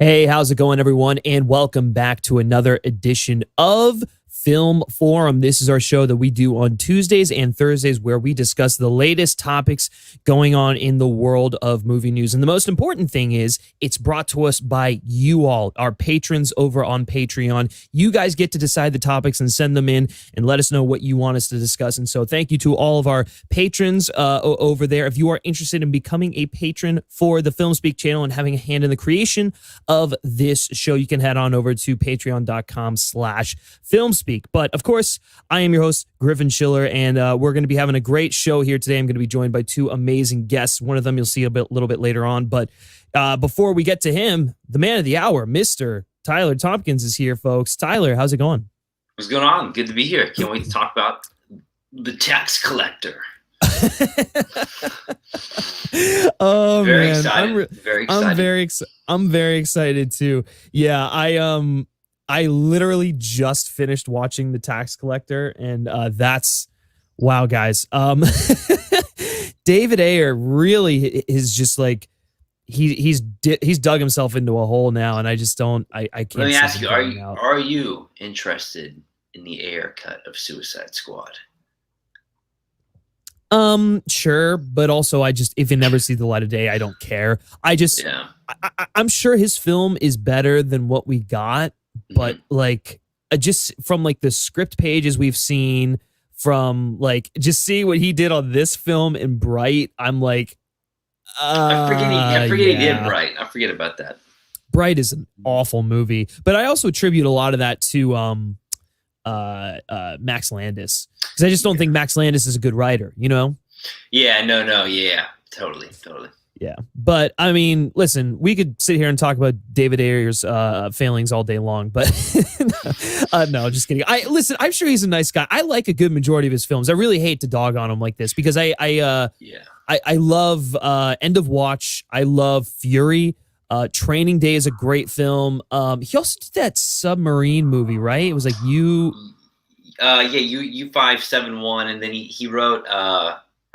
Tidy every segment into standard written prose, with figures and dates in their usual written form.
Hey, how's it going, everyone? And welcome back to another edition of FilmForum. This is our show that we do on Tuesdays and Thursdays where we discuss the latest topics going on in the world of movie news. And the most important thing is it's brought to us by you all, our patrons over on Patreon. You guys get to decide the topics and send them in and let us know what you want us to discuss. And so thank you to all of our patrons over there. If you are interested in becoming a patron for the FilmSpeak channel and having a hand in the creation of this show, you can head on over to patreon.com/FilmSpeak. But of course, I am your host, Griffin, and we're going to be having a great show here today. I'm going to be joined by two amazing guests. One of them you'll see a little bit later on. But before we get to him, the man of the hour, Mr. Tyler Tompkins is here, folks. Tyler, how's it going? What's going on? Good to be here. Can't wait to talk about The Tax Collector. Oh, very man. Excited. Very excited. I'm very excited too. Yeah, I literally just finished watching The Tax Collector, and that's wow, guys. David Ayer really is just like he's dug himself into a hole now, and I just don't. I can't. Let me ask you: Are you interested in the Ayer cut of Suicide Squad? Sure, but also if it never sees the light of day, I don't care. I'm sure his film is better than what we got, but like just from like the script pages we've seen, from like just see what he did on this film in Bright, I'm like, I forget he did Bright. I forget about that. Bright is an awful movie, but I also attribute a lot of that to Max Landis, because I just don't think Max Landis is a good writer, you know? Yeah, yeah, totally. Yeah, but I mean, listen, we could sit here and talk about David Ayer's failings all day long, but no, just kidding. I'm sure he's a nice guy. I like a good majority of his films. I really hate to dog on him like this because I love End of Watch. I love Fury. Training Day is a great film. He also did that submarine movie, right? It was like U571, and then he wrote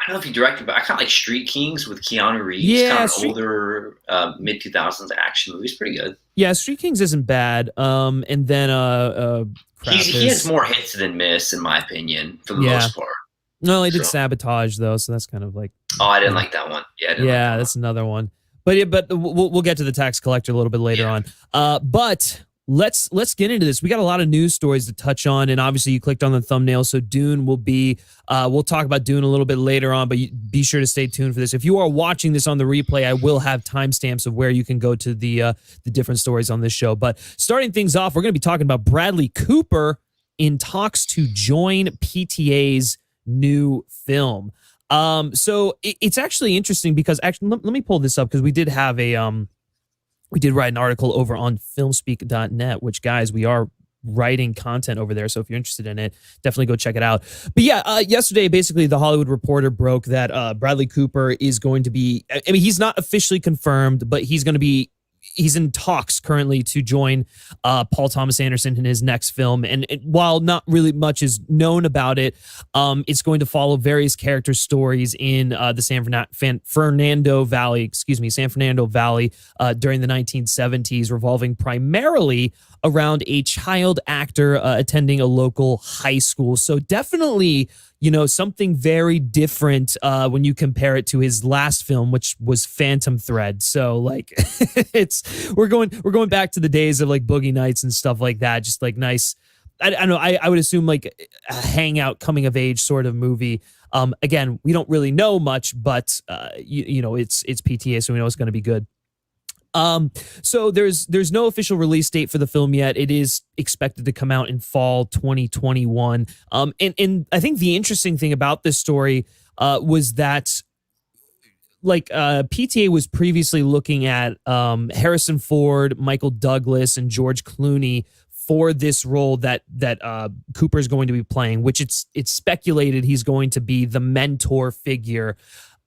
I don't know if he directed, but I kind of like Street Kings with Keanu Reeves. Yeah, kind of an older mid 2000s action movie. It's pretty good. Yeah, Street Kings isn't bad. And then he has more hits than miss, in my opinion, for the most part. No, he did Sabotage though, so that's kind of like. Oh, I didn't like that one. Yeah, that's another one. But we'll get to The Tax Collector a little bit later on. But let's get into this. We got a lot of news stories to touch on, and obviously you clicked on the thumbnail, so Dune will be. We'll talk about Dune a little bit later on, but be sure to stay tuned for this. If you are watching this on the replay, I will have timestamps of where you can go to the different stories on this show. But starting things off, we're going to be talking about Bradley Cooper in talks to join PTA's new film. So it's actually interesting because let me pull this up, because we did have we did write an article over on filmspeak.net, which, guys, we are writing content over there. So if you're interested in it, definitely go check it out. But yeah, yesterday, basically, the Hollywood Reporter broke that Bradley Cooper is going to be, I mean, he's not officially confirmed, but he's in talks currently to join Paul Thomas Anderson in his next film. And while not really much is known about it, it's going to follow various character stories in the San Fernando Valley during the 1970s, revolving primarily around a child actor attending a local high school. So definitely, something very different when you compare it to his last film, which was Phantom Thread. So like we're going back to the days of like Boogie Nights and stuff like that. Just like nice. I don't know. I would assume like a hangout coming of age sort of movie. Again, we don't really know much, but it's PTA, so we know it's going to be good. So there's no official release date for the film yet. It is expected to come out in fall 2021. And I think the interesting thing about this story was that PTA was previously looking at Harrison Ford, Michael Douglas, and George Clooney for this role that Cooper is going to be playing, which it's speculated he's going to be the mentor figure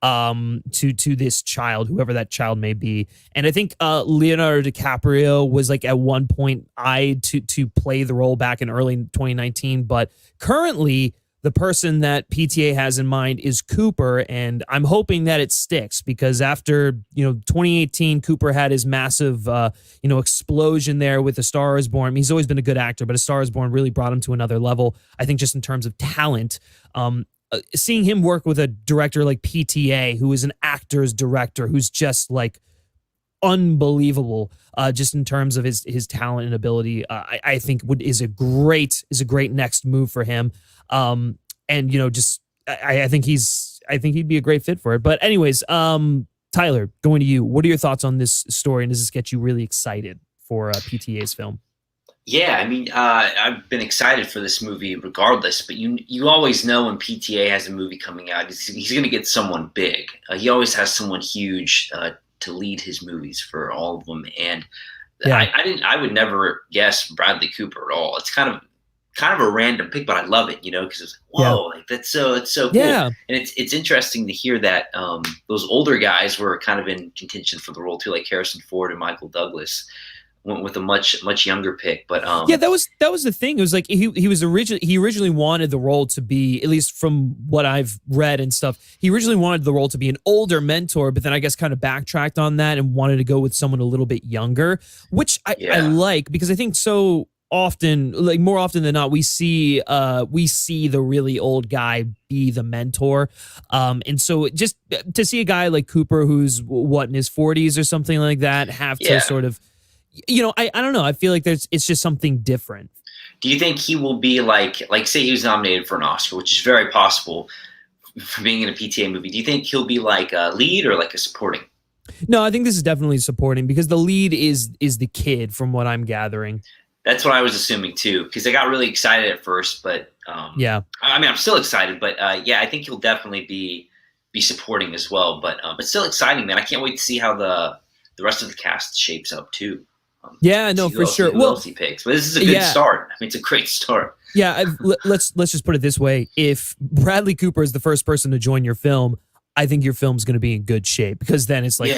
to this child, whoever that child may be. And I think Leonardo DiCaprio was like at one point eyed to play the role back in early 2019, but currently the person that PTA has in mind is Cooper, and I'm hoping that it sticks because after 2018, Cooper had his massive explosion there with A Star Is Born. I mean, he's always been a good actor, but A Star Is Born really brought him to another level. I think just in terms of talent, seeing him work with a director like PTA, who is an actor's director, who's just like unbelievable, just in terms of his talent and ability, I think is a great next move for him. I think he'd be a great fit for it. But anyways, Tyler, going to you. What are your thoughts on this story, and does this get you really excited for PTA's film? Yeah, I mean, I've been excited for this movie regardless, but you always know when PTA has a movie coming out, he's going to get someone big. He always has someone huge to lead his movies for all of them, and yeah. I would never guess Bradley Cooper at all. It's kind of a random pick, but I love it, because it's like, whoa, like it's so cool. Yeah. And it's interesting to hear that those older guys were kind of in contention for the role too, like Harrison Ford and Michael Douglas went with a much younger pick. But that was the thing. It was like he originally wanted the role to be, at least from what I've read and stuff, he originally wanted the role to be an older mentor, but then I guess kind of backtracked on that and wanted to go with someone a little bit younger, which I like, because I think so often, like more often than not, we see the really old guy be the mentor, and so just to see a guy like Cooper, who's in his 40s or something like that, have to sort of, I don't know, I feel like it's just something different. Do you think he will be like say he was nominated for an Oscar, which is very possible for being in a PTA movie? Do you think he'll be like a lead or like a supporting? No, I think this is definitely supporting, because the lead is the kid, from what I'm gathering. That's what I was assuming too, because I got really excited at first, but I mean, I'm still excited, but I think he'll definitely be supporting as well. But still exciting, man. I can't wait to see how the rest of the cast shapes up too. For sure. Who else he picks? But this is a good start. I mean, it's a great start. Yeah, let's just put it this way: if Bradley Cooper is the first person to join your film, I think your film's going to be in good shape, because then it's like,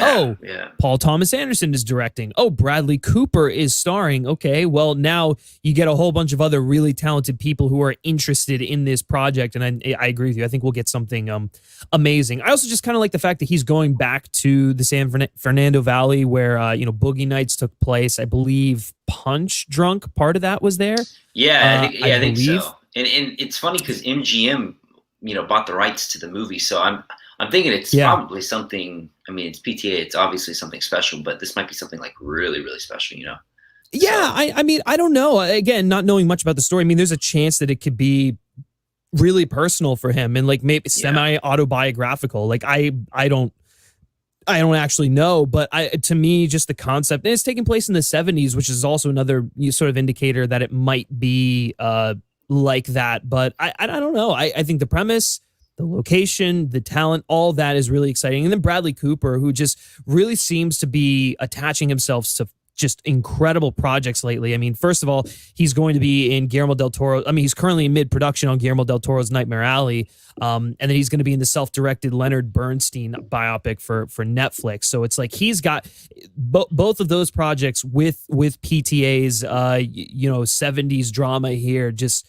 Paul Thomas Anderson is directing. Oh, Bradley Cooper is starring. Okay, well, now you get a whole bunch of other really talented people who are interested in this project, and I agree with you. I think we'll get something amazing. I also just kind of like the fact that he's going back to the San Fernando Valley where Boogie Nights took place. I believe Punch Drunk, part of that was there. Yeah, I think so. And it's funny because MGM, bought the rights to the movie, so I'm thinking it's probably something. I mean, it's PTA. It's obviously something special, but this might be something like really, really special. Yeah, so. I mean, I don't know. Again, not knowing much about the story, I mean, there's a chance that it could be really personal for him and like maybe semi-autobiographical. Like I don't actually know, but to me, just the concept, and it's taking place in the 70s, which is also another sort of indicator that it might be like that. But I don't know. I think the premise, the location, the talent, all that is really exciting. And then Bradley Cooper, who just really seems to be attaching himself to just incredible projects lately. I mean, first of all, he's going to be in Guillermo del Toro. I mean, he's currently in mid-production on Guillermo del Toro's Nightmare Alley. And then he's going to be in the self-directed Leonard Bernstein biopic for Netflix. So it's like he's got both of those projects with PTA's, 70s drama here, just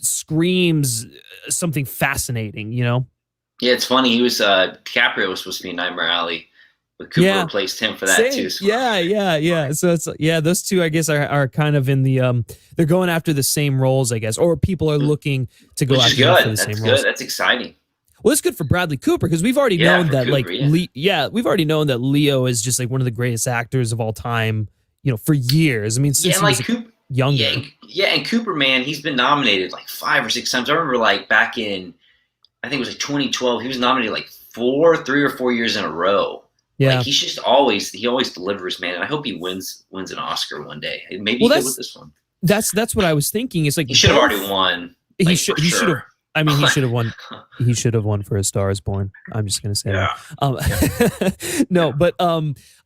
screams something fascinating, Yeah, it's funny. He was DiCaprio was supposed to be in Nightmare Alley, but Cooper replaced him for that too. So. Yeah. So it's those two, I guess, are kind of in the they're going after the same roles, I guess, or people are looking to go after the same roles. That's exciting. Well, it's good for Bradley Cooper because we've already known that Cooper, we've already known that Leo is just like one of the greatest actors of all time, for years. I mean, since he was younger. Yeah, and Cooper, man, he's been nominated like 5 or 6 times. I remember like back in, I think it was like 2012, he was nominated like 3 or 4 years in a row. Yeah, like he always delivers, man. And I hope he wins an Oscar one day. Maybe he could with this one. That's what I was thinking. It's like he should have already won. He should have. I mean, he should have won. He should have won for A Star Is Born. I'm just gonna say that. No, but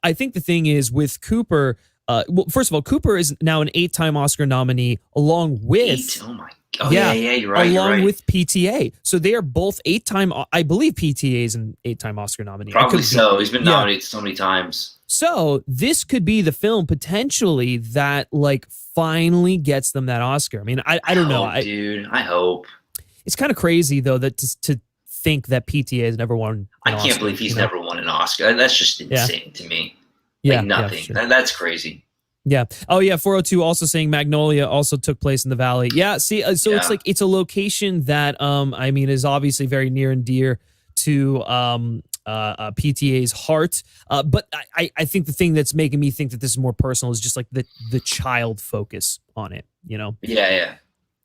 I think the thing is with Cooper. Well, first of all, Cooper is now an 8-time Oscar nominee, along with Oh my god! Yeah, you're right. Along with PTA, so they are both 8-time. I believe PTA is an 8-time Oscar nominee. Probably so. He's been nominated so many times. So this could be the film potentially that like finally gets them that Oscar. I mean, I don't know, dude. I hope. It's kind of crazy though that to think that PTA has never won. I can't believe he's never won an Oscar. That's just insane to me. Like nothing. Sure. That's crazy. Yeah. Oh yeah. 402 also saying Magnolia also took place in the Valley. Yeah. See, so it's like it's a location that I mean is obviously very near and dear to PTA's heart. But I think the thing that's making me think that this is more personal is just like the child focus on it. You know. Yeah.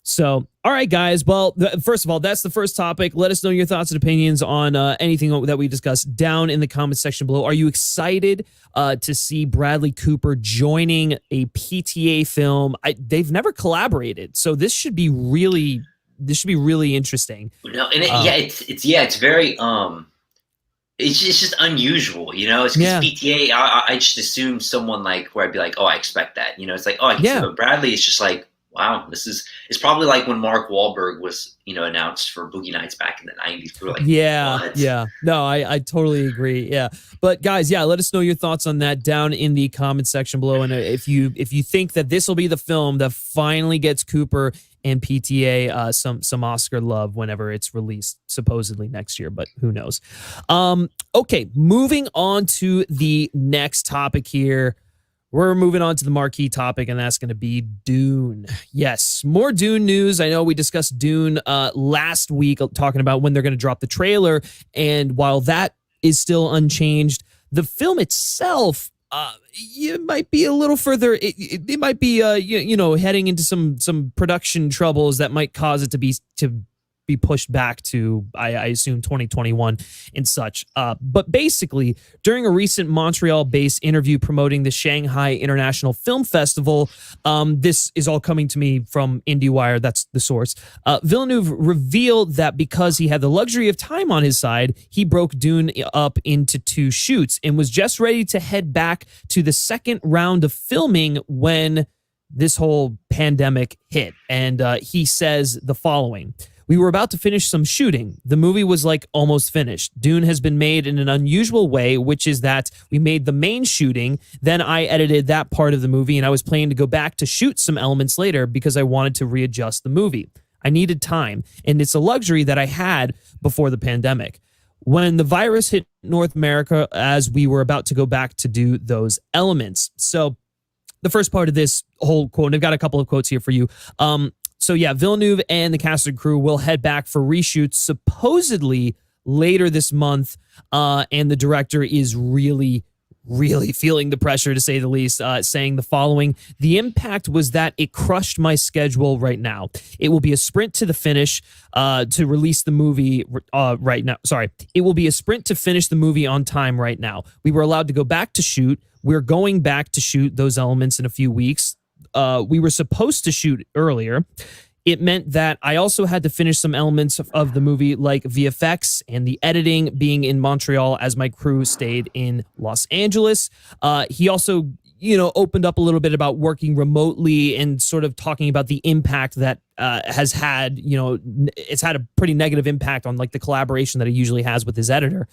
So, all right, guys. Well, first of all, that's the first topic. Let us know your thoughts and opinions on anything that we discussed down in the comment section below. Are you excited to see Bradley Cooper joining a PTA film? They've never collaborated, so this should be really interesting. No, and it's very it's just unusual, you know. It's because PTA. I just assume someone like where I'd be like, oh, I expect that, you know. It's like, oh, I can see, but Bradley is just like, wow, it's probably like when Mark Wahlberg was, you know, announced for Boogie Nights back in the 90s. We were like, what? Yeah. No, I totally agree. Yeah. But guys, let us know your thoughts on that down in the comment section below. And if you think that this will be the film that finally gets Cooper and PTA some Oscar love whenever it's released, supposedly next year, but who knows? Okay, moving on to the next topic here. We're moving on to the marquee topic, and that's going to be Dune. Yes, more Dune news. I know we discussed Dune last week, talking about when they're going to drop the trailer. And while that is still unchanged, the film itself, it might be a little further. It might be, heading into some production troubles that might cause it to be pushed back to, I assume, 2021 and such. But basically, during a recent Montreal-based interview promoting the Shanghai International Film Festival, this is all coming to me from IndieWire, that's the source, Villeneuve revealed that because he had the luxury of time on his side, he broke Dune up into 2 shoots and was just ready to head back to the second round of filming when this whole pandemic hit. And he says the following: "We were about to finish some shooting. The movie was like almost finished. Dune has been made in an unusual way, which is that we made the main shooting, then I edited that part of the movie, and I was planning to go back to shoot some elements later because I wanted to readjust the movie. I needed time, and it's a luxury that I had before the pandemic. When the virus hit North America, as we were about to go back to do those elements." So the first part of this whole quote, and I've got a couple of quotes here for you. So yeah, Villeneuve and the cast and crew will head back for reshoots supposedly later this month, and the director is really feeling the pressure, to say the least, saying the following: "The impact was that it crushed my schedule right now. It will be a sprint to the finish to release the movie right now. Sorry, it will be a sprint to finish the movie on time right now. We were allowed to go back to shoot. We're going back to shoot those elements in a few weeks. We were supposed to shoot earlier. It meant that I also had to finish some elements of the movie, like VFX and the editing, being in Montreal as my crew stayed in Los Angeles." He also, opened up a little bit about working remotely and sort of talking about the impact that has had, it's had a pretty negative impact on like the collaboration that he usually has with his editor,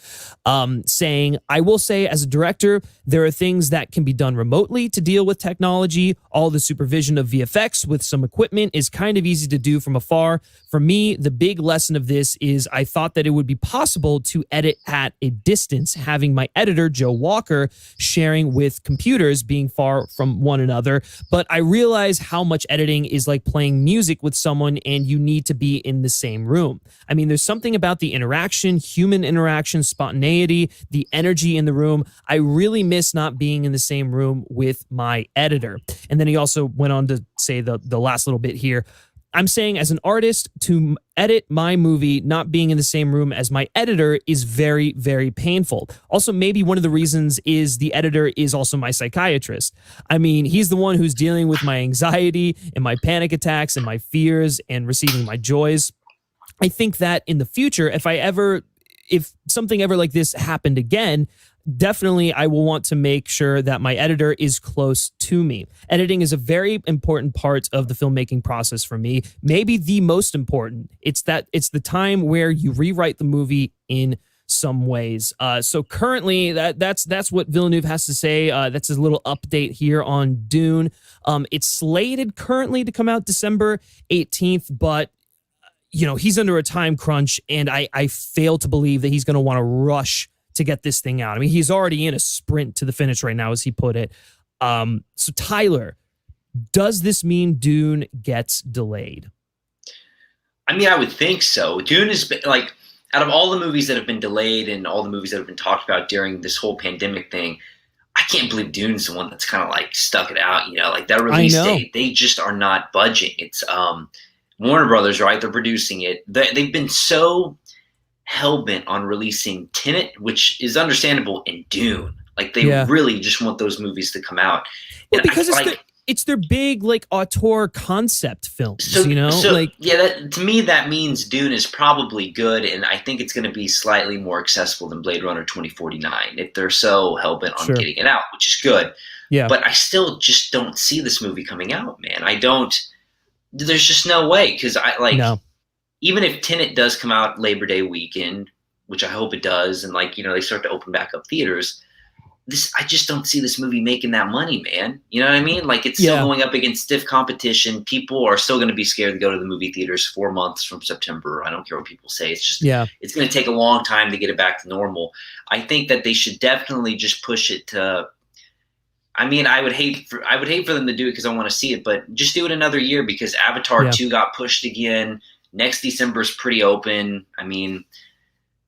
saying, "I will say as a director, there are things that can be done remotely to deal with technology. All the supervision of VFX with some equipment is kind of easy to do from afar. For me, the big lesson of this is I thought that it would be possible to edit at a distance, having my editor, Joe Walker, sharing with computers, being far from one another. But I realize how much editing is like playing music with someone, and you need to be in the same room. I mean, there's something about the interaction, human interaction, spontaneity, the energy in the room. I really miss not being in the same room with my editor." And then he also went on to say the last little bit here: "I'm saying as an artist, to edit my movie not being in the same room as my editor is very, very painful. Also, maybe one of the reasons is the editor is also my psychiatrist. I mean, he's the one who's dealing with my anxiety and my panic attacks and my fears and receiving my joys. I think that in the future, if something ever like this happened again, definitely I will want to make sure that my editor is close to me. Editing is a very important part of the filmmaking process for me, maybe the most important. It's the time where you rewrite the movie in some ways." So currently, that's what Villeneuve has to say. That's his little update here on Dune. It's slated currently to come out December 18th, but he's under a time crunch, and I fail to believe that he's going to want to rush to get this thing out. I mean, he's already in a sprint to the finish right now, as he put it. So Tyler, does this mean Dune gets delayed? I mean, I would think so. Dune has been like, out of all the movies that have been delayed and all the movies that have been talked about during this whole pandemic thing, I can't believe Dune's the one that's kind of like stuck it out, like that release date, they just are not budging. It's Warner Brothers, right? They're producing it. They've been so hell-bent on releasing Tenet, which is understandable, in Dune. Like they really just want those movies to come out. Well, because it's their big like auteur concept films, to me that means Dune is probably good, and I think it's going to be slightly more accessible than Blade Runner 2049 if they're so hell-bent on getting it out, which is good. Yeah. But I still just don't see this movie coming out, man. There's just no way, because even if Tenet does come out Labor Day weekend, which I hope it does, and they start to open back up theaters, I just don't see this movie making that money, man. You know what I mean? Like, it's still going up against stiff competition. People are still going to be scared to go to the movie theaters 4 months from September. I don't care what people say. It's just, it's going to take a long time to get it back to normal. I think that they should definitely just push it to, I mean, I would hate for them to do it because I want to see it, but just do it another year, because Avatar 2 got pushed again. Next December is pretty open. I mean,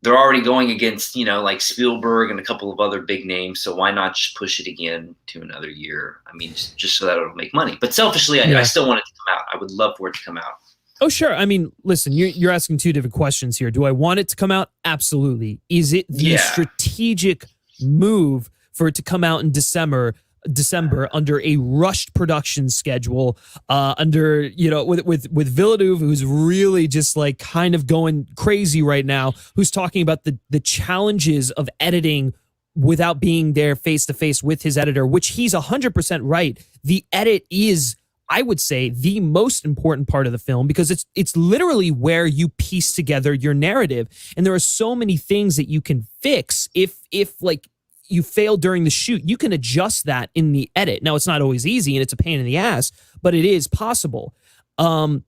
they're already going against, like Spielberg and a couple of other big names. So why not just push it again to another year? I mean, just so that it'll make money. But selfishly, I still want it to come out. I would love for it to come out. Oh, sure. I mean, listen, you're asking two different questions here. Do I want it to come out? Absolutely. Is it the strategic move for it to come out in December under a rushed production schedule, under, with Villeneuve, who's really just like kind of going crazy right now, who's talking about the challenges of editing without being there face to face with his editor, which he's 100% right. The edit is, I would say, the most important part of the film, because it's literally where you piece together your narrative. And there are so many things that you can fix if like you fail during the shoot. You can adjust that in the edit. Now, it's not always easy and it's a pain in the ass, but it is possible. And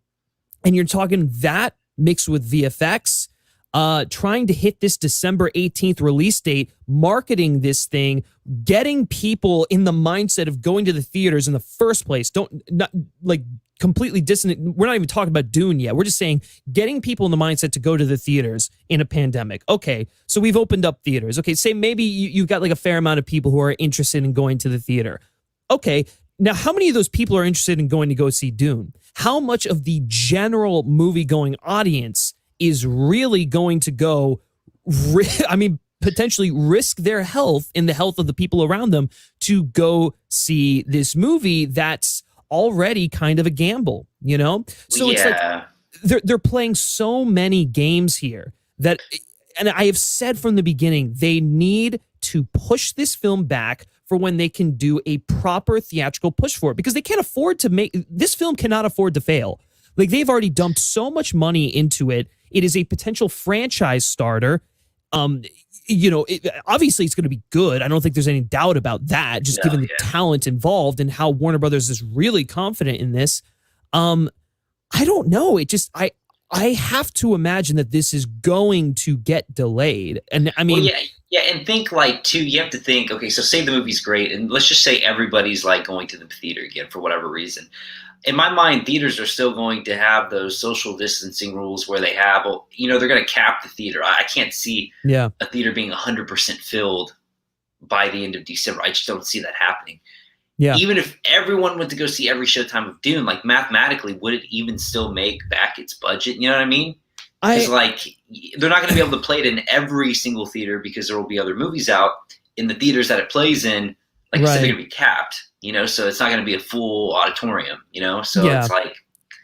you're talking that mixed with VFX, trying to hit this December 18th release date, marketing this thing, getting people in the mindset of going to the theaters in the first place. Not completely dissonant. We're not even talking about Dune yet. We're just saying getting people in the mindset to go to the theaters in a pandemic. Okay, so we've opened up theaters. Okay, say maybe you've got like a fair amount of people who are interested in going to the theater. Okay, now how many of those people are interested in going to go see Dune? How much of the general movie-going audience is really going to go, potentially risk their health and the health of the people around them to go see this movie that's already kind of a gamble, So it's like they're playing so many games here that, and I have said from the beginning, they need to push this film back for when they can do a proper theatrical push for it, because they can't afford to this film cannot afford to fail. Like, they've already dumped so much money into it. It is a potential franchise starter. Obviously it's going to be good. I don't think there's any doubt about that, just given the talent involved and how Warner Brothers is really confident in this. I don't know. I have to imagine that this is going to get delayed. And I mean, and think too, you have to think, okay, so say the movie's great, and let's just say everybody's going to the theater again for whatever reason. In my mind, theaters are still going to have those social distancing rules where they have, they're going to cap the theater. I can't see a theater being 100% filled by the end of December. I just don't see that happening. Yeah. Even if everyone went to go see every showtime of Dune, mathematically, would it even still make back its budget? You know what I mean? Because they're not going to be able to play it in every single theater, because there will be other movies out in the theaters that it plays in. I said, they're going to be capped. So it's not going to be a full auditorium, so it's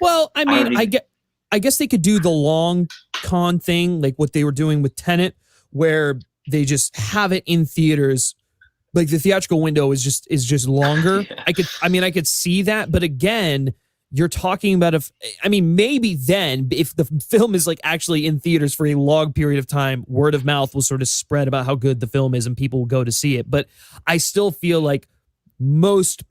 well, I mean, I guess they could do the long con thing, like what they were doing with Tenet, where they just have it in theaters. Like, the theatrical window is just longer. I could see that. But again, you're talking about maybe then if the film is actually in theaters for a long period of time, word of mouth will sort of spread about how good the film is and people will go to see it. But I still feel like most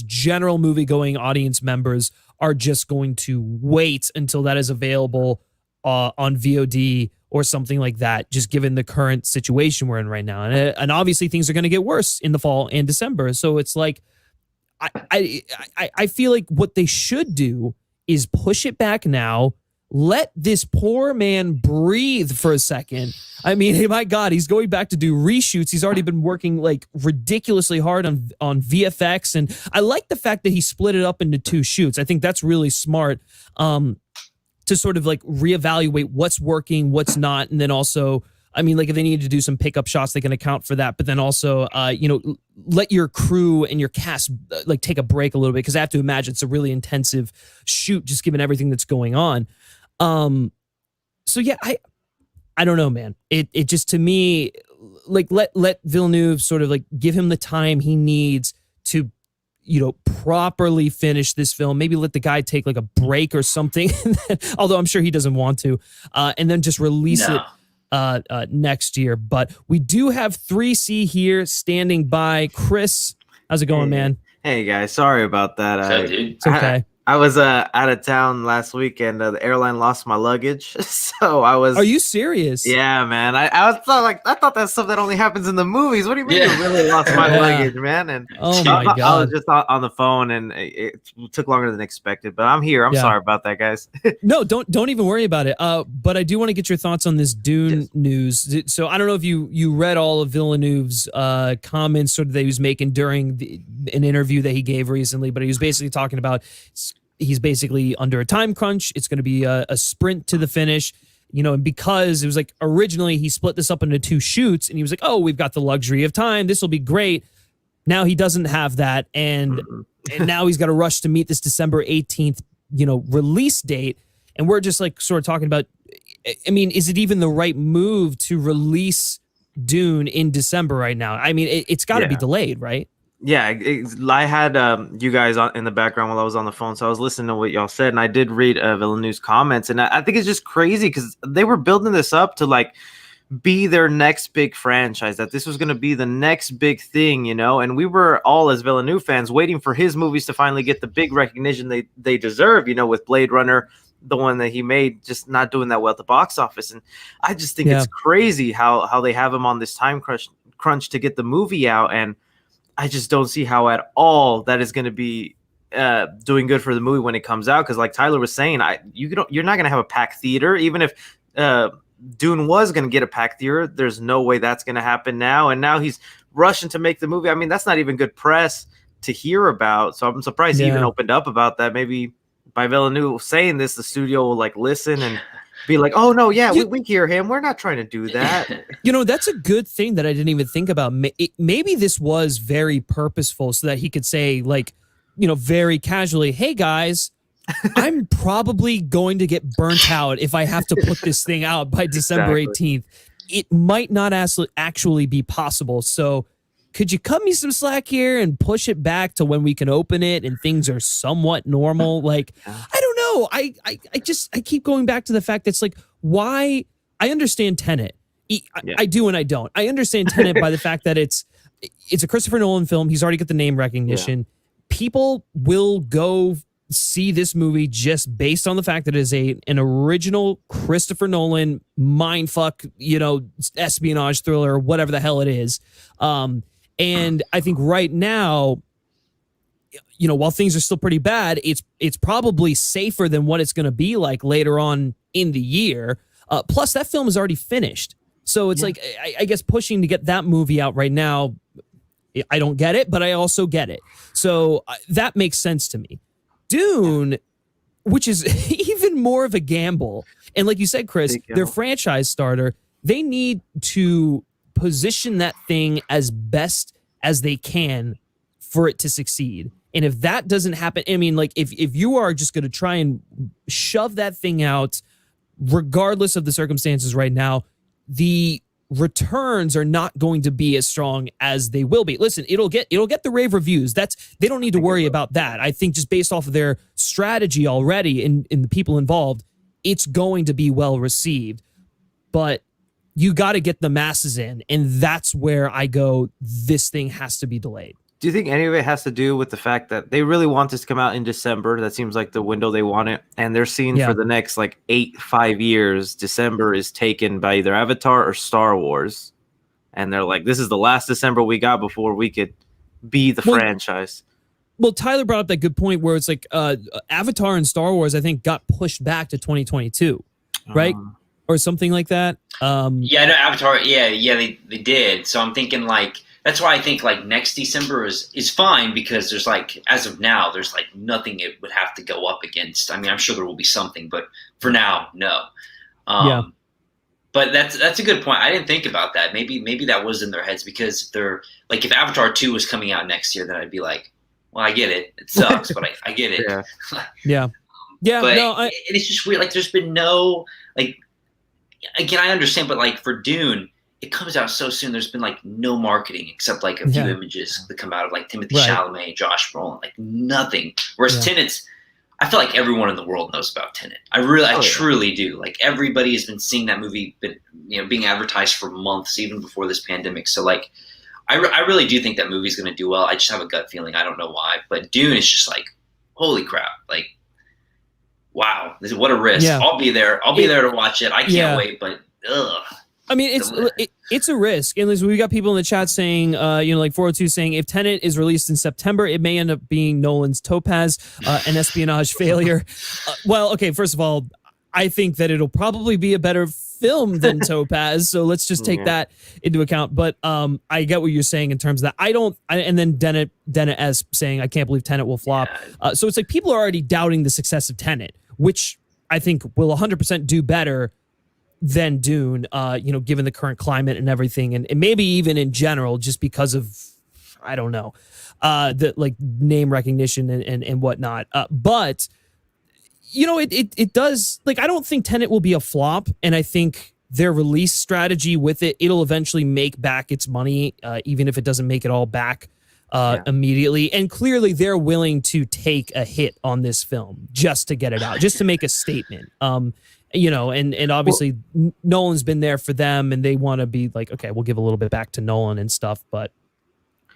general movie-going audience members are just going to wait until that is available on VOD or something like that, just given the current situation we're in right now. And obviously things are going to get worse in the fall and December. So it's like, I feel like what they should do is push it back now. Let this poor man breathe for a second. I mean, hey, my God, he's going back to do reshoots. He's already been working like ridiculously hard on VFX. And I like the fact that he split it up into 2 shoots. I think that's really smart to sort of like reevaluate what's working, what's not. And then also, I mean, like if they need to do some pickup shots, they can account for that. But then also, let your crew and your cast like take a break a little bit, because I have to imagine it's a really intensive shoot just given everything that's going on. So yeah, I don't know, man. It just, to me, like let Villeneuve sort of like give him the time he needs to, properly finish this film. Maybe let the guy take like a break or something. Although I'm sure he doesn't want to, and then just release it next year. But we do have 3C here standing by. Chris, how's it going, man? Hey guys, sorry about that. It's okay. I was out of town last weekend. The airline lost my luggage, so I was. Are you serious? Yeah, man. I thought that's stuff that only happens in the movies. What do you mean you really lost my luggage, man? And oh my God, I was just on the phone, and it took longer than expected. But I'm here. I'm sorry about that, guys. No, don't even worry about it. But I do want to get your thoughts on this Dune news. So I don't know if you read all of Villeneuve's comments sort of that he was making during an interview that he gave recently, but he was basically talking about. He's basically under a time crunch. It's going to be a sprint to the finish, and because it was like originally he split this up into 2 shoots and he was like, oh, we've got the luxury of time. This will be great. Now he doesn't have that. And now he's got to rush to meet this December 18th, release date. And we're just like sort of talking about, I mean, is it even the right move to release Dune in December right now? I mean, it's got to be delayed, right? Yeah, I had you guys in the background while I was on the phone, so I was listening to what y'all said, and I did read Villeneuve's comments, and I think it's just crazy because they were building this up to like be their next big franchise, that this was going to be the next big thing, and we were all as Villeneuve fans waiting for his movies to finally get the big recognition they deserve, with Blade Runner, the one that he made, just not doing that well at the box office. And I just think it's crazy how they have him on this time crunch to get the movie out, and I just don't see how at all that is going to be doing good for the movie when it comes out. Because like Tyler was saying, you're not going to have a packed theater. Even if Dune was going to get a packed theater, there's no way that's going to happen now. And now he's rushing to make the movie. I mean, that's not even good press to hear about. So I'm surprised he even opened up about that. Maybe by Villeneuve saying this, the studio will like listen and be like, oh no, we hear him. We're not trying to do that. That's a good thing that I didn't even think about. Maybe this was very purposeful so that he could say like, very casually, hey guys, I'm probably going to get burnt out if I have to put this thing out by December 18th. It might not actually be possible. So could you cut me some slack here and push it back to when we can open it and things are somewhat normal? Like, I don't know. I keep going back to the fact that's like, why? I understand Tenet. I do and I don't. I understand Tenet by the fact that it's a Christopher Nolan film. He's already got the name recognition. Yeah. People will go see this movie just based on the fact that it is an original Christopher Nolan mindfuck, espionage thriller, whatever the hell it is. And I think right now, while things are still pretty bad, it's probably safer than what it's going to be like later on in the year. Plus, that film is already finished. So it's like, I guess pushing to get that movie out right now, I don't get it, but I also get it. So that makes sense to me. Dune, which is even more of a gamble. And like you said, Chris, their franchise starter, they need to position that thing as best as they can for it to succeed. And if that doesn't happen, I mean, like if you are just going to try and shove that thing out, regardless of the circumstances right now, the returns are not going to be as strong as they will be. Listen, it'll get the rave reviews. They don't need to worry about that. I think just based off of their strategy already in the people involved, it's going to be well received. But you got to get the masses in, and that's where I go, this thing has to be delayed. Do you think any of it has to do with the fact that they really want this to come out in December? That seems like the window they want it, and they're seeing for the next like 5 years, December is taken by either Avatar or Star Wars, and they're like, this is the last December we got before we could be the franchise. Well, Tyler brought up that good point where it's like Avatar and Star Wars, I think, got pushed back to 2022, right? Or something like that. Yeah, no, Avatar. Yeah, they did. So I'm thinking like that's why I think like next December is fine because there's like as of now there's like nothing it would have to go up against. I mean, I'm sure there will be something, but for now, no. But that's a good point. I didn't think about that. Maybe that was in their heads because they're like if Avatar 2 was coming out next year, then I'd be like, well, I get it. It sucks, but I get it. Yeah. But no, it's just weird. Like, there's been no like. Again, I understand, but like for Dune, it comes out so soon. There's been like no marketing except like a few images that come out of like Timothee Chalamet, Josh Brolin, like nothing. Whereas Tenet's, I feel like everyone in the world knows about Tenet. I truly do. Like everybody has been seeing that movie, but being advertised for months, even before this pandemic. So like. I really do think that movie's going to do well. I just have a gut feeling. I don't know why. But Dune is just like, holy crap. Like, wow. What a risk. Yeah. I'll be there. I'll be there to watch it. I can't wait, but ugh. I mean, it's a risk. And we got people in the chat saying, like 402 saying, if Tenet is released in September, it may end up being Nolan's Topaz, an espionage failure. Well, okay, first of all, I think that it'll probably be a better film than Topaz, so let's just take that into account. But I get what you're saying in terms of that. And then Dennett S saying, I can't believe Tenet will flop. So it's like people are already doubting the success of Tenet, which I think will 100% do better than Dune, given the current climate and everything, and maybe even in general, just because of, I don't know, the like name recognition and whatnot. But it does, like, I don't think Tenet will be a flop, and I think their release strategy with it'll eventually make back its money, even if it doesn't make it all back immediately. And clearly they're willing to take a hit on this film just to get it out, just to make a statement. And obviously Nolan's been there for them, and they want to be like, okay, we'll give a little bit back to Nolan and stuff. But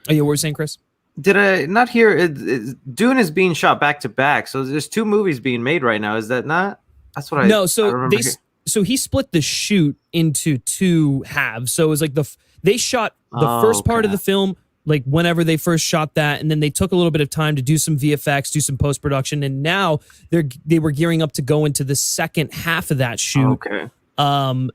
what were you saying, Chris? Did I not hear Dune is being shot back to back? So there's 2 movies being made right now. Is that not? That's what No, so he split the shoot into 2 halves. So it was like they shot the first part of the film like whenever they first shot that, and then they took a little bit of time to do some VFX, do some post production, and now they were gearing up to go into the second half of that shoot. Okay. And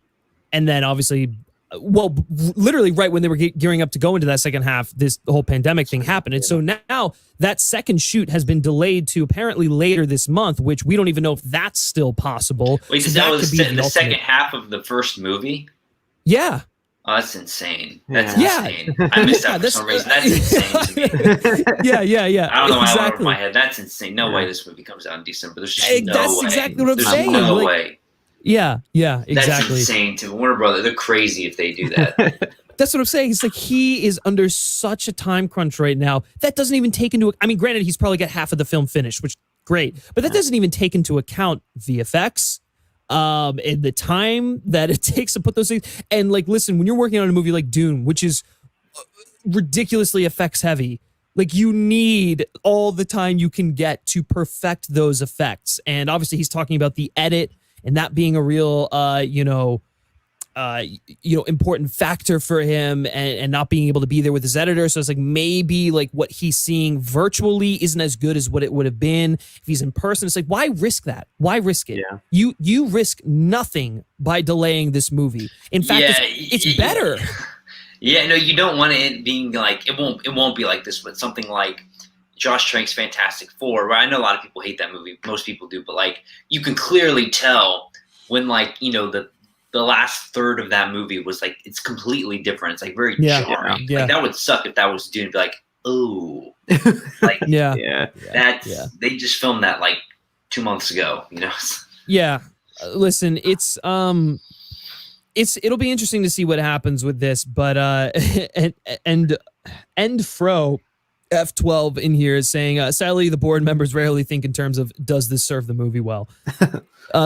then obviously. Well, literally right when they were gearing up to go into that second half, this whole pandemic thing happened. And so now that second shoot has been delayed to apparently later this month, which we don't even know if that's still possible. Wait, so that was the second half of the first movie? Yeah. Oh, that's insane. That's insane. I missed that for some reason. That's insane to me. Yeah. I don't know why I went over my head. That's insane. No way this movie comes out in December. There's just no way. That's exactly what I'm saying. No way. Yeah, exactly. That's insane to Warner Brothers. They're crazy if they do that. That's what I'm saying. It's like he is under such a time crunch right now. That doesn't even take into. I mean, granted, he's probably got half of the film finished, which great, but that doesn't even take into account VFX, and the time that it takes to put those things. And like, listen, when you're working on a movie like Dune, which is ridiculously effects heavy, like you need all the time you can get to perfect those effects. And obviously, he's talking about the edit. And that being a real, important factor for him, and not being able to be there with his editor. So it's like maybe like what he's seeing virtually isn't as good as what it would have been if he's in person. It's like, why risk that? Why risk it? Yeah. You risk nothing by delaying this movie. In fact, it's better. Yeah, no, you don't want it being like it won't be like this, but something like Josh Trank's Fantastic Four, where I know a lot of people hate that movie. Most people do, but like you can clearly tell when like, the last third of that movie was like, it's completely different. It's like very jarring. Yeah. Like that would suck if that was Dune. Be like, oh, like they just filmed that like 2 months ago, Yeah. Listen, it'll be interesting to see what happens with this, but and Fro F12 in here is saying, sadly, the board members rarely think in terms of, does this serve the movie well?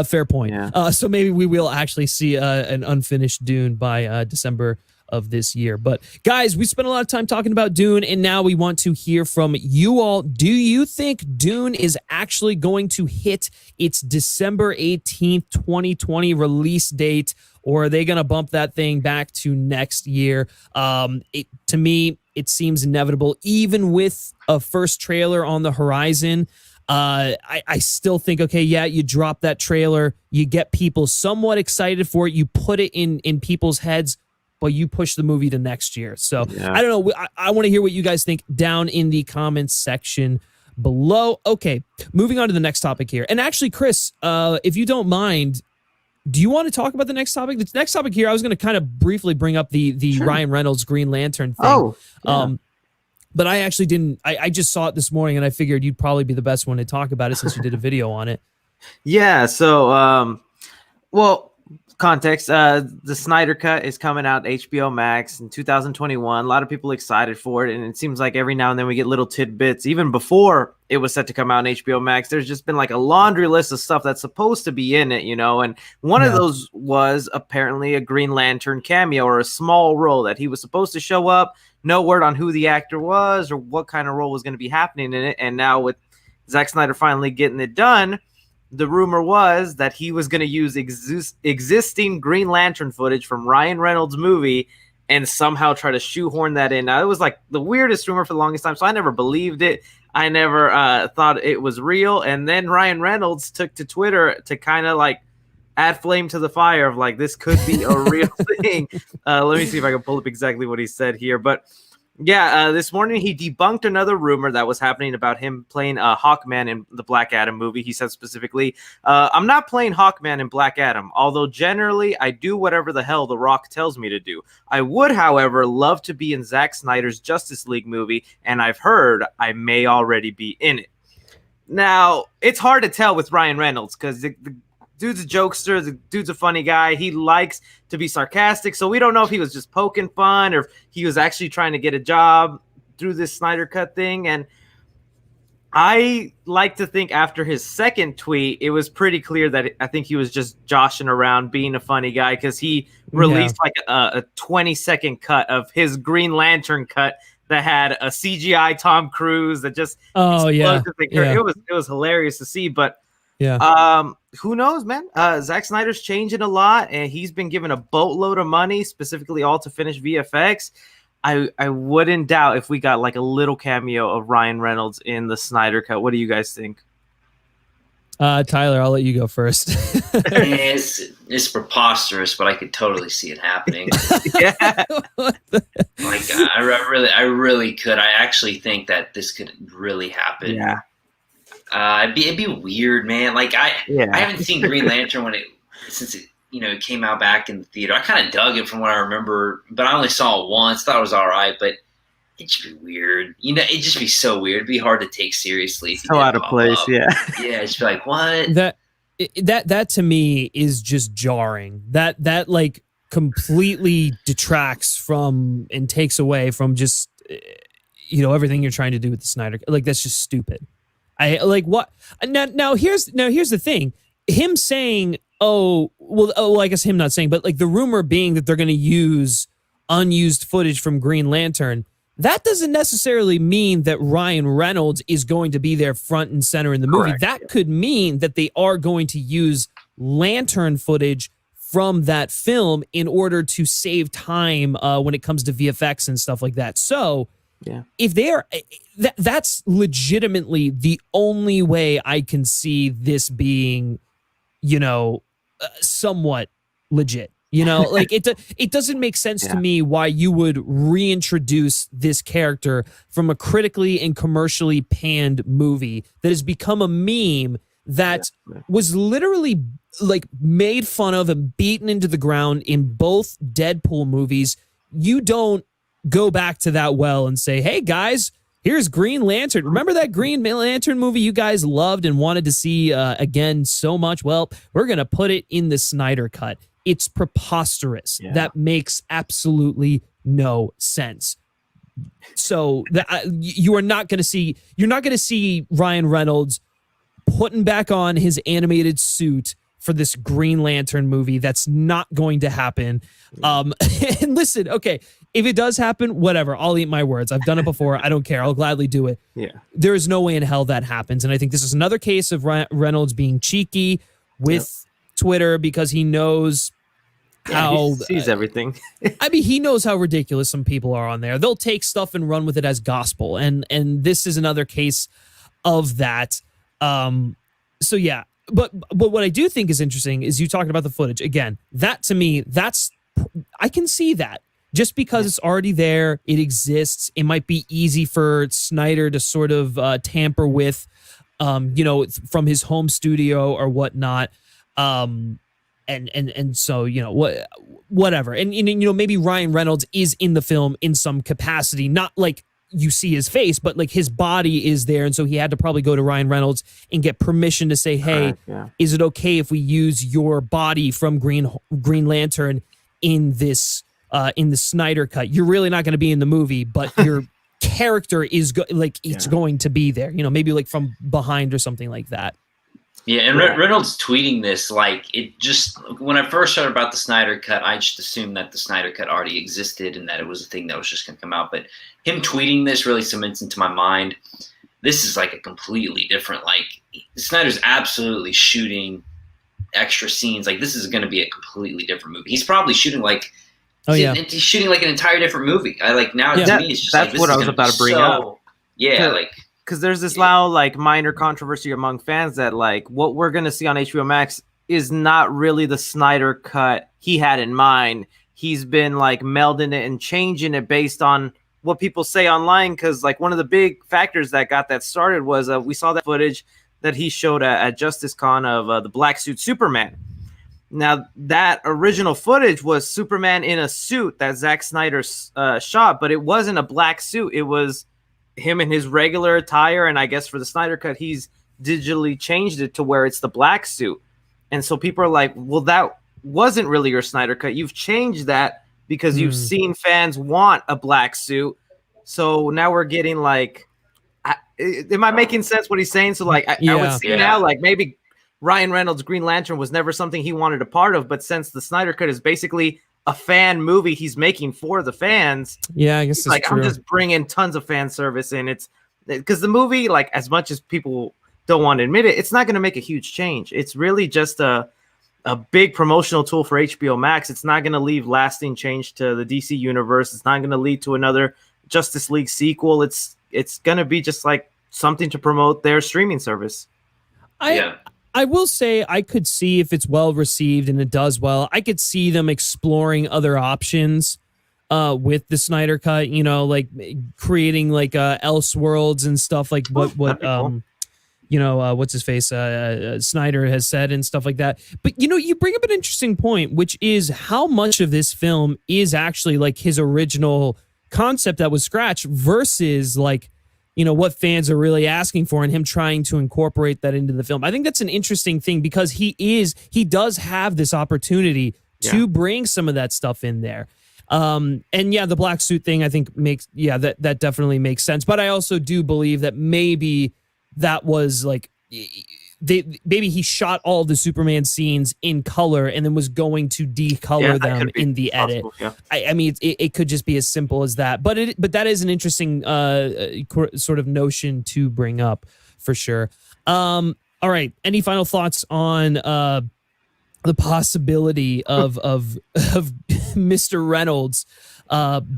Fair point. Yeah. So maybe we will actually see an unfinished Dune by December of this year. But guys, we spent a lot of time talking about Dune, and now we want to hear from you all. Do you think Dune is actually going to hit its December 18th, 2020 release date, or are they going to bump that thing back to next year? To me, it seems inevitable, even with a first trailer on the horizon. I still think, okay, yeah, you drop that trailer, you get people somewhat excited for it, you put it in people's heads, but you push the movie to next year. So I don't know. I want to hear what you guys think down in the comments section below. Okay, moving on to the next topic here. And actually, Chris, if you don't mind, do you want to talk about the next topic? The next topic here, I was going to kind of briefly bring up the Ryan Reynolds Green Lantern thing. Oh, yeah. But I actually didn't. I just saw it this morning, and I figured you'd probably be the best one to talk about it since you did a video on it. Yeah. So, well, context. The Snyder Cut is coming out HBO Max in 2021. A lot of people excited for it, and it seems like every now and then we get little tidbits. Even before it was set to come out on HBO Max, there's just been like a laundry list of stuff that's supposed to be in it, And one of those was apparently a Green Lantern cameo or a small role that he was supposed to show up. No word on who the actor was or what kind of role was going to be happening in it. And now with Zack Snyder finally getting it done, the rumor was that he was going to use existing Green Lantern footage from Ryan Reynolds' movie and somehow try to shoehorn that in. Now, it was like the weirdest rumor for the longest time, so I never believed it. I never thought it was real. And then Ryan Reynolds took to Twitter to kind of like add flame to the fire of like, this could be a real thing. Let me see if I can pull up exactly what he said here. But yeah, this morning he debunked another rumor that was happening about him playing Hawkman in the Black Adam movie. He said specifically, I'm not playing Hawkman in Black Adam, although generally I do whatever the hell The Rock tells me to do. I would, however, love to be in Zack Snyder's Justice League movie, and I've heard I may already be in it. Now, it's hard to tell with Ryan Reynolds because the dude's a jokester. The dude's a funny guy. He likes to be sarcastic. So we don't know if he was just poking fun or if he was actually trying to get a job through this Snyder Cut thing. And I like to think after his second tweet, it was pretty clear that I think he was just joshing around being a funny guy because he released like a 20-second cut of his Green Lantern cut that had a CGI Tom Cruise that just It was hilarious to see. But who knows, man? Zack Snyder's changing a lot, and he's been given a boatload of money, specifically all to finish VFX. I wouldn't doubt if we got like a little cameo of Ryan Reynolds in the Snyder Cut. What do you guys think? Tyler, I'll let you go first. It's preposterous, but I could totally see it happening. Like I really could. I actually think that this could really happen. Yeah. It'd be weird, man. Like I haven't seen Green Lantern since it came out back in the theater. I kind of dug it from what I remember, but I only saw it once. Thought it was all right, but it'd just be weird. It'd just be so weird. It'd be hard to take seriously. So out of place, yeah. Yeah, it's like what that to me is just jarring. That like completely detracts from and takes away from just everything you're trying to do with the Snyder. Like that's just stupid. I like what now here's the thing. Him saying, I guess him not saying, but like the rumor being that they're going to use unused footage from Green Lantern, that doesn't necessarily mean that Ryan Reynolds is going to be there front and center in the movie. Correct. That could mean that they are going to use Lantern footage from that film in order to save time when it comes to VFX and stuff like that. So if they are, that's legitimately the only way I can see this being, somewhat legit. Like it doesn't make sense to me why you would reintroduce this character from a critically and commercially panned movie that has become a meme that was literally like made fun of and beaten into the ground in both Deadpool movies. You don't go back to that well and say, hey guys, here's Green Lantern. Remember that Green Lantern movie you guys loved and wanted to see again so much? Well, we're going to put it in the Snyder Cut. It's preposterous. Yeah. That makes absolutely no sense. So you're not going to see Ryan Reynolds putting back on his animated suit for this Green Lantern movie. That's not going to happen. And listen, okay, if it does happen, whatever, I'll eat my words. I've done it before. I don't care. I'll gladly do it. Yeah. There is no way in hell that happens. And I think this is another case of Reynolds being cheeky with Twitter because he knows how he sees everything. I mean, he knows how ridiculous some people are on there. They'll take stuff and run with it as gospel. And this is another case of that. So yeah, but what I do think is interesting is you talking about the footage again. That to me, I can see that just because it's already there, it exists. It might be easy for Snyder to sort of tamper with, from his home studio or whatnot. And so whatever. And maybe Ryan Reynolds is in the film in some capacity, not like you see his face, but like his body is there. And so he had to probably go to Ryan Reynolds and get permission to say, hey, is it okay if we use your body from Green Lantern in this, in the Snyder cut? You're really not going to be in the movie, but your character is it's going to be there, maybe like from behind or something like that. Yeah, and Reynolds tweeting this, when I first heard about the Snyder Cut, I just assumed that the Snyder Cut already existed and that it was a thing that was just going to come out. But him tweeting this really cements into my mind, this is like a completely different, Snyder's absolutely shooting extra scenes. Like, this is going to be a completely different movie. He's probably shooting he's shooting like an entire different movie. To me, it's just that's what I was about to bring up. Yeah, because there's this now minor controversy among fans that what we're going to see on HBO Max is not really the Snyder cut he had in mind. He's been melding it and changing it based on what people say online. Because one of the big factors that got that started was we saw that footage that he showed at Justice Con of the black suit Superman. Now that original footage was Superman in a suit that Zack Snyder shot, but it wasn't a black suit. It was him in his regular attire, and I guess for the Snyder cut he's digitally changed it to where it's the black suit. And so people are like, well, that wasn't really your Snyder cut. You've changed that because you've seen fans want a black suit. So now we're getting am I making sense what he's saying? So I would see now maybe Ryan Reynolds' Green Lantern was never something he wanted a part of, but since the Snyder cut is basically a fan movie he's making for the fans. Yeah, I guess it's true. I'm just bringing tons of fan service in. It's because the movie, as much as people don't want to admit it, it's not going to make a huge change. It's really just a big promotional tool for HBO Max. It's not going to leave lasting change to the DC universe. It's not going to lead to another Justice League sequel. It's going to be just something to promote their streaming service. I will say I could see if it's well received and it does well, I could see them exploring other options with the Snyder cut, creating Elseworlds and stuff what what's his face Snyder has said and stuff like that. But you bring up an interesting point, which is how much of this film is actually his original concept that was scratched versus what fans are really asking for and him trying to incorporate that into the film. I think that's an interesting thing because he does have this opportunity to bring some of that stuff in there. The black suit thing I think makes, that definitely makes sense. But I also do believe that maybe that was maybe he shot all the Superman scenes in color and then was going to decolor them in the edit. I mean, it could just be as simple as that. But that is an interesting sort of notion to bring up for sure. All right. Any final thoughts on the possibility of Mr. Reynolds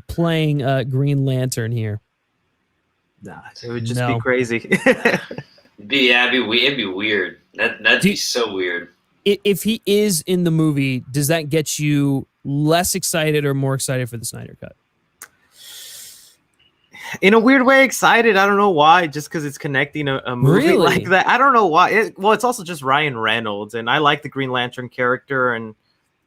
playing Green Lantern here? Nah, it would just be crazy. It'd be weird. That'd be so weird. If he is in the movie, does that get you less excited or more excited for the Snyder cut? In a weird way, excited. I don't know why. Just because it's connecting a movie like that. I don't know why. It's also just Ryan Reynolds, and I like the Green Lantern character, and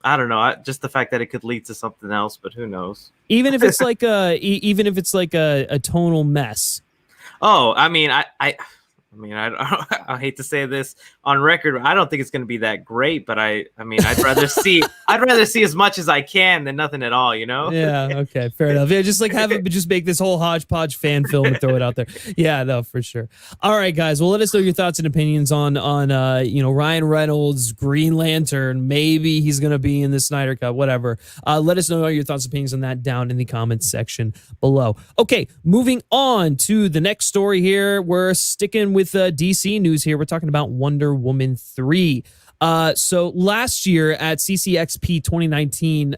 I don't know. Just the fact that it could lead to something else, but who knows? Even if it's a tonal mess. Oh, I mean, I mean, I hate to say this on record. I don't think it's going to be that great, but I mean, I'd rather see as much as I can than nothing at all, you know? Yeah. Okay. Fair enough. Yeah. Just like have it, just make this whole hodgepodge fan film and throw it out there. Yeah. No, for sure. All right, guys. Well, let us know your thoughts and opinions on Ryan Reynolds, Green Lantern. Maybe he's going to be in the Snyder Cut, whatever. Let us know your thoughts and opinions on that down in the comments section below. Okay. Moving on to the next story here. We're sticking with DC news here. We're talking about Wonder Woman 3. So last year at CCXP 2019,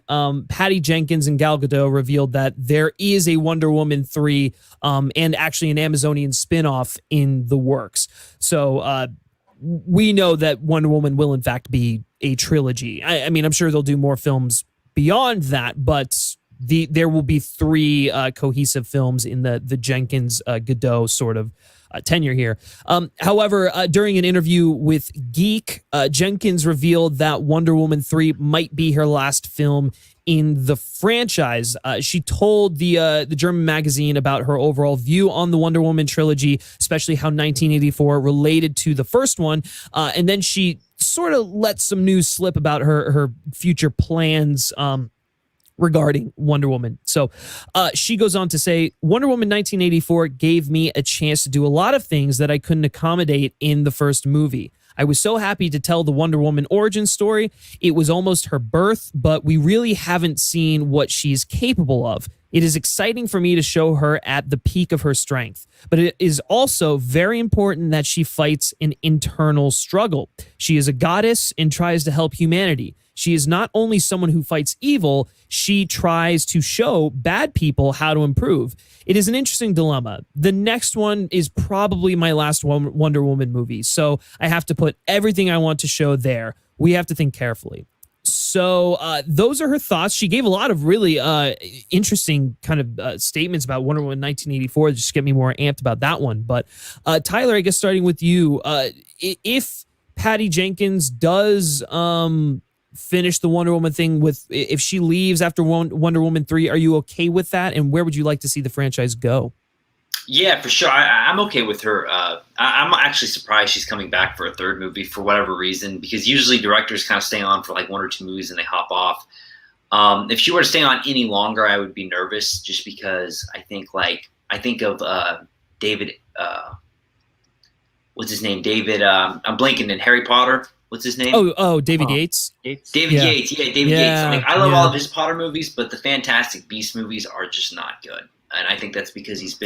Patty Jenkins and Gal Gadot revealed that there is a Wonder Woman 3 and actually an Amazonian spinoff in the works. So we know that Wonder Woman will in fact be a trilogy. I mean, I'm sure they'll do more films beyond that, but there will be 3 cohesive films in the Jenkins Gadot sort of tenure here. However, during an interview with Geek, Jenkins revealed that Wonder Woman 3 might be her last film in the franchise. She told the German magazine about her overall view on the Wonder Woman trilogy, especially how 1984 related to the first one, and then she sort of let some news slip about her future plans regarding Wonder Woman. So she goes on to say, Wonder Woman 1984 gave me a chance to do a lot of things that I couldn't accommodate in the first movie. I was so happy to tell the Wonder Woman origin story. It was almost her birth, but we really haven't seen what she's capable of. It is exciting for me to show her at the peak of her strength, but it is also very important that she fights an internal struggle. She is a goddess and tries to help humanity. She is not only someone who fights evil, she tries to show bad people how to improve. It is an interesting dilemma. The next one is probably my last Wonder Woman movie, so I have to put everything I want to show there. We have to think carefully. So those are her thoughts. She gave a lot of really interesting kind of statements about Wonder Woman 1984 just to get me more amped about that one. But Tyler, I guess starting with you, if Patty Jenkins does finish the Wonder Woman thing if she leaves after Wonder Woman 3, are you okay with that? And where would you like to see the franchise go? Yeah, for sure. I'm okay with her. I'm actually surprised she's coming back for a 3rd movie for whatever reason, because usually directors kind of stay on for like 1 or 2 movies and they hop off. If she were to stay on any longer, I would be nervous, just because I think of David, what's his name? David, I'm blanking in Harry Potter. What's his name? David Yates. David Yates. Yeah, David Yates. I love all of his Potter movies, but the Fantastic Beasts movies are just not good. And I think that's because he just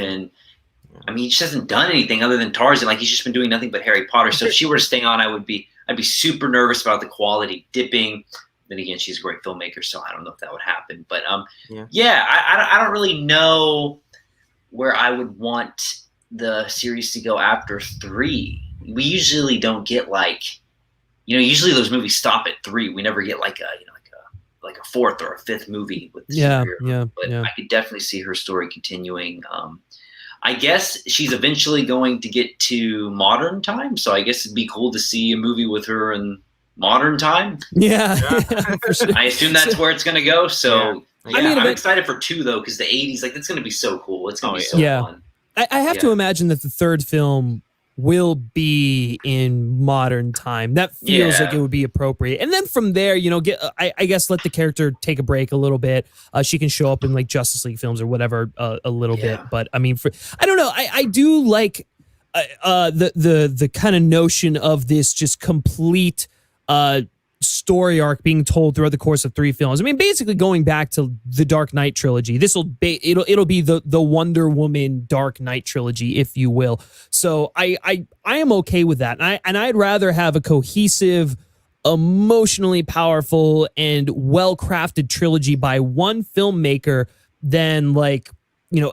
hasn't done anything other than Tarzan. Like, he's just been doing nothing but Harry Potter. So if she were to stay on, I'd be super nervous about the quality dipping. Then again, she's a great filmmaker, so I don't know if that would happen. But I don't really know where I would want the series to go after 3. We usually don't get usually those movies stop at 3. We never get like a 4th or a 5th movie with the superhero. But I could definitely see her story continuing. I guess she's eventually going to get to modern time, so I guess it'd be cool to see a movie with her in modern time. Yeah. For sure. I assume that's where it's going to go. So I'm excited for 2 though, because the 80s, that's going to be so cool. It's going to be so fun. I have to imagine that the 3rd film will be in modern time. That feels like it would be appropriate. And then from there, I guess let the character take a break a little bit. She can show up in like Justice League films or whatever a little bit. But I mean, I don't know. I do like the kind of notion of this just complete story arc being told throughout the course of 3 films. I mean, basically going back to the Dark Knight trilogy. It'll be the Wonder Woman Dark Knight trilogy, if you will. So I am okay with that. And I'd rather have a cohesive, emotionally powerful, and well-crafted trilogy by one filmmaker than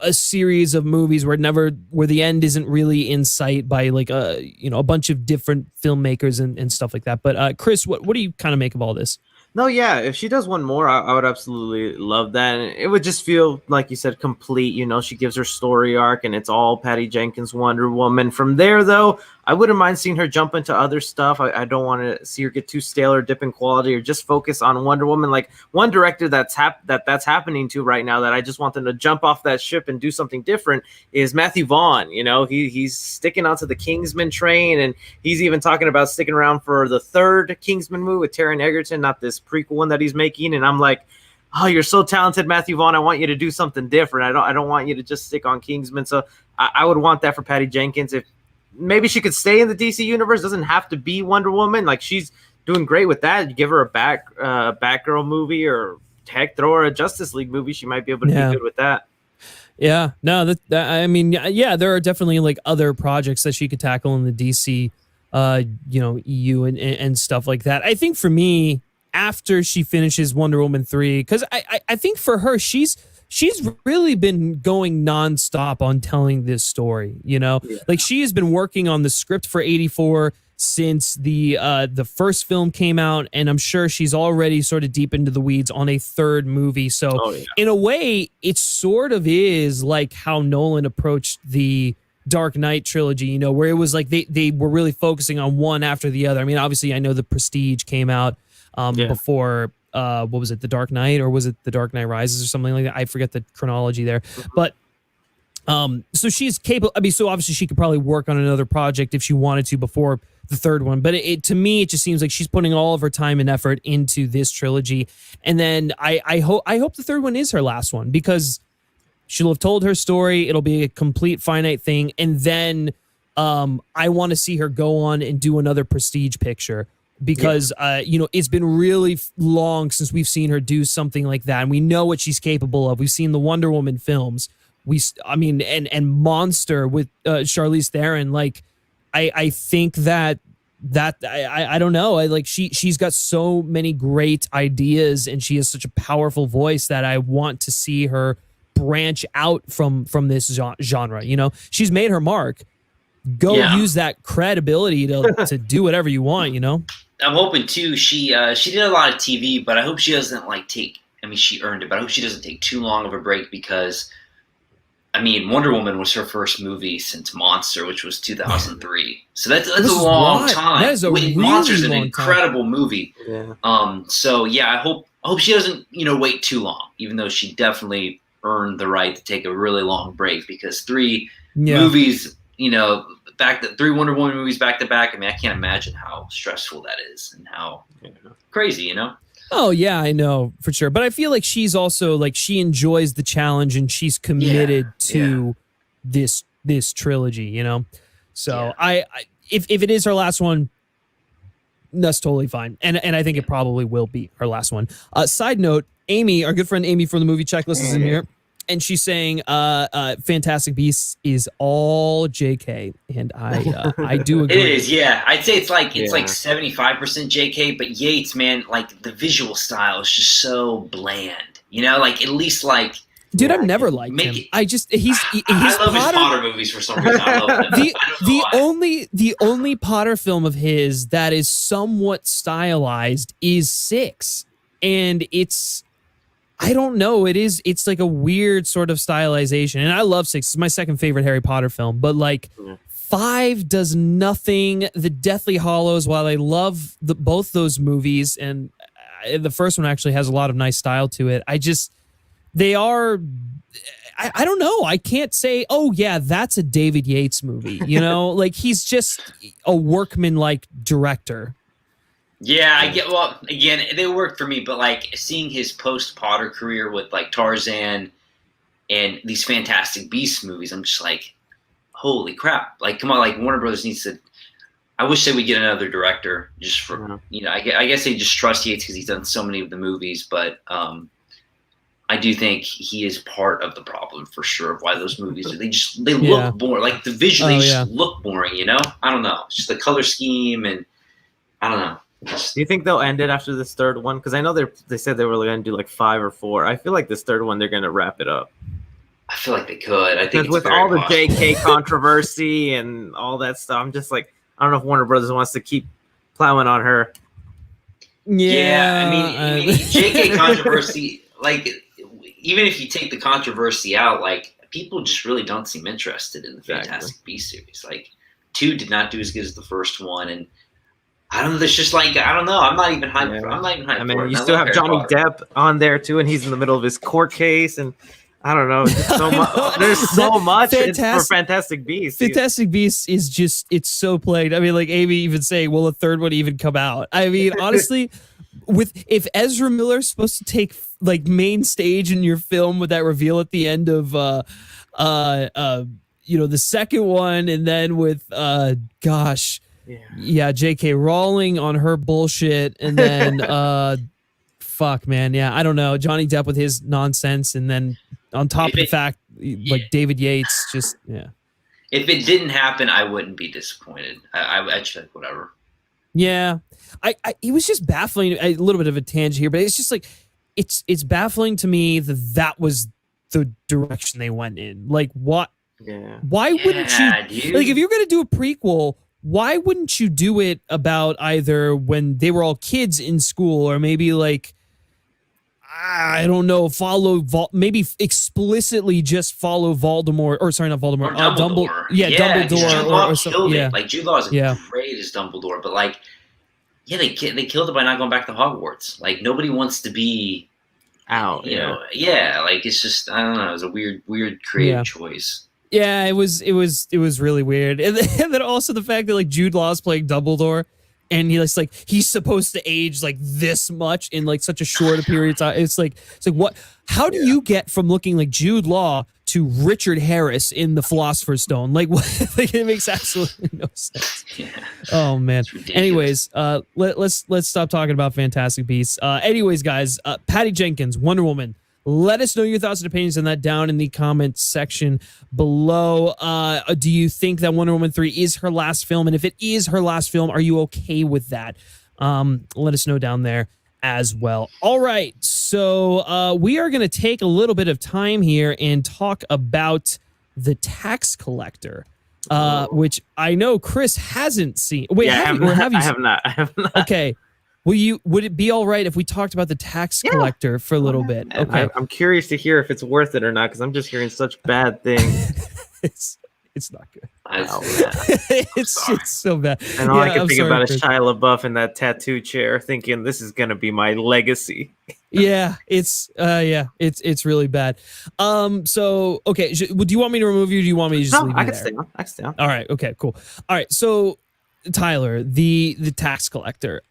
a series of movies where the end isn't really in sight by a bunch of different filmmakers and stuff like that. But Chris, what do you kind of make of all this? No, yeah, if she does one more, I would absolutely love that. And it would just feel, like you said, complete. She gives her story arc, and it's all Patty Jenkins, Wonder Woman. From there, though, I wouldn't mind seeing her jump into other stuff. I don't want to see her get too stale or dip in quality, or just focus on Wonder Woman. Like one director that's happening to right now that I just want them to jump off that ship and do something different is Matthew Vaughn. You know, he's sticking onto the Kingsman train, and he's even talking about sticking around for the third Kingsman movie with Taron Egerton, not this prequel one that he's making. And I'm like, oh, you're so talented, Matthew Vaughn. I want you to do something different. I don't want you to just stick on Kingsman. So I would want that for Patty Jenkins. If maybe she could stay in the DC universe, doesn't have to be Wonder Woman. Like she's doing great with that. You give her a Batgirl movie, or heck, throw her a Justice League movie. She might be able to be good with that. Yeah, no, I mean, yeah, there are definitely like other projects that she could tackle in the DC, EU and stuff like that. I think for me, after she finishes Wonder Woman 3, because I think for her, she's really been going nonstop on telling this story, you know? Yeah. Like she has been working on the script for 84 since the first film came out, and I'm sure she's already sort of deep into the weeds on a third movie. So in a way, it sort of is like how Nolan approached the Dark Knight trilogy, you know, where it was like they were really focusing on one after the other. I mean, obviously I know The Prestige came out before what was it, The Dark Knight, or was it The Dark Knight Rises or something like that? I forget the chronology there. But so she's capable. I mean, so obviously she could probably work on another project if she wanted to before the third one. But to me, it just seems like she's putting all of her time and effort into this trilogy. And then I hope the third one is her last one, because she'll have told her story. It'll be a complete finite thing. And then I want to see her go on and do another Prestige picture, because it's been really long since we've seen her do something like that, and we know what she's capable of. We've seen the Wonder Woman films, and Monster with Charlize Theron. Like, I think that I don't know. She's got so many great ideas, and she has such a powerful voice that I want to see her branch out from this genre. You know, she's made her mark. Go use that credibility to do whatever you want, you know? I'm hoping too. She did a lot of TV, but I hope she doesn't she earned it, but I hope she doesn't take too long of a break, because Wonder Woman was her first movie since Monster, which was 2003. So that's a long time. That is a really Monster's an long incredible time. movie. Yeah. I hope she doesn't, wait too long, even though she definitely earned the right to take a really long break, because three movies, three Wonder Woman movies back to back. I mean, I can't imagine how stressful that is and how crazy, you know? Oh yeah, I know for sure. But I feel like she's also like, she enjoys the challenge, and she's committed to this trilogy, you know? So if it is her last one, that's totally fine. And I think it probably will be her last one. Side note, Amy, our good friend Amy from the Movie Checklist is in here. And she's saying Fantastic Beasts is all JK, and I do agree. It is, yeah. I'd say it's like 75% JK, but Yates, man, like the visual style is just so bland. You know, like at least like. Dude, I've never liked him. I love his Potter movies for some reason. I love them. The only Potter film of his that is somewhat stylized is 6, and it's. I don't know. It's like a weird sort of stylization. And I love 6. It's my second favorite Harry Potter film. But like 5 does nothing. The Deathly Hallows, while I love both those movies, and the first one actually has a lot of nice style to it, I don't know. I can't say, oh yeah, that's a David Yates movie. You know, like he's just a workman-like director. Yeah, I get. Well, again, they worked for me, but like seeing his post-Potter career with like Tarzan and these Fantastic Beasts movies, I'm just like, holy crap! Like, come on, like Warner Brothers needs to. I wish they would get another director just for I guess they just trust Yates because he's done so many of the movies, but I do think he is part of the problem for sure of why those movies they look boring. Like the visually just look boring, you know? I don't know. It's just the color scheme, and I don't know. Do you think they'll end it after this third one? Because I know they said they were going to do like 5 or 4. I feel like this third one they're going to wrap it up. I feel like they could. I think with all the JK controversy and all that stuff, I'm just like, I don't know if Warner Brothers wants to keep plowing on her. Yeah, I mean JK controversy. Like, even if you take the controversy out, like people just really don't seem interested in the Fantastic Beasts series. Like, 2 did not do as good as the first one, and I don't know. There's just like I don't know. I'm not even hyped. Yeah. I'm not even hyped. I mean, for it. you I still love have Harry Johnny Potter. Depp on there too, and he's in the middle of his court case, and I don't know. There's so I much. know. There's so much. It's for Fantastic- Fantastic Beasts. Fantastic Beasts is just, it's so plagued. I mean, like Amy even saying, will a third one even come out? I mean, honestly, if Ezra Miller's supposed to take like main stage in your film with that reveal at the end of the second one, and then with J.K. Rowling on her bullshit, and then fuck, man, yeah, I don't know, Johnny Depp with his nonsense, and then on top of the fact, like David Yates, just If it didn't happen, I wouldn't be disappointed. I'd check whatever. Yeah, it was just baffling. A little bit of a tangent here, but it's just like it's baffling to me that was the direction they went in. Like, what? Yeah. Why wouldn't you? Dude. Like, if you're gonna do a prequel, why wouldn't you do it about either when they were all kids in school, or maybe like, I don't know, maybe explicitly just follow Voldemort, or sorry, not Voldemort, Or Dumbledore. Dumbledore, Jude Law or killed something. it. Yeah, Like Jude Law is great as Dumbledore, but like, they killed it by not going back to Hogwarts. Like, nobody wants to be out. you know. Like, it's just, I don't know. It was a weird creative choice. Yeah, it was really weird, and then also the fact that like Jude Law's playing Dumbledore, and he's supposed to age like this much in like such a short period of time. It's like what? How do you get from looking like Jude Law to Richard Harris in The Philosopher's Stone? Like, what? Like, it makes absolutely no sense. Yeah. Oh man. It's ridiculous. Anyways, let's stop talking about Fantastic Beasts. Anyways, guys, Patty Jenkins, Wonder Woman. Let us know your thoughts and opinions on that down in the comments section below. Do you think that Wonder Woman 3 is her last film? And if it is her last film, are you okay with that? Let us know down there as well. All right. So we are going to take a little bit of time here and talk about The Tax Collector, which I know Chris hasn't seen. Wait, Yeah, have you? I have not. Okay. Would it be all right if we talked about The Tax Collector for a little bit? Okay. I'm curious to hear if it's worth it or not, because I'm just hearing such bad things. It's not good. It's so bad. And all I can I'm think sorry, about is Chris. Shia LaBeouf in that tattoo chair, thinking this is gonna be my legacy. Yeah, it's really bad. So okay, do you want me to remove you? Or do you want me to just leave you I can there? stay on. I can stay on. All right. Okay. Cool. All right. So, Tyler, the Tax Collector.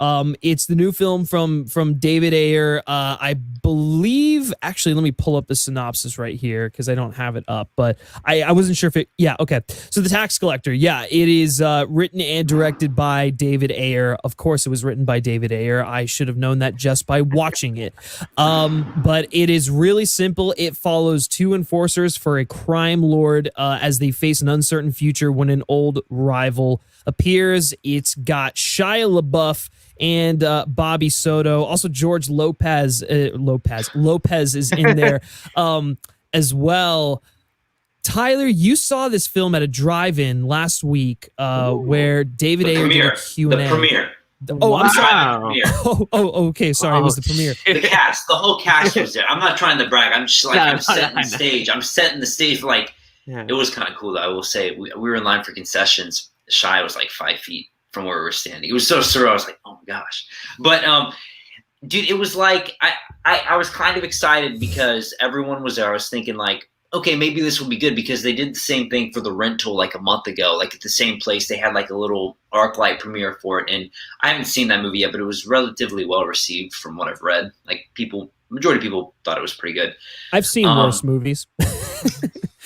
It's the new film from David Ayer. I believe. Actually, let me pull up the synopsis right here because I don't have it up. But I wasn't sure if it. Yeah. Okay. So the Tax Collector. Yeah, it is written and directed by David Ayer. Of course, it was written by David Ayer. I should have known that just by watching it. But it is really simple. It follows two enforcers for a crime lord as they face an uncertain future when an old rival appears. It's got Shia LaBeouf and Bobby Soto. Also, George Lopez is in there as well. Tyler, you saw this film at a drive-in last week where David Ayer did a Q&A. The premiere. Oh, I'm sorry. Wow. Oh, okay. Sorry, it was the premiere. The cast, the whole cast was there. I'm not trying to brag. I'm just like, I'm setting the stage. I'm setting the stage for like, it was kind of cool, though. I will say, we were in line for concessions. Shia was like 5 feet from where we were standing. It was so surreal. I was like, oh my gosh. But dude, it was like I was kind of excited because everyone was there. I was thinking like, okay, maybe this will be good because they did the same thing for The Rental like a month ago. Like at the same place, they had like a little ArcLight premiere for it. And I haven't seen that movie yet, but it was relatively well received from what I've read. Like majority of people thought it was pretty good. I've seen worse movies.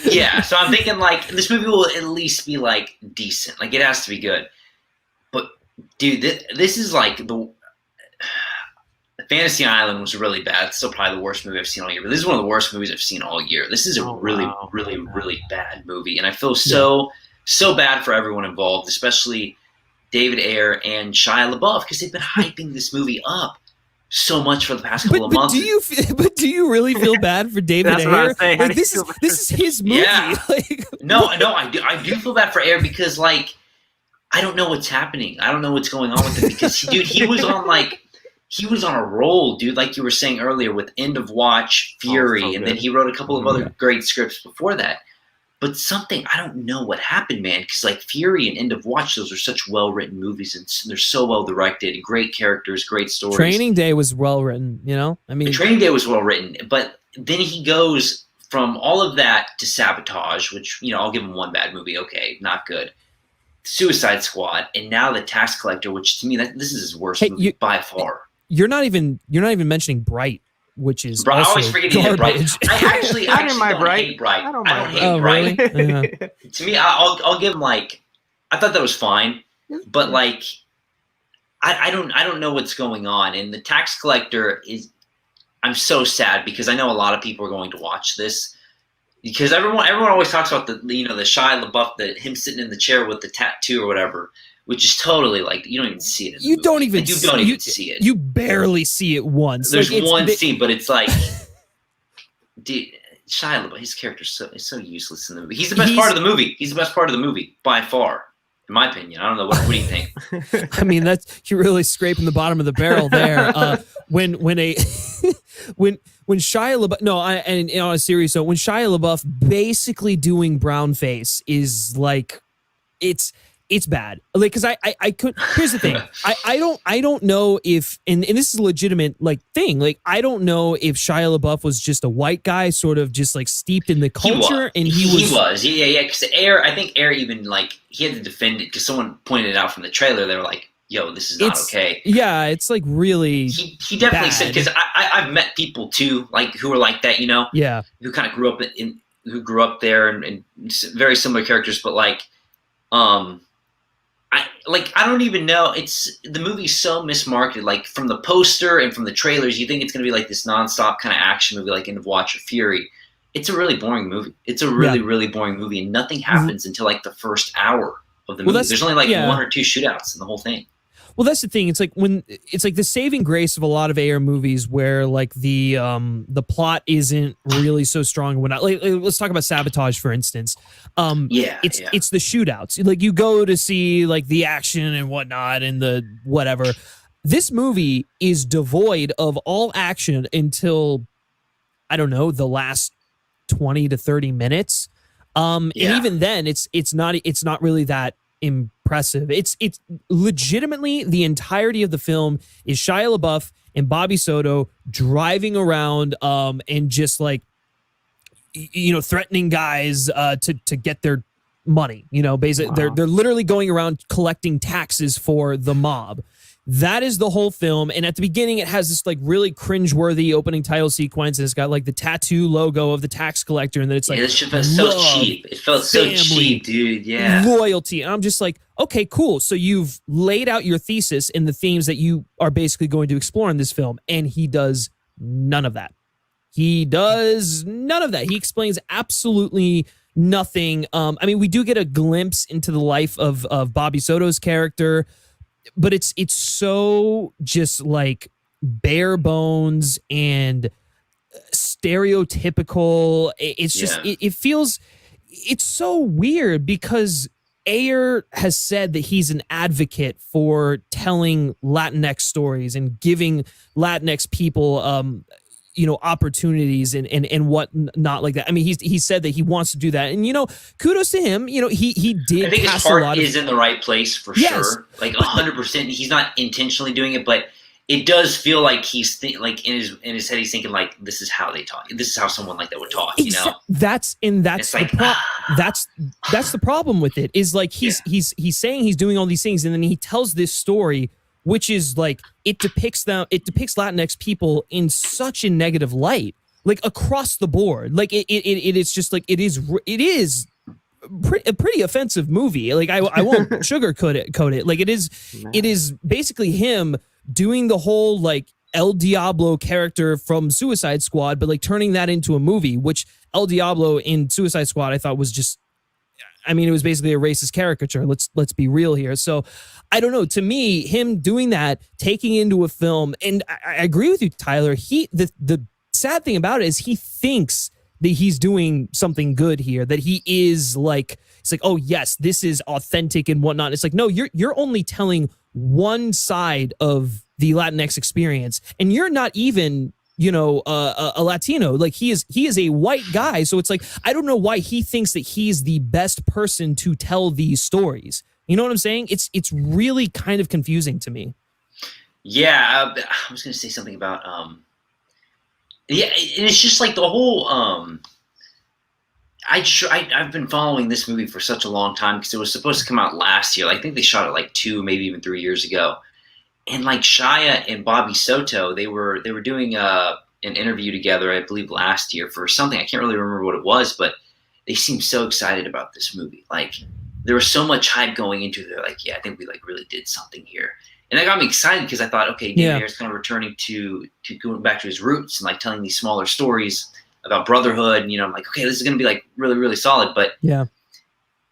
Yeah, so I'm thinking like this movie will at least be like decent. Like it has to be good. But dude, this is like the Fantasy Island was really bad. It's still probably the worst movie I've seen all year. But this is one of the worst movies I've seen all year. This is a really bad movie, and I feel so bad for everyone involved, especially David Ayer and Shia LaBeouf, because they've been hyping this movie up so much for the past couple of months. Do you really feel bad for David That's what I Ayer? was saying. Like, this is his movie. Yeah. Like, No, I do feel bad for Ayer because like I don't know what's happening. I don't know what's going on with him because he was on a roll, dude. Like you were saying earlier with End of Watch, Fury, and then he wrote a couple of other great scripts before that. But something, I don't know what happened, man, because like Fury and End of Watch, those are such well-written movies, and they're so well-directed, great characters, great stories. Training Day was well-written, you know? I mean, Training Day was well-written, but then he goes from all of that to Sabotage, which, you know, I'll give him one bad movie, okay, not good. Suicide Squad, and now The Tax Collector, which to me, this is his worst movie by far. You're not even mentioning Bright, which is Bro, I always forget he did Bright. I actually I don't mind hate Bright. I don't hate oh, Bright. Really? Yeah. To me, I'll give him like, I thought that was fine, but like, I don't know what's going on. And The Tax Collector is, I'm so sad because I know a lot of people are going to watch this because everyone always talks about the Shia LaBeouf, him sitting in the chair with the tattoo or whatever. Which is totally like you don't even see it. You don't even see it. You barely see it once. There's like one scene, but it's like, dude, Shia LaBeouf, his character is so useless in the movie. He's the best part of the movie. He's the best part of the movie by far, in my opinion. I don't know. What do you think? I mean, you're really scraping the bottom of the barrel there. When Shia LaBeouf, and on a serious note, when Shia LaBeouf basically doing brown face is like, it's bad. Like, cause I could, here's the thing. I don't know if, and this is a legitimate like thing. Like, I don't know if Shia LaBeouf was just a white guy sort of just like steeped in the culture. He was. Yeah. Cause I think Air even like, he had to defend it cause someone pointed it out from the trailer. They were like, yo, this is not okay. Yeah. It's like really, he definitely said, cause I've met people too, like who were like that, you know? Yeah. Who kind of grew up there and very similar characters, but like, I don't even know. The movie's so mismarketed. Like from the poster and from the trailers, you think it's gonna be like this nonstop kind of action movie, like End of Watch or Fury. It's a really boring movie. It's a really boring movie, and nothing happens until like the first hour of the movie. There's only like one or two shootouts in the whole thing. Well, that's the thing. It's like the saving grace of a lot of AR movies where like the plot isn't really so strong. When let's talk about Sabotage, for instance. It's the shootouts. Like you go to see like the action and whatnot and the whatever. This movie is devoid of all action until, I don't know, the last 20 to 30 minutes. And even then it's not really that impressive. It's legitimately the entirety of the film is Shia LaBeouf and Bobby Soto driving around and just like threatening guys to get their money. Basically they're literally going around collecting taxes for the mob. That is the whole film. And at the beginning, it has this like really cringeworthy opening title sequence. And it's got like the tattoo logo of the tax collector. And then it's like, this shit felt so cheap. It felt so cheap, dude. Yeah. Loyalty. And I'm just like, okay, cool. So you've laid out your thesis and the themes that you are basically going to explore in this film. And he does none of that. He explains absolutely nothing. I mean, we do get a glimpse into the life of Bobby Soto's character, but it's so just like bare bones and stereotypical. It's just it feels, it's so weird because Ayer has said that he's an advocate for telling Latinx stories and giving Latinx people opportunities and what not like that. I mean, he said that he wants to do that, and kudos to him. He did. I think pass his heart a lot is in the right place for sure. Like 100%. He's not intentionally doing it, but it does feel like he's like in his head he's thinking like this is how they talk. This is how someone like that would talk. That's like, that's the problem with it. Is like he's saying he's doing all these things, and then he tells this story, which is like it depicts Latinx people in such a negative light, like across the board. Like it's just like it is a pretty offensive movie. Like I won't sugarcoat it. Like it is basically him doing the whole like El Diablo character from Suicide Squad, but like turning that into a movie, which El Diablo in Suicide Squad I thought was just, I mean, it was basically a racist caricature. Let's be real here. So I don't know. To me, him doing that, taking into a film, and I agree with you, Tyler. The sad thing about it is he thinks that he's doing something good here. That he is like, it's like, oh yes, this is authentic and whatnot. It's like, no, you're only telling one side of the Latinx experience, and you're not even a Latino. Like he is a white guy. So it's like, I don't know why he thinks that he's the best person to tell these stories. You know what I'm saying? It's really kind of confusing to me. Yeah. I was going to say something about, yeah, and it's just like the whole, I've been following this movie for such a long time because it was supposed to come out last year. I think they shot it like 2, maybe even 3 years ago. And like Shia and Bobby Soto, they were doing an interview together, I believe last year for something. I can't really remember what it was, but they seemed so excited about this movie. Like there was so much hype going into it. They're like, yeah, I think we like really did something here. And that got me excited because I thought, okay, David Ayer's kind of returning to going back to his roots and like telling these smaller stories about brotherhood. And, I'm like, okay, this is going to be like really, really solid. But yeah.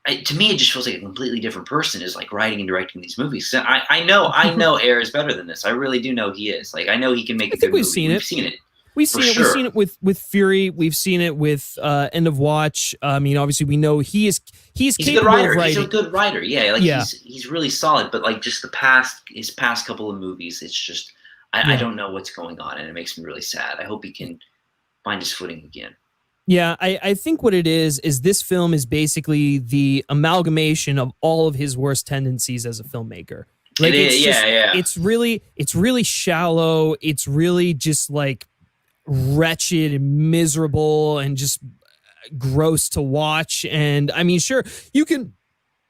To me, it just feels like a completely different person is like writing and directing these movies. So I know Ayer is better than this. I really do know he is. Like I know he can make a good movie. We've seen it. We've seen it with Fury. We've seen it with End of Watch. I mean, obviously, we know he's capable a good writer. Of writing. He's a good writer. Yeah, he's really solid. But like just his past couple of movies, it's just I don't know what's going on, and it makes me really sad. I hope he can find his footing again. Yeah, I think what it is this film is basically the amalgamation of all of his worst tendencies as a filmmaker. Like it's really shallow. It's really just like wretched and miserable and just gross to watch. And I mean, sure, you can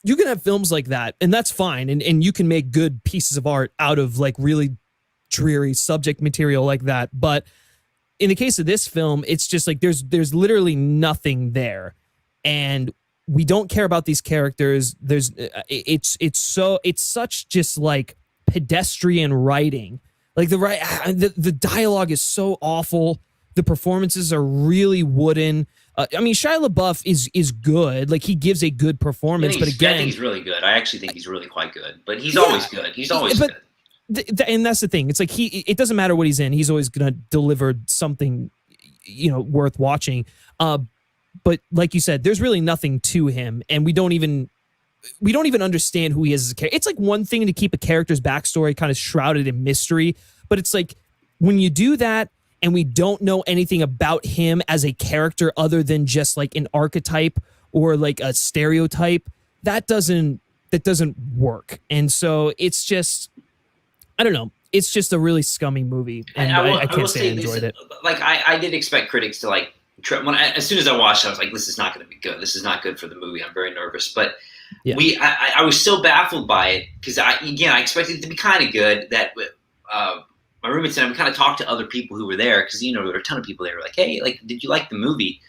have films like that, and that's fine. And you can make good pieces of art out of like really dreary subject material like that. But in the case of this film, it's just like there's literally nothing there, and we don't care about these characters. It's such just like pedestrian writing. Like the dialogue is so awful. The performances are really wooden. I mean, Shia LaBeouf is good. Like he gives a good performance, but again, I think he's really good. I actually think he's really quite good. But he's always good. He's always good. And that's the thing. It's like it doesn't matter what he's in. He's always going to deliver something, worth watching. But like you said, there's really nothing to him, and we don't even understand who he is as a character. It's like one thing to keep a character's backstory kind of shrouded in mystery, but it's like when you do that and we don't know anything about him as a character other than just like an archetype or like a stereotype, that doesn't work. And so it's just, I don't know. It's just a really scummy movie, and I can't say I enjoyed it. Like I did expect critics to like. As soon as I watched it, I was like, "This is not going to be good. This is not good for the movie." I'm very nervous, but I was so baffled by it because I expected it to be kind of good. That my roommates and I, we kind of talked to other people who were there because there were a ton of people there. Were like, "Hey, like, did you like the movie?"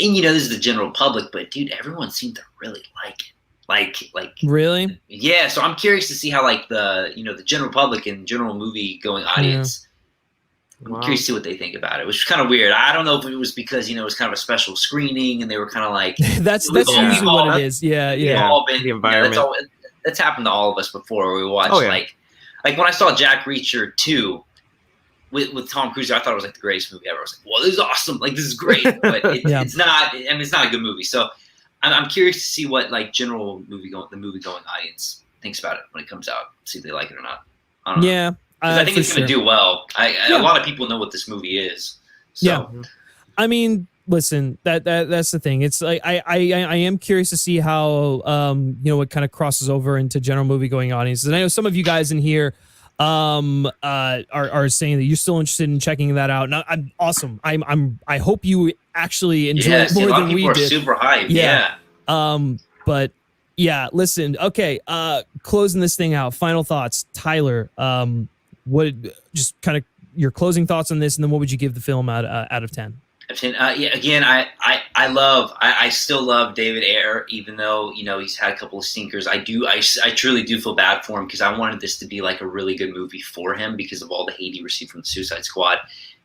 And this is the general public, but dude, everyone seemed to really like it. Like really? Yeah. So I'm curious to see how like the general public and general movie going audience. Yeah. I'm curious to see what they think about it, which is kind of weird. I don't know if it was because it was kind of a special screening and they were kind of like that's usually what it is. Yeah. The environment. That's happened to all of us before. We watched like when I saw Jack Reacher 2 with Tom Cruise, I thought it was like the greatest movie ever. I was like, "Well, this is awesome! Like this is great," but it's not. I mean, it's not a good movie. So I'm curious to see what like the movie going audience thinks about it when it comes out. See if they like it or not. I don't know. Yeah. I think it's going to do well. A lot of people know what this movie is. So. Yeah, I mean, listen, that's the thing. It's like I am curious to see how what kind of crosses over into general movie going audiences. And I know some of you guys in here are saying that you're still interested in checking that out. And I'm awesome. I hope you actually enjoy it more than we did. Super hyped. Yeah. But yeah, listen. Okay. Closing this thing out. Final thoughts, Tyler. What just kind of your closing thoughts on this, and then what would you give the film out of 10? Again, I still love David Ayer, even though he's had a couple of stinkers. I truly do feel bad for him because I wanted this to be like a really good movie for him because of all the hate he received from the Suicide Squad.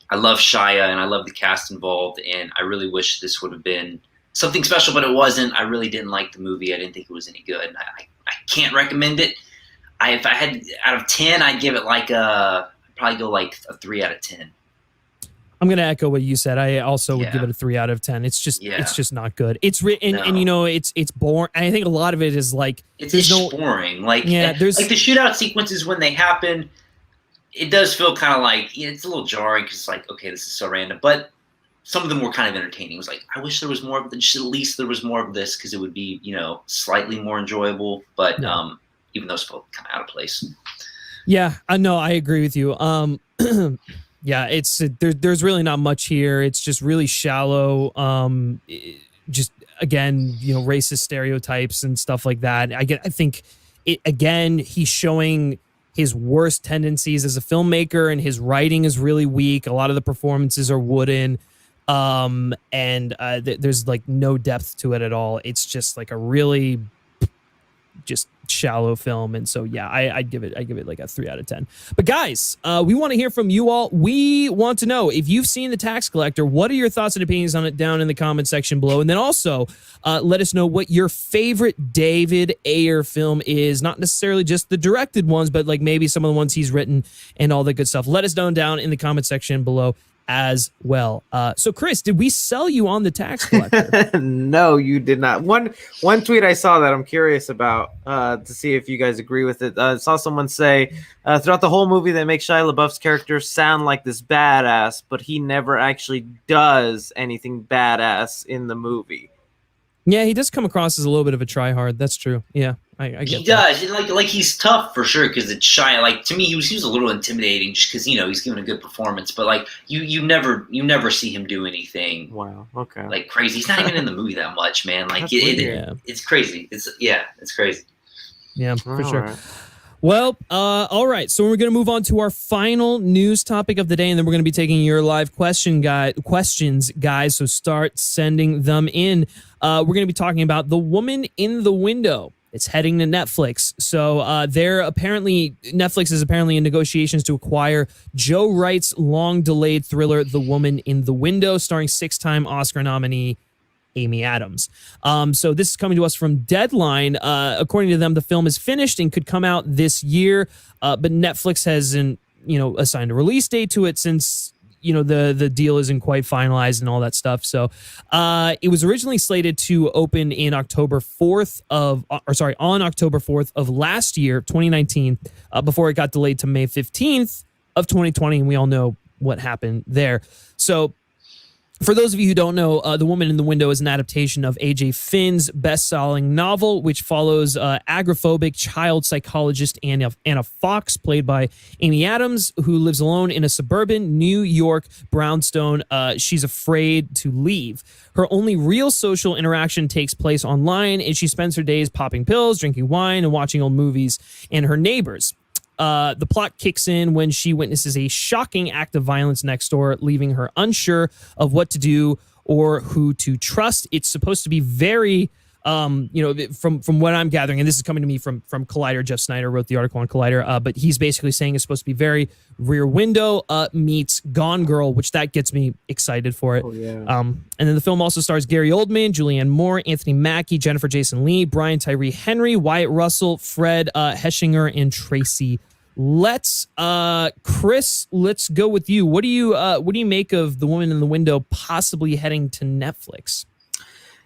I love Shia and I love the cast involved, and I really wish this would have been something special, but it wasn't. I really didn't like the movie. I didn't think it was any good. I can't recommend it. If I had out of 10, I'd give it like probably go like a 3 out of 10. I'm gonna echo what you said. I also would give it a 3 out of 10. It's just not good. It's written and it's boring. And I think a lot of it is like it's boring. Like there's like the shootout sequences when they happen. it does feel kind of like it's a little jarring because it's like, okay, this is so random, but some of them were kind of entertaining. It was like, I wish there was more of this, at least there was more of this because it would be, slightly more enjoyable. But even those felt kind of out of place. Yeah, I know. I agree with you. Yeah, there's really not much here. It's just really shallow. Just again, racist stereotypes and stuff like that. I think he's showing his worst tendencies as a filmmaker, and his writing is really weak. A lot of the performances are wooden. There's like no depth to it at all. It's just like a really just shallow film. And so, yeah, I'd give it like a 3 out of 10. But guys, we want to hear from you all. We want to know if you've seen The Tax Collector. What are your thoughts and opinions on it down in the comment section below? And then also let us know what your favorite David Ayer film is. Not necessarily just the directed ones, but like maybe some of the ones he's written and all the good stuff. Let us know down in the comment section below as well. So Chris, did we sell you on The Tax Collector? No, you did not. One tweet I saw that I'm curious about to see if you guys agree with it. I saw someone say throughout the whole movie they make Shia LaBeouf's character sound like this badass, but he never actually does anything badass in the movie. Yeah, he does come across as a little bit of a tryhard. That's true. Yeah, I get he that. does. Like he's tough for sure because it's shy. Like to me, he was a little intimidating just because he's giving a good performance. But like you never see him do anything. Wow. Okay. Like crazy. He's not even in the movie that much, man. Like it's crazy. It's crazy. Yeah, for sure. Right. Well, all right. So we're going to move on to our final news topic of the day, and then we're going to be taking your live questions, guys. So start sending them in. We're going to be talking about The Woman in the Window. It's heading to Netflix. So Netflix is apparently in negotiations to acquire Joe Wright's long-delayed thriller, The Woman in the Window, starring 6-time Oscar nominee Amy Adams. So this is coming to us from Deadline. According to them, the film is finished and could come out this year, but Netflix hasn't, assigned a release date to it since, the deal isn't quite finalized and all that stuff. So it was originally slated to open in on October 4th of last year, 2019, before it got delayed to May 15th of 2020, and we all know what happened there. So for those of you who don't know, The Woman in the Window is an adaptation of A.J. Finn's best-selling novel, which follows agoraphobic child psychologist Anna Fox, played by Amy Adams, who lives alone in a suburban New York brownstone. She's afraid to leave. Her only real social interaction takes place online, and she spends her days popping pills, drinking wine, and watching old movies and her neighbors. The plot kicks in when she witnesses a shocking act of violence next door, leaving her unsure of what to do or who to trust. It's supposed to be very, from what I'm gathering, and this is coming to me from Collider. Jeff Snyder wrote the article on Collider, but he's basically saying it's supposed to be very Rear Window meets Gone Girl, which that gets me excited for it. Oh, yeah. And then the film also stars Gary Oldman, Julianne Moore, Anthony Mackie, Jennifer Jason Leigh, Brian Tyree Henry, Wyatt Russell, Fred Heschinger, and Tracy Letts. Chris, let's go with you. What do you make of The Woman in the Window possibly heading to Netflix?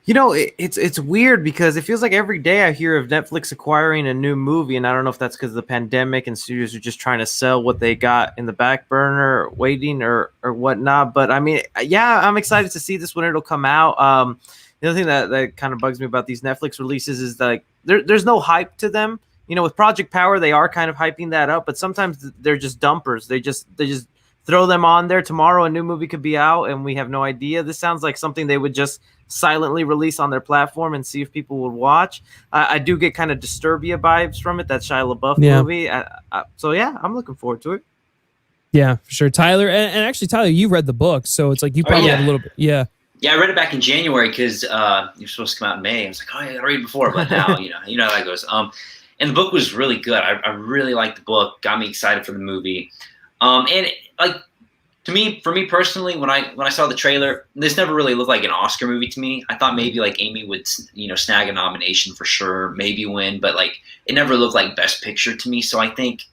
It's weird because it feels like every day I hear of Netflix acquiring a new movie, and I don't know if that's because of the pandemic and studios are just trying to sell what they got in the back burner, waiting or whatnot. But I mean, yeah, I'm excited to see this when it'll come out. The other thing that kind of bugs me about these Netflix releases is that there's no hype to them. With Project Power, they are kind of hyping that up, but sometimes they're just dumpers. They just throw them on there. Tomorrow, a new movie could be out, and we have no idea. This sounds like something they would just silently release on their platform and see if people would watch. I do get kind of Disturbia vibes from it, that Shia LaBeouf movie. So, yeah, I'm looking forward to it. Yeah, for sure. Tyler, and actually, Tyler, you read the book, so it's like you probably have a little bit. Yeah. Yeah, I read it back in January because you're supposed to come out in May. I was like, oh, I got to read it before, but now, you know how that goes. And the book was really good. I really liked the book. Got me excited for the movie. And for me personally, when I saw the trailer, this never really looked like an Oscar movie to me. I thought maybe like Amy would, snag a nomination for sure, maybe win, but like it never looked like Best Picture to me. So I think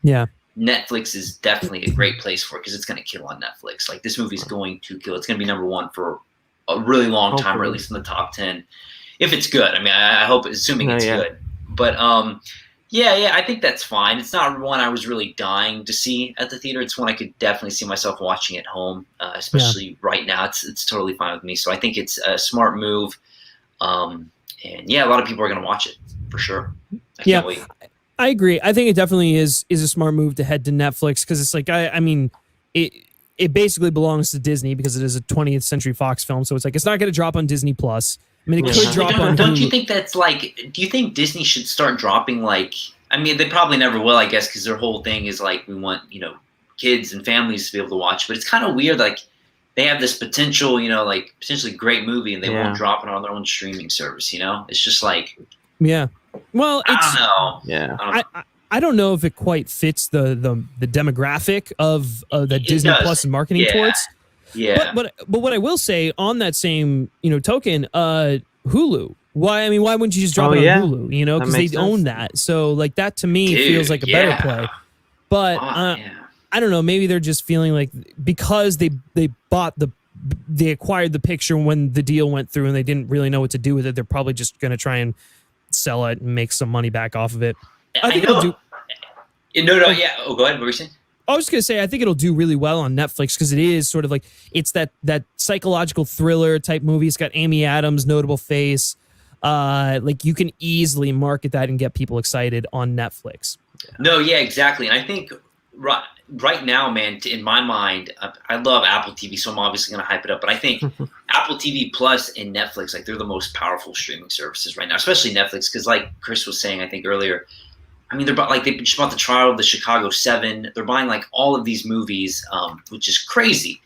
Netflix is definitely a great place for it because it's going to kill on Netflix. Like this movie's going to kill. It's going to be #1 for a really long time, or at least in the top 10, if it's good. I mean, I hope, assuming it's good. But Yeah, I think that's fine. It's not one I was really dying to see at the theater. It's one I could definitely see myself watching at home, especially right now. It's totally fine with me. So I think it's a smart move. And yeah, a lot of people are going to watch it for sure. I can't wait. I agree. I think it definitely is a smart move to head to Netflix because it's like I mean it basically belongs to Disney because it is a 20th Century Fox film. So it's like it's not going to drop on Disney Plus. I mean, it could drop on. Don't you think that's like? Do you think Disney should start dropping like? I mean, they probably never will, I guess, because their whole thing is like we want kids and families to be able to watch. But it's kind of weird, like they have this potential, like potentially great movie, and they won't drop it on their own streaming service. It's just like. Yeah. Well, I don't know. Yeah. I don't know if it quite fits the demographic of that Disney Plus is marketing towards. Yeah. But what I will say on that same token, Hulu. Why wouldn't you just drop it on Hulu? Because they own that. So like that to me feels like a better play. But I don't know. Maybe they're just feeling like because they acquired the picture when the deal went through and they didn't really know what to do with it. They're probably just going to try and sell it and make some money back off of it. I think it'll do. No. Yeah. Oh, go ahead. What were you saying? I was just gonna say I think it'll do really well on Netflix because it is sort of like it's that psychological thriller type movie. It's got Amy Adams, notable face. Like you can easily market that and get people excited on Netflix. No, yeah, exactly. And I think right now, man, in my mind, I love Apple TV, so I'm obviously gonna hype it up. But I think Apple TV Plus and Netflix, like they're the most powerful streaming services right now, especially Netflix, because like Chris was saying, I think earlier. I mean, they just bought the Trial of the Chicago 7. They're buying like all of these movies, which is crazy.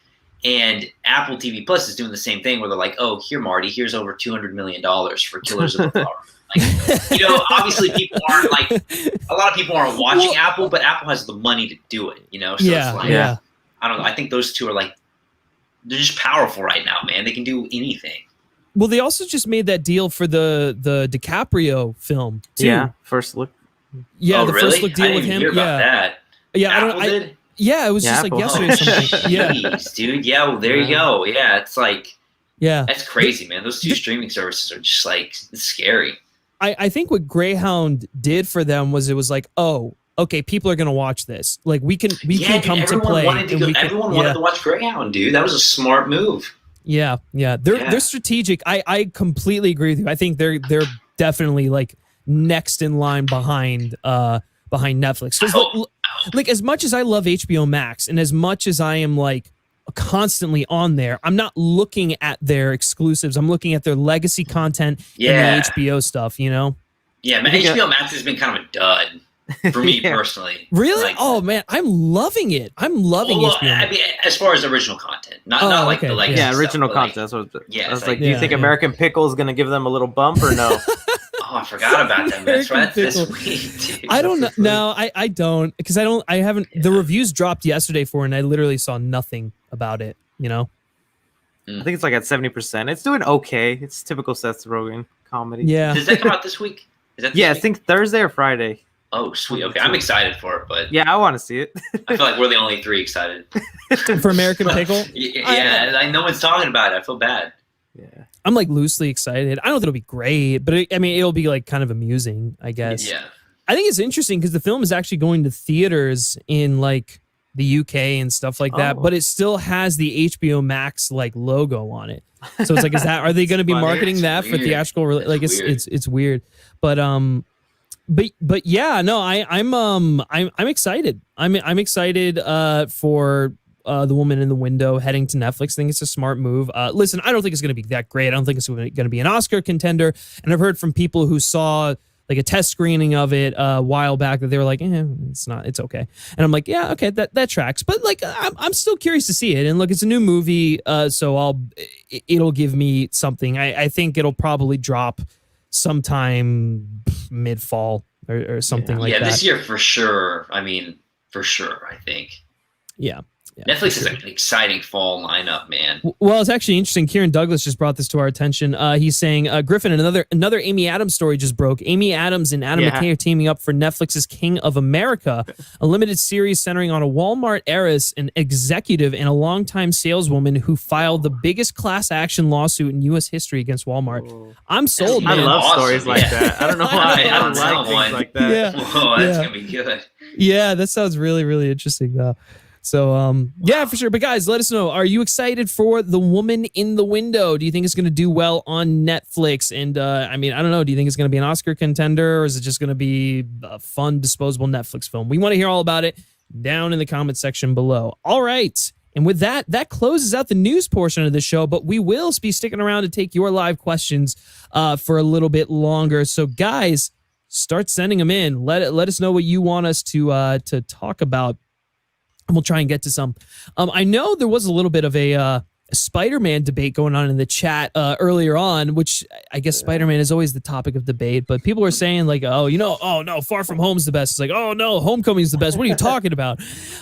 And Apple TV Plus is doing the same thing where they're like, oh, here, Marty, here's over $200 million for Killers of the Flower. Like, obviously people aren't like, a lot of people aren't watching Apple, but Apple has the money to do it, So it's like, I don't know. I think those two are like, they're just powerful right now, man. They can do anything. Well, they also just made that deal for the DiCaprio film too. Yeah, First Look. Yeah, the first look deal with him. Hear about that. Yeah, Apple did? Yeah, it was just Apple. like yesterday or something. Yeah, Jeez, dude. Yeah, well, there you go. Yeah, it's like, yeah, that's crazy, man. Those two streaming services are just like it's scary. I think what Greyhound did for them was it was like, oh, okay, people are gonna watch this. Like we can come to play. Everyone wanted to watch Greyhound, dude. That was a smart move. Yeah. They're strategic. I completely agree with you. I think they're definitely like next in line behind Netflix. Because like as much as I love HBO Max and as much as I am like constantly on there, I'm not looking at their exclusives. I'm looking at their legacy content and the HBO stuff, Yeah, man, HBO Max has been kind of a dud for me personally. Really? Like, oh man, I'm loving it. I'm loving HBO Max. I mean, as far as original content, not like the legacy stuff, original content. That's what I was like, do you think American Pickle is going to give them a little bump or no? Oh, I forgot about that. That's right. This week, dude. I don't know. No, I don't because I haven't. Yeah. The reviews dropped yesterday for it, and I literally saw nothing about it. I think it's like at 70%. It's doing okay. It's typical Seth Rogen comedy. Yeah. Does that come out this week? Is that I think Thursday or Friday. Oh, sweet. Okay, I'm excited for it, but yeah, I want to see it. I feel like we're the only three excited for American Pickle. Yeah, no one's talking about it. I feel bad. Yeah. I'm like loosely excited. I don't know if it'll be great, but it'll be like kind of amusing, I guess. Yeah. I think it's interesting because the film is actually going to theaters in like the UK and stuff like that, but it still has the HBO Max like logo on it. So it's like, are they going to be marketing that for theatrical? Like it's weird, but yeah, no, I'm excited. I'm excited for The Woman in the Window heading to Netflix. I think it's a smart move. Listen, I don't think it's going to be that great. I don't think it's going to be an Oscar contender. And I've heard from people who saw like a test screening of it a while back that they were like, it's okay. And I'm like, yeah, okay, that tracks. But like, I'm still curious to see it. And look, it's a new movie, so it'll give me something. I think it'll probably drop sometime mid-fall or something like that. Yeah, this year for sure. I mean, for sure, I think. Yeah. Netflix is an exciting fall lineup, man. Well, it's actually interesting. Kieran Douglas just brought this to our attention. He's saying, Griffin, another Amy Adams story just broke. Amy Adams and Adam McKay are teaming up for Netflix's King of America, a limited series centering on a Walmart heiress, an executive, and a longtime saleswoman who filed the biggest class action lawsuit in U.S. history against Walmart. I'm sold, man. I love stories like that. I don't know why I don't like things like that. Yeah. Whoa, that's going to be good. Yeah, that sounds really, really interesting, though. So, yeah, for sure. But guys, let us know. Are you excited for The Woman in the Window? Do you think it's going to do well on Netflix? And, I mean, I don't know. Do you think it's going to be an Oscar contender, or is it just going to be a fun, disposable Netflix film? We want to hear all about it down in the comment section below. All right. And with that, that closes out the news portion of the show, but we will be sticking around to take your live questions for a little bit longer. So, guys, start sending them in. Let us know what you want us to talk about. And we'll try and get to some. I know there was a little bit of a Spider-Man debate going on in the chat earlier on, which I guess Spider-Man is always the topic of debate. But people are saying like, oh no, Far From Home's the best. It's like, oh no, Homecoming's the best. What are you talking about?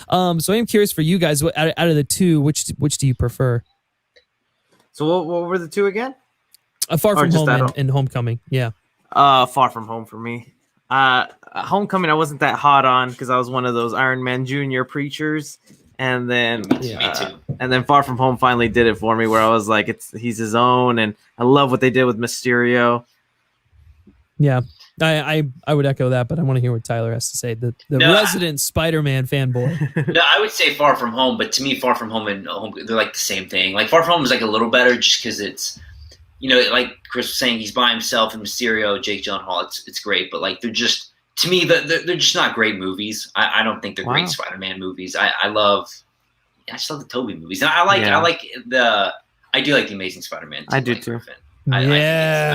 So I am curious for you guys, out of the two, which do you prefer? So what were the two again? Far From Home and Homecoming. Yeah. Far From Home for me. Homecoming I wasn't that hot on because I was one of those Iron Man Jr. preachers, and then Me too. And then Far From Home finally did it for me, where I was like, he's his own, and I love what they did with Mysterio. Yeah, I would echo that, but I want to hear what Tyler has to say. The resident Spider-Man fanboy. No, I would say Far From Home, but to me, Far From Home and Home, they're like the same thing. Like Far From Home is like a little better just because it's, like Chris was saying, he's by himself, and Mysterio, Jake Gyllenhaal, it's great, but like they're just, to me, they're just not great movies. I don't think they're great Spider-Man movies. I just love the Tobey movies, and I do like the Amazing Spider-Man. I do too. Griffin. I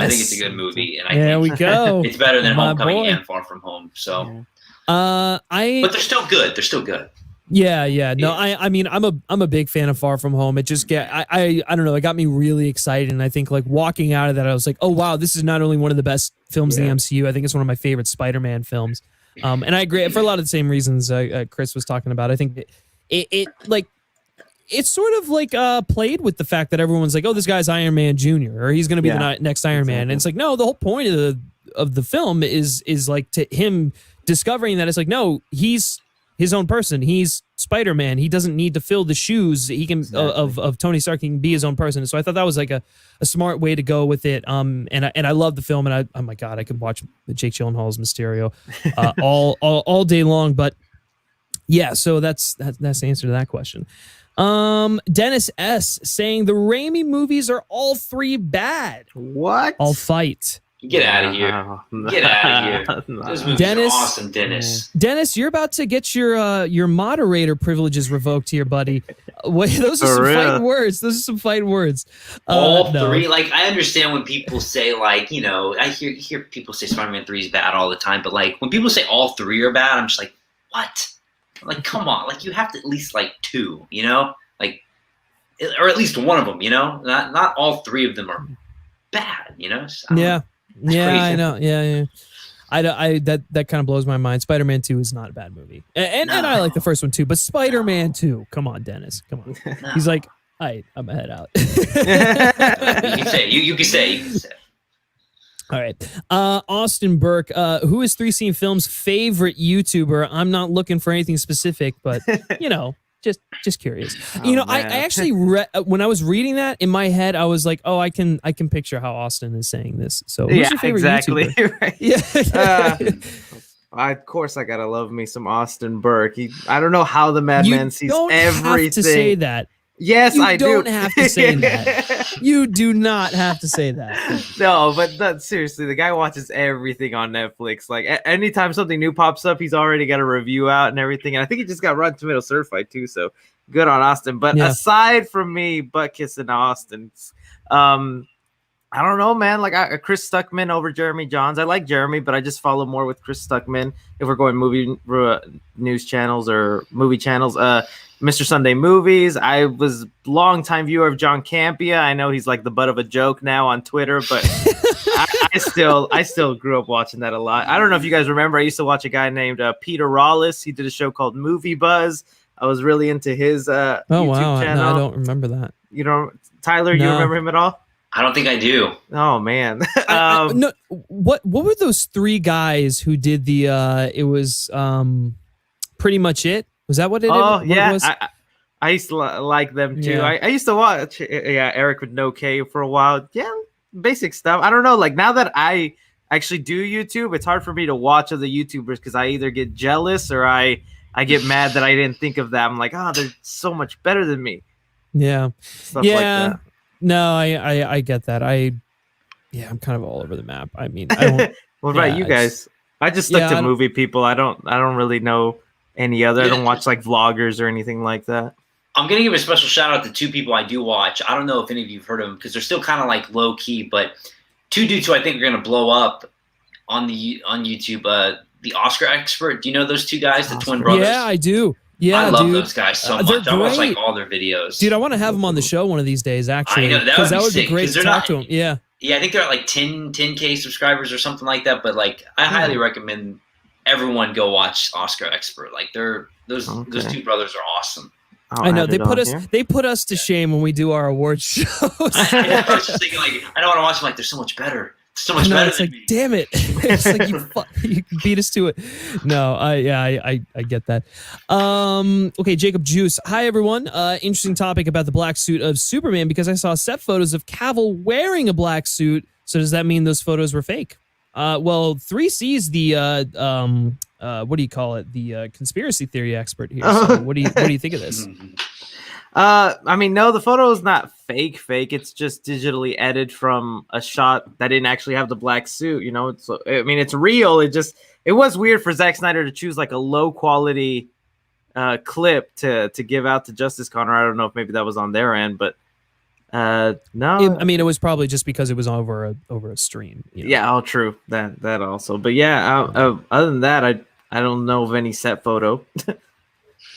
think it's a good movie, and I think we go. It's better than Homecoming and Far From Home. So, but they're still good. They're still good. Yeah. No, I mean, I'm a big fan of Far From Home. It just I don't know. It got me really excited, and I think like walking out of that, I was like, oh wow, this is not only one of the best films in the MCU. I think it's one of my favorite Spider-Man films. And I agree for a lot of the same reasons Chris was talking about. I think it's sort of like played with the fact that everyone's like, oh, this guy's Iron Man Jr. or he's going to be the next Iron Man. And it's like, no, the whole point of the film is like to him discovering that it's like, no, he's his own person. He's Spider-Man. He doesn't need to fill the shoes. He can of Tony Stark. He can be his own person. So I thought that was like a smart way to go with it. And I love the film. And oh my God, I could watch Jake Gyllenhaal's Mysterio all day long. But yeah, so that's the answer to that question. Dennis S saying the Raimi movies are all three bad. What? Oh, I'll fight. Get out of here. Get out of here. Those movies are awesome, Dennis. Dennis, you're about to get your moderator privileges revoked here, buddy. Wait, those are some fighting words. All three. Like, I understand when people say, like, I hear people say Spider-Man 3 is bad all the time, but like when people say all three are bad, I'm just like, what? Like, come on. Like, you have to at least like two, like, or at least one of them, not all three of them are bad, So, yeah. Yeah, crazy. I know. Yeah. I that kind of blows my mind. Spider-Man 2 is not a bad movie. And I like the first one too, but Spider-Man 2, come on, Dennis. Come on. No. He's like, I'm a head out. You can say. All right. Austin Burke, who is 3 Scene Films' favorite YouTuber? I'm not looking for anything specific, but just curious. I actually read when I was reading that in my head, I was like, oh, I can picture how Austin is saying this. So who's your favorite YouTuber? Right. Yeah. Of course, I gotta love me some Austin Burke. I don't know how the madman sees everything. You don't have to say that. Yes, I do. You don't have to say that. You do not have to say that. No, but seriously, the guy watches everything on Netflix. Like anytime something new pops up, he's already got a review out and everything. And I think he just got Rotten Tomatoes certified too. So good on Austin. But aside from me, butt kissing Austin, I don't know, man. Like Chris Stuckman over Jeremy Johns. I like Jeremy, but I just follow more with Chris Stuckman if we're going movie news channels or movie channels. Mr. Sunday Movies. I was a longtime viewer of John Campia. I know he's like the butt of a joke now on Twitter, but I still grew up watching that a lot. I don't know if you guys remember. I used to watch a guy named Peter Rawlis. He did a show called Movie Buzz. I was really into his Oh YouTube wow, channel. no, I don't remember that. You know, Tyler, you No. remember him at all? I don't think I do. Oh man. No, what were those three guys who did the? It was Pretty Much It. Was that what it? Oh what yeah, it was? I used to like them too. Yeah. I used to watch Eric with no K for a while. Yeah, basic stuff. I don't know. Like now that I actually do YouTube, it's hard for me to watch other YouTubers because I either get jealous or I get mad that I didn't think of that. I'm like, oh, they're so much better than me. Yeah. Stuff like Yeah. that. No, I get that. I'm kind of all over the map. I mean, I don't. What about Yeah, you I guys? I just stuck Yeah, I to don't- movie people. I don't really know any other. I don't watch like vloggers or anything like that. I'm gonna give a special shout out to two people I do watch. I don't know if any of you've heard of them because they're still kind of like low key, but two dudes who I think are gonna blow up on YouTube. The Oscar Expert. Do you know those two guys, the twin brothers? Yeah, I do. Yeah, I love dude. those guys so They're much. I watch great. like all their videos. Dude, I want to have them on the show one of these days, actually. I know, that would because be that would be sick, great 'cause to they're talk to not- them. Yeah. Yeah, I think they're at like 10K subscribers or something like that. But like, I highly recommend everyone go watch Oscar Expert. Like, those two brothers are awesome. I know they put us to shame when we do our awards shows. I was just thinking, like, I don't want to watch them. Like, they're so much better. So much I know, better it's than like, me. damn it! It's like you beat us to it. No, I get that. Okay, Jacob Juice. Hi everyone. Interesting topic about the black suit of Superman because I saw set photos of Cavill wearing a black suit. So does that mean those photos were fake? Well, 3C's the what do you call it? The conspiracy theory expert here. So what do you think of this? I mean, no, the photo is not fake. It's just digitally edited from a shot that didn't actually have the black suit. You know, it's real. It was weird for Zack Snyder to choose like a low quality clip to give out to Justice Connor. I don't know if maybe that was on their end, but no. I mean, it was probably just because it was over a stream. You know? Yeah, oh, true. That also. But yeah, other than that, I don't know of any set photo.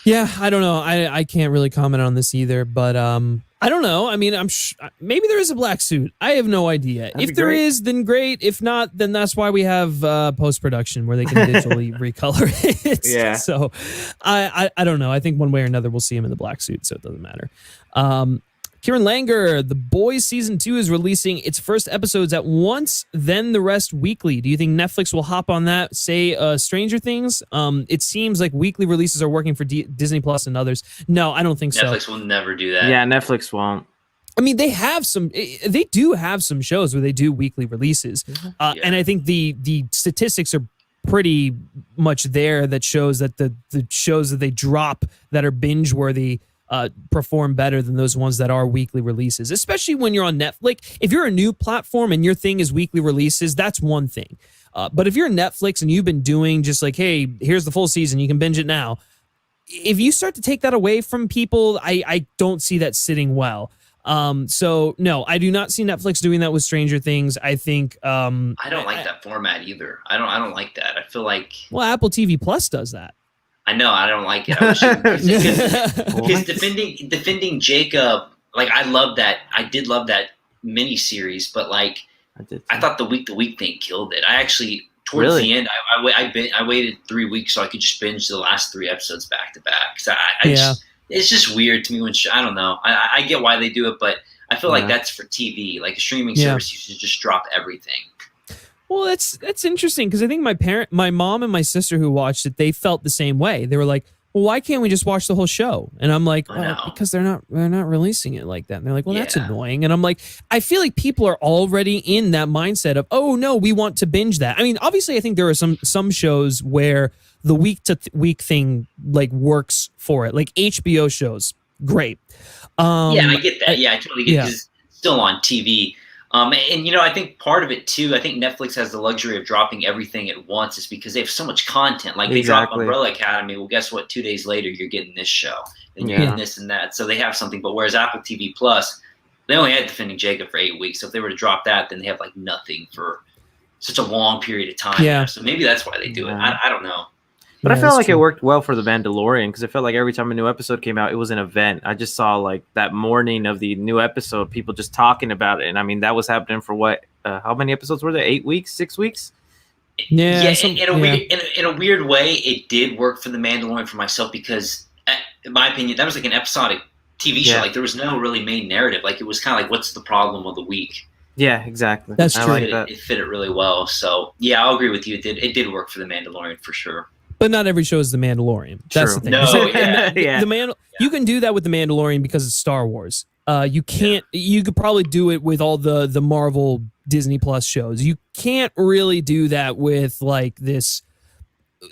Yeah, I don't know. I can't really comment on this either, but I don't know. I mean, maybe there is a black suit. I have no idea. That'd If be there great. is, then great. If not, then that's why we have post-production where they can digitally recolor it. Yeah. So I don't know. I think one way or another we'll see him in the black suit, so it doesn't matter. Kieran Langer, The Boys Season 2 is releasing its first episodes at once, then the rest weekly. Do you think Netflix will hop on that, say Stranger Things? It seems like weekly releases are working for Disney Plus and others. No, I don't think so. Netflix will never do that. Yeah, Netflix won't. I mean, they do have some shows where they do weekly releases. And I think the statistics are pretty much there that shows that the shows that they drop that are binge-worthy perform better than those ones that are weekly releases, especially when you're on Netflix. If you're a new platform and your thing is weekly releases, that's one thing. But if you're Netflix and you've been doing just like, hey, here's the full season, you can binge it now. If you start to take that away from people, I don't see that sitting well. So no, I do not see Netflix doing that with Stranger Things. I think I don't like that format either. I don't like that. I feel like Apple TV Plus does that. I know I don't like it. I wish because defending Jacob, like I love that. I did love that mini series, but like I thought the week thing killed it. I actually towards the end, I waited 3 weeks so I could just binge the last 3 episodes back to back. So it's just weird to me when I don't know. I get why they do it, but I feel like that's for TV, like a streaming service. You should just drop everything. Well, that's interesting because I think my mom and my sister who watched it, they felt the same way. They were like, well, why can't we just watch the whole show? And I'm like, because they're not releasing it like that. And they're like, well, that's annoying. And I'm like, I feel like people are already in that mindset of, oh no, we want to binge that. I mean, obviously I think there are some shows where the week to week thing like works for it. Like HBO shows, great. I get that. I totally get it because it's still on TV. And, you know, I think part of it, too, I think Netflix has the luxury of dropping everything at once is because they have so much content. Like, they drop Umbrella Academy. Well, guess what? 2 days later, you're getting this show. And you're getting this and that. So they have something. But whereas Apple TV Plus, they only had Defending Jacob for 8 weeks. So if they were to drop that, then they have, like, nothing for such a long period of time. Yeah. So maybe that's why they do it. I don't know. But I felt like it worked well for The Mandalorian because I felt like every time a new episode came out, it was an event. I just saw like that morning of the new episode, people just talking about it. And I mean, that was happening for what? How many episodes were there? 8 weeks? 6 weeks? In a weird way, it did work for The Mandalorian for myself because in my opinion, that was like an episodic TV show. Yeah. Like there was no really main narrative. Like it was kind of like, what's the problem of the week? Yeah, exactly. That's I true. like that. It fit it really well. So yeah, I'll agree with you. It did work for The Mandalorian for sure. But not every show is The Mandalorian. That's True. the thing. No, So, yeah. Yeah. You can do that with The Mandalorian because it's Star Wars. You can't. You could probably do it with all the Marvel Disney Plus shows. You can't really do that with like this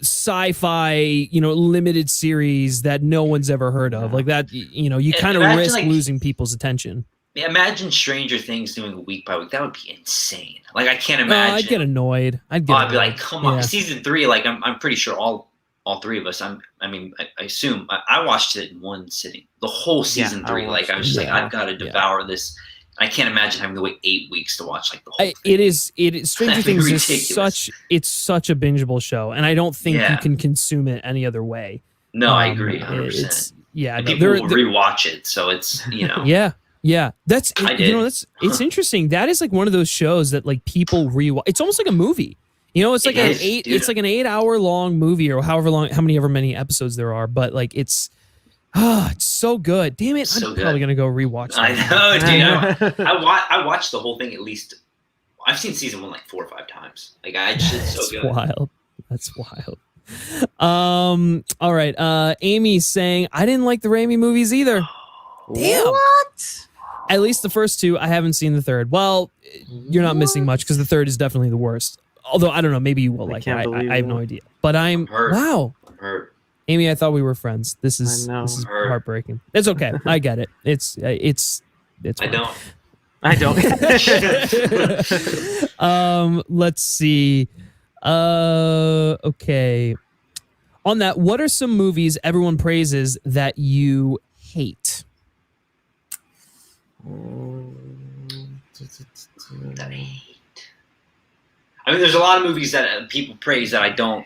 sci-fi, limited series that no one's ever heard of. Like that, you kind of Imagine, risk like, losing people's attention. Imagine Stranger Things doing a week by week. That would be insane. Like I can't No, imagine. I'd get annoyed. I'd I'd be like, come on, Yeah. season 3. Like I'm pretty sure all three of us. I assume I watched it in one sitting. The whole season Yeah, I 3. Like I was just watched it. like, I've got to devour this. I can't imagine having to wait 8 weeks to watch like the whole thing. It is Stranger That'd be Things is ridiculous. such a bingeable show, and I don't think Yeah. you can consume it any other way. No, I agree 100%. It's yeah, And no, people there- will there- rewatch it, so it's Yeah. That's I did. it's interesting. That is like one of those shows that like people rewatch. It's almost like a movie. It's like It an is, dude. it's like an 8-hour long movie or how many episodes there are, but like it's so good. Damn it. So I'm good. probably going to go rewatch I that. know, dude. I watched the whole thing at least. I've seen season 1 like 4 or 5 times. Like it's so That's good. wild. That's wild. All right. Amy's saying I didn't like the Raimi movies either. Damn. What? At least the first 2. I haven't seen the third. Well, you're not missing much because the third is definitely the worst. Although I don't know, maybe you will like it. can't believe I have no that. idea. But I'm Hurt. wow. Hurt. Amy, I thought we were friends. This is I know. Hurt. heartbreaking. It's okay. I get it. It's I fine. don't. I don't. Let's see. Okay. On that, what are some movies everyone praises that you hate? That I hate. I mean, there's a lot of movies that people praise that I don't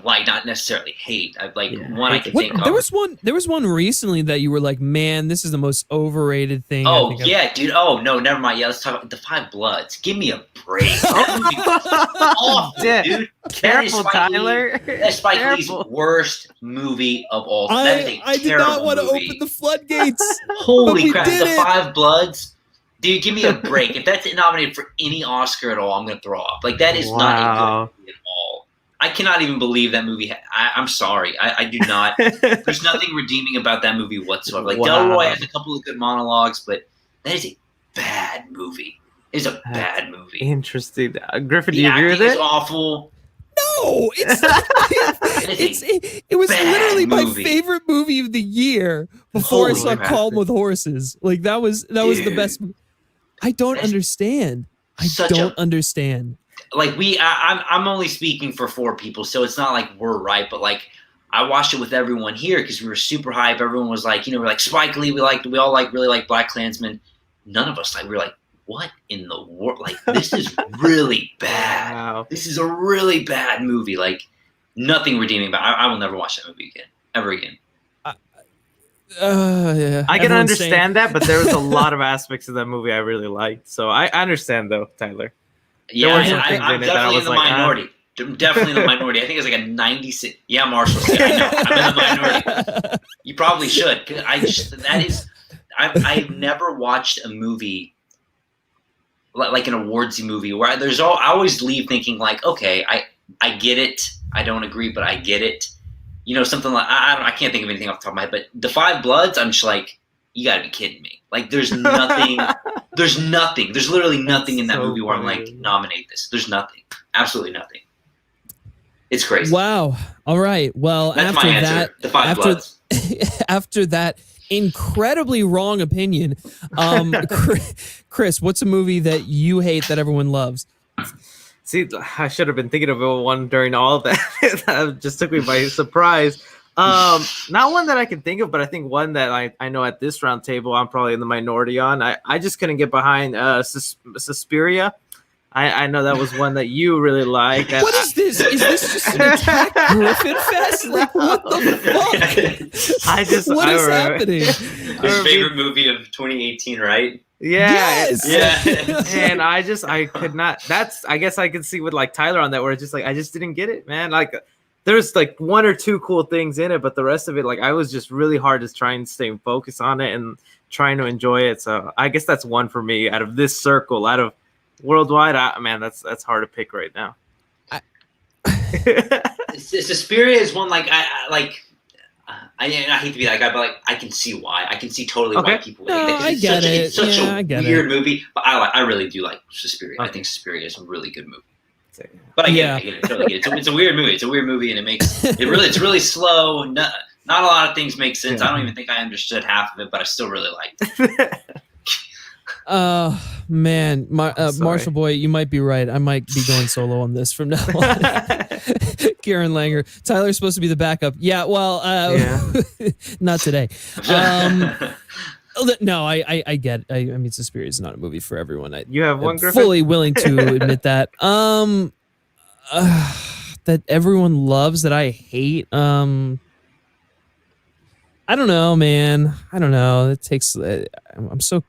like, not necessarily hate. I like Yeah. one I can think There of. was one recently that you were like, man, this is the most overrated thing. I Oh think I've-" yeah, dude. Oh no, never mind. Yeah, let's talk about The Five Bloods. Give me a break. That movie was awful, Yeah. dude. Careful, That is Spike Lee- Tyler. That's Spike Lee's Careful. worst movie of all time. That is a I did terrible not want to movie. open the floodgates. but Holy we crap! did The it. Five Bloods. Dude, give me a break. If that's nominated for any Oscar at all, I'm gonna throw up. Like that is not a Wow. good movie at all. I cannot even believe that movie. I'm sorry. I do not. There's nothing redeeming about that movie whatsoever. Like Wow. Delroy has a couple of good monologues, but that is a bad movie. It's a bad movie. Interesting. Griffin, do The you agree acting with is it? awful. No, it was bad literally my movie. favorite movie of the year before I Holy saw crap. Calm with Horses. Like that was the Dude. best. I don't That's understand. I such a- don't understand. Like I'm only speaking for 4 people, so it's not like we're right, but like I watched it with everyone here because we were super hype. Everyone was like, we're like Spike Lee. We all really like Black Klansman. None of us like. We were like, what in the world? Like this is really bad. Wow. This is a really bad movie. Like nothing redeeming. But I will never watch that movie again, ever again. Yeah. I can Everyone's saying- understand that, but there was a lot of aspects of that movie I really liked. So I understand, though, Tyler. Yeah, were some I'm things in it that I definitely in was the like, minority. I'm definitely in the minority. I think it's like a 96. Yeah, Marshall. I know. I'm in the minority. You probably should. 'Cause I've never watched a movie like an awardsy movie where I always leave thinking like, okay, I get it. I don't agree, but I get it. Something like I can't think of anything off the top of my head. But The Five Bloods, I'm just like, you got to be kidding me. Like, there's nothing. There's nothing. There's literally nothing in that So movie where I'm like, funny. nominate this. There's nothing. Absolutely nothing. It's crazy. Wow. All right. Well, That's after my answer. that, The Five Bloods. after that incredibly wrong opinion, Chris, what's a movie that you hate that everyone loves? See, I should have been thinking of one during all of that. That just took me by surprise. Not one that I can think of, but I think one that I know at this round table I'm probably in the minority on. I just couldn't get behind Suspiria. I know that was one that you really like. What is this? Is this just an attack Griffin fest? Like, what the fuck? What is happening? His favorite movie of 2018, right? Yeah. Yes. Yeah. And I could not. I guess I could see with like Tyler on that, where it's just like I just didn't get it, man. Like there's like one or two cool things in it, but the rest of it, like I was just really hard to try and stay focused on it and trying to enjoy it. So I guess that's one for me out of this circle, out of worldwide. Man, that's hard to pick right now. Suspiria is one like I hate to be that guy, but like I can see why. I can see totally why people hate that. I get it. It's such a weird it. movie, but I really do like Suspiria. Okay. I think Suspiria is a really good movie. But I get it. Totally get it. It's a weird movie. It's a weird movie, and it's really slow. Not a lot of things make sense. I don't even think I understood half of it, but I still really liked it. Man, Marshall Boy, you might be right. I might be going solo on this from now on. Karen Langer. Tyler's supposed to be the backup. Yeah, well, not today. No, I get it. I mean, Suspiria is not a movie for everyone. You have one, Griffin? Fully willing to admit that. That everyone loves that I hate. I don't know, man. I don't know. It takes. I'm so.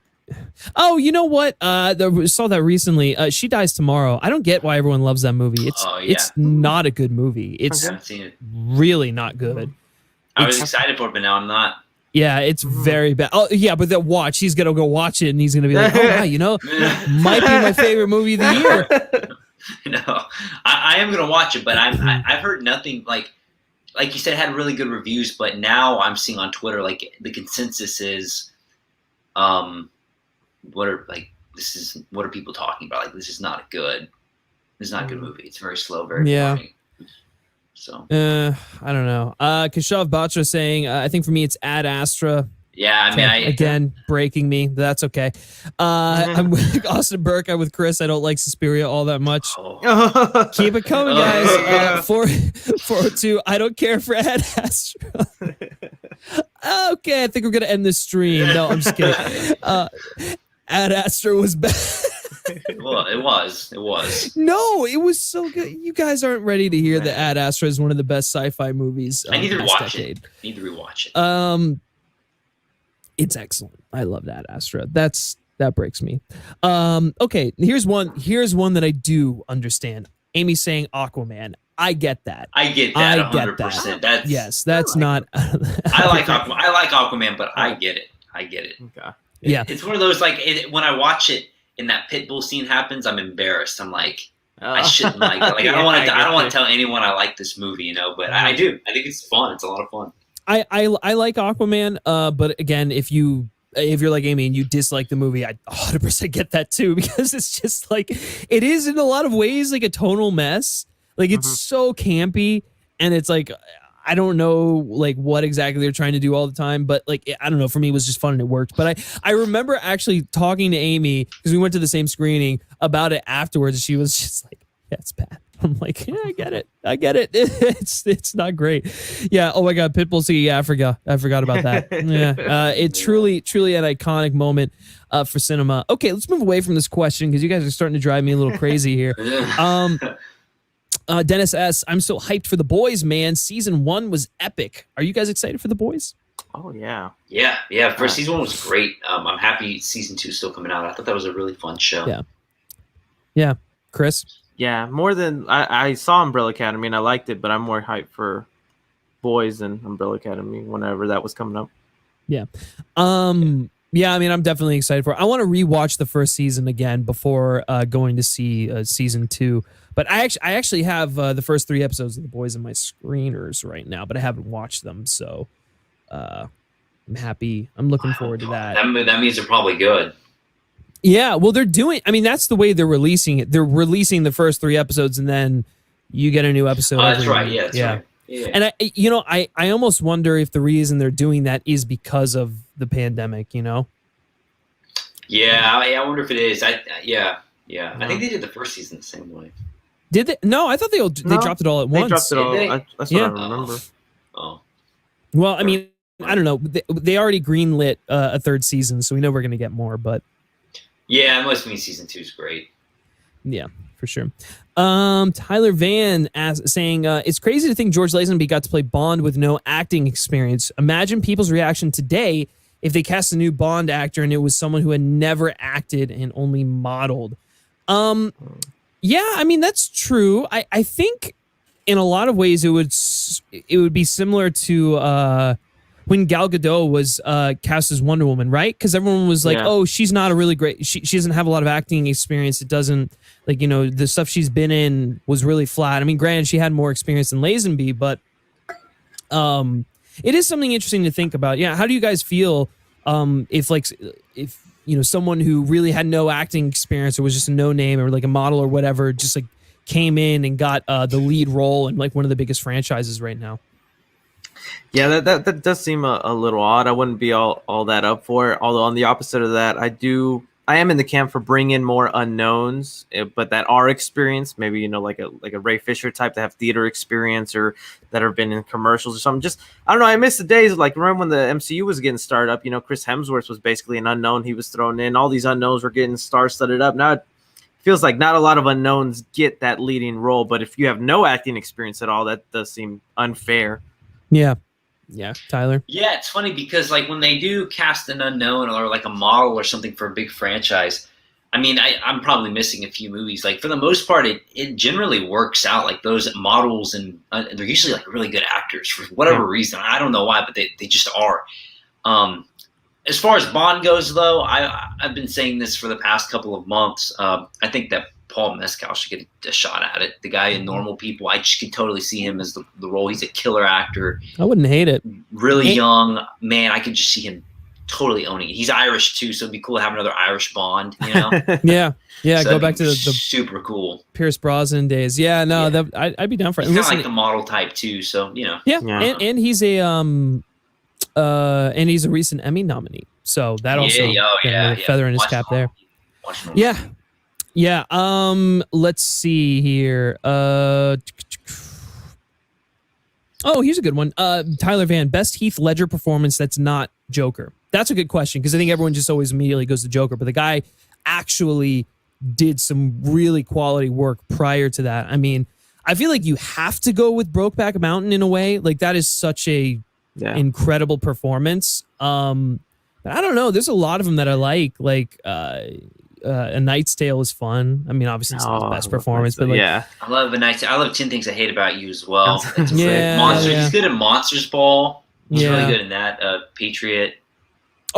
Oh, you know what? Saw that recently. She Dies Tomorrow. I don't get why everyone loves that movie. It's not a good movie. It's I haven't seen it. really not good. I was excited for it, but now I'm not. Yeah, it's very bad. Oh, yeah, but then watch. He's gonna go watch it, and he's gonna be like, "Oh, wow, you know, might be my favorite movie of the year." No, I am gonna watch it, but I've heard nothing like you said, it had really good reviews, but now I'm seeing on Twitter like the consensus is, what are people talking about? Like, this is not a good movie. It's very slow, very boring. So I don't know. Keshav Batra saying, I think for me it's Ad Astra. Yeah, I mean, again, breaking me. But that's okay. I'm with Austin Burke. I'm with Chris. I don't like Suspiria all that much. Oh. Keep it coming, guys. 402. I don't care for Ad Astra. Okay, I think we're gonna end this stream. No, I'm just kidding. Ad Astra was bad. Well, it was. No, it was so good. You guys aren't ready to hear that Ad Astra is one of the best sci-fi movies. I need to watch decade. it. I need to rewatch it. It's excellent. I love Ad Astra. That breaks me. Okay, here's one that I do understand. Amy's saying Aquaman. I get that. I get that 100%. That's not. I like Aquaman, but I get it. Okay. Yeah, it's one of those like when I watch it and that pit bull scene happens, I'm embarrassed. I'm like, I shouldn't like it. Like I don't want to tell anyone I like this movie, you know. But I do. I think it's fun. It's a lot of fun. I like Aquaman. But again, if you're like Amy and you dislike the movie, I 100% get that too, because it's just like it is in a lot of ways like a tonal mess. Like it's so campy, and it's like I don't know like what exactly they're trying to do all the time, but like I don't know. For me, it was just fun and it worked. But I remember actually talking to Amy because we went to the same screening about it afterwards. And she was just like, "Yeah, it's bad." I'm like, "Yeah, I get it. It's not great." Yeah. Oh my God, Pitbull. See, yeah, I forgot about that. Yeah. It truly an iconic moment for cinema. Okay, let's move away from this question because you guys are starting to drive me a little crazy here. Dennis S. I'm so hyped for The Boys, man. Season 1 was epic. Are you guys excited for The Boys? Oh yeah. Yeah. First season 1 was great. I'm happy season 2 is still coming out. I thought that was a really fun show. Yeah. Chris? Yeah, more than I saw Umbrella Academy and I liked it, but I'm more hyped for Boys than Umbrella Academy whenever that was coming up. Yeah. Yeah, I mean, I'm definitely excited for it. I want to rewatch the first season again before going to see season 2. But I actually have the first 3 episodes of The Boys in my screeners right now, but I haven't watched them, so I'm happy. I'm looking forward to that. That means they're probably good. Yeah, well, they're doing. I mean, that's the way they're releasing it. They're releasing the first 3 episodes, and then you get a new episode. That's right. Yeah, that's right. Yeah. And I almost wonder if the reason they're doing that is because of the pandemic. You know. Yeah, I wonder if it is. Yeah. I think they did the first season the same way. Did they? No, I thought they dropped it all at once. They dropped it all. That's what I remember. Oh. Well, I mean, I don't know. They already greenlit a 3rd season, so we know we're going to get more. But yeah, it must mean season 2 is great. Yeah, for sure. Tyler Van saying, it's crazy to think George Lazenby got to play Bond with no acting experience. Imagine people's reaction today if they cast a new Bond actor and it was someone who had never acted and only modeled. Yeah, I mean, that's true. I think in a lot of ways, it would be similar to when Gal Gadot was cast as Wonder Woman, right? Because everyone was like, "Oh, she's not a really great. She doesn't have a lot of acting experience. It doesn't like the stuff she's been in was really flat." I mean, granted, she had more experience than Lazenby, but it is something interesting to think about. Yeah, how do you guys feel if someone who really had no acting experience or was just a no name or like a model or whatever just like came in and got the lead role in like one of the biggest franchises right now? Yeah, that does seem a little odd. I wouldn't be all that up for it. Although on the opposite of that, I am in the camp for bringing more unknowns, but that are experienced. Maybe like a Ray Fisher type that have theater experience or that have been in commercials or something. Just I don't know. I miss the days of like remember when the MCU was getting started up. Chris Hemsworth was basically an unknown. He was thrown in. All these unknowns were getting star-studded up. Now it feels like not a lot of unknowns get that leading role. But if you have no acting experience at all, that does seem unfair. Yeah, Tyler. Yeah, it's funny because like when they do cast an unknown or like a model or something for a big franchise, I mean, I'm probably missing a few movies. Like for the most part, it generally works out. Like those models and they're usually like really good actors for whatever reason. I don't know why, but they just are. As far as Bond goes, though, I've been saying this for the past couple of months. I think that Paul Mescal should get a shot at it. The guy in Normal People, I just could totally see him as the role. He's a killer actor. I wouldn't hate it. Really young. Man, I could just see him totally owning it. He's Irish, too, so it'd be cool to have another Irish Bond, Yeah, so go back to the super cool Pierce Brosnan days. Yeah, no, I'd be down for it. He's kind of like the model type, too, so, Yeah. And he's a recent Emmy nominee. So that also feather in his cap there. Yeah. Let's see here. Here's a good one. Tyler Van, best Heath Ledger performance that's not Joker. That's a good question because I think everyone just always immediately goes to Joker, but the guy actually did some really quality work prior to that. I mean, I feel like you have to go with Brokeback Mountain in a way. Like that is such a incredible performance. But I don't know. There's a lot of them that I like. Like A Knight's Tale is fun. I mean, obviously it's not his best performance, but like, I love A Knight's Tale. I love 10 Things I Hate About You as well. Monsters. He's good at Monsters Ball. He's really good in that. Patriot.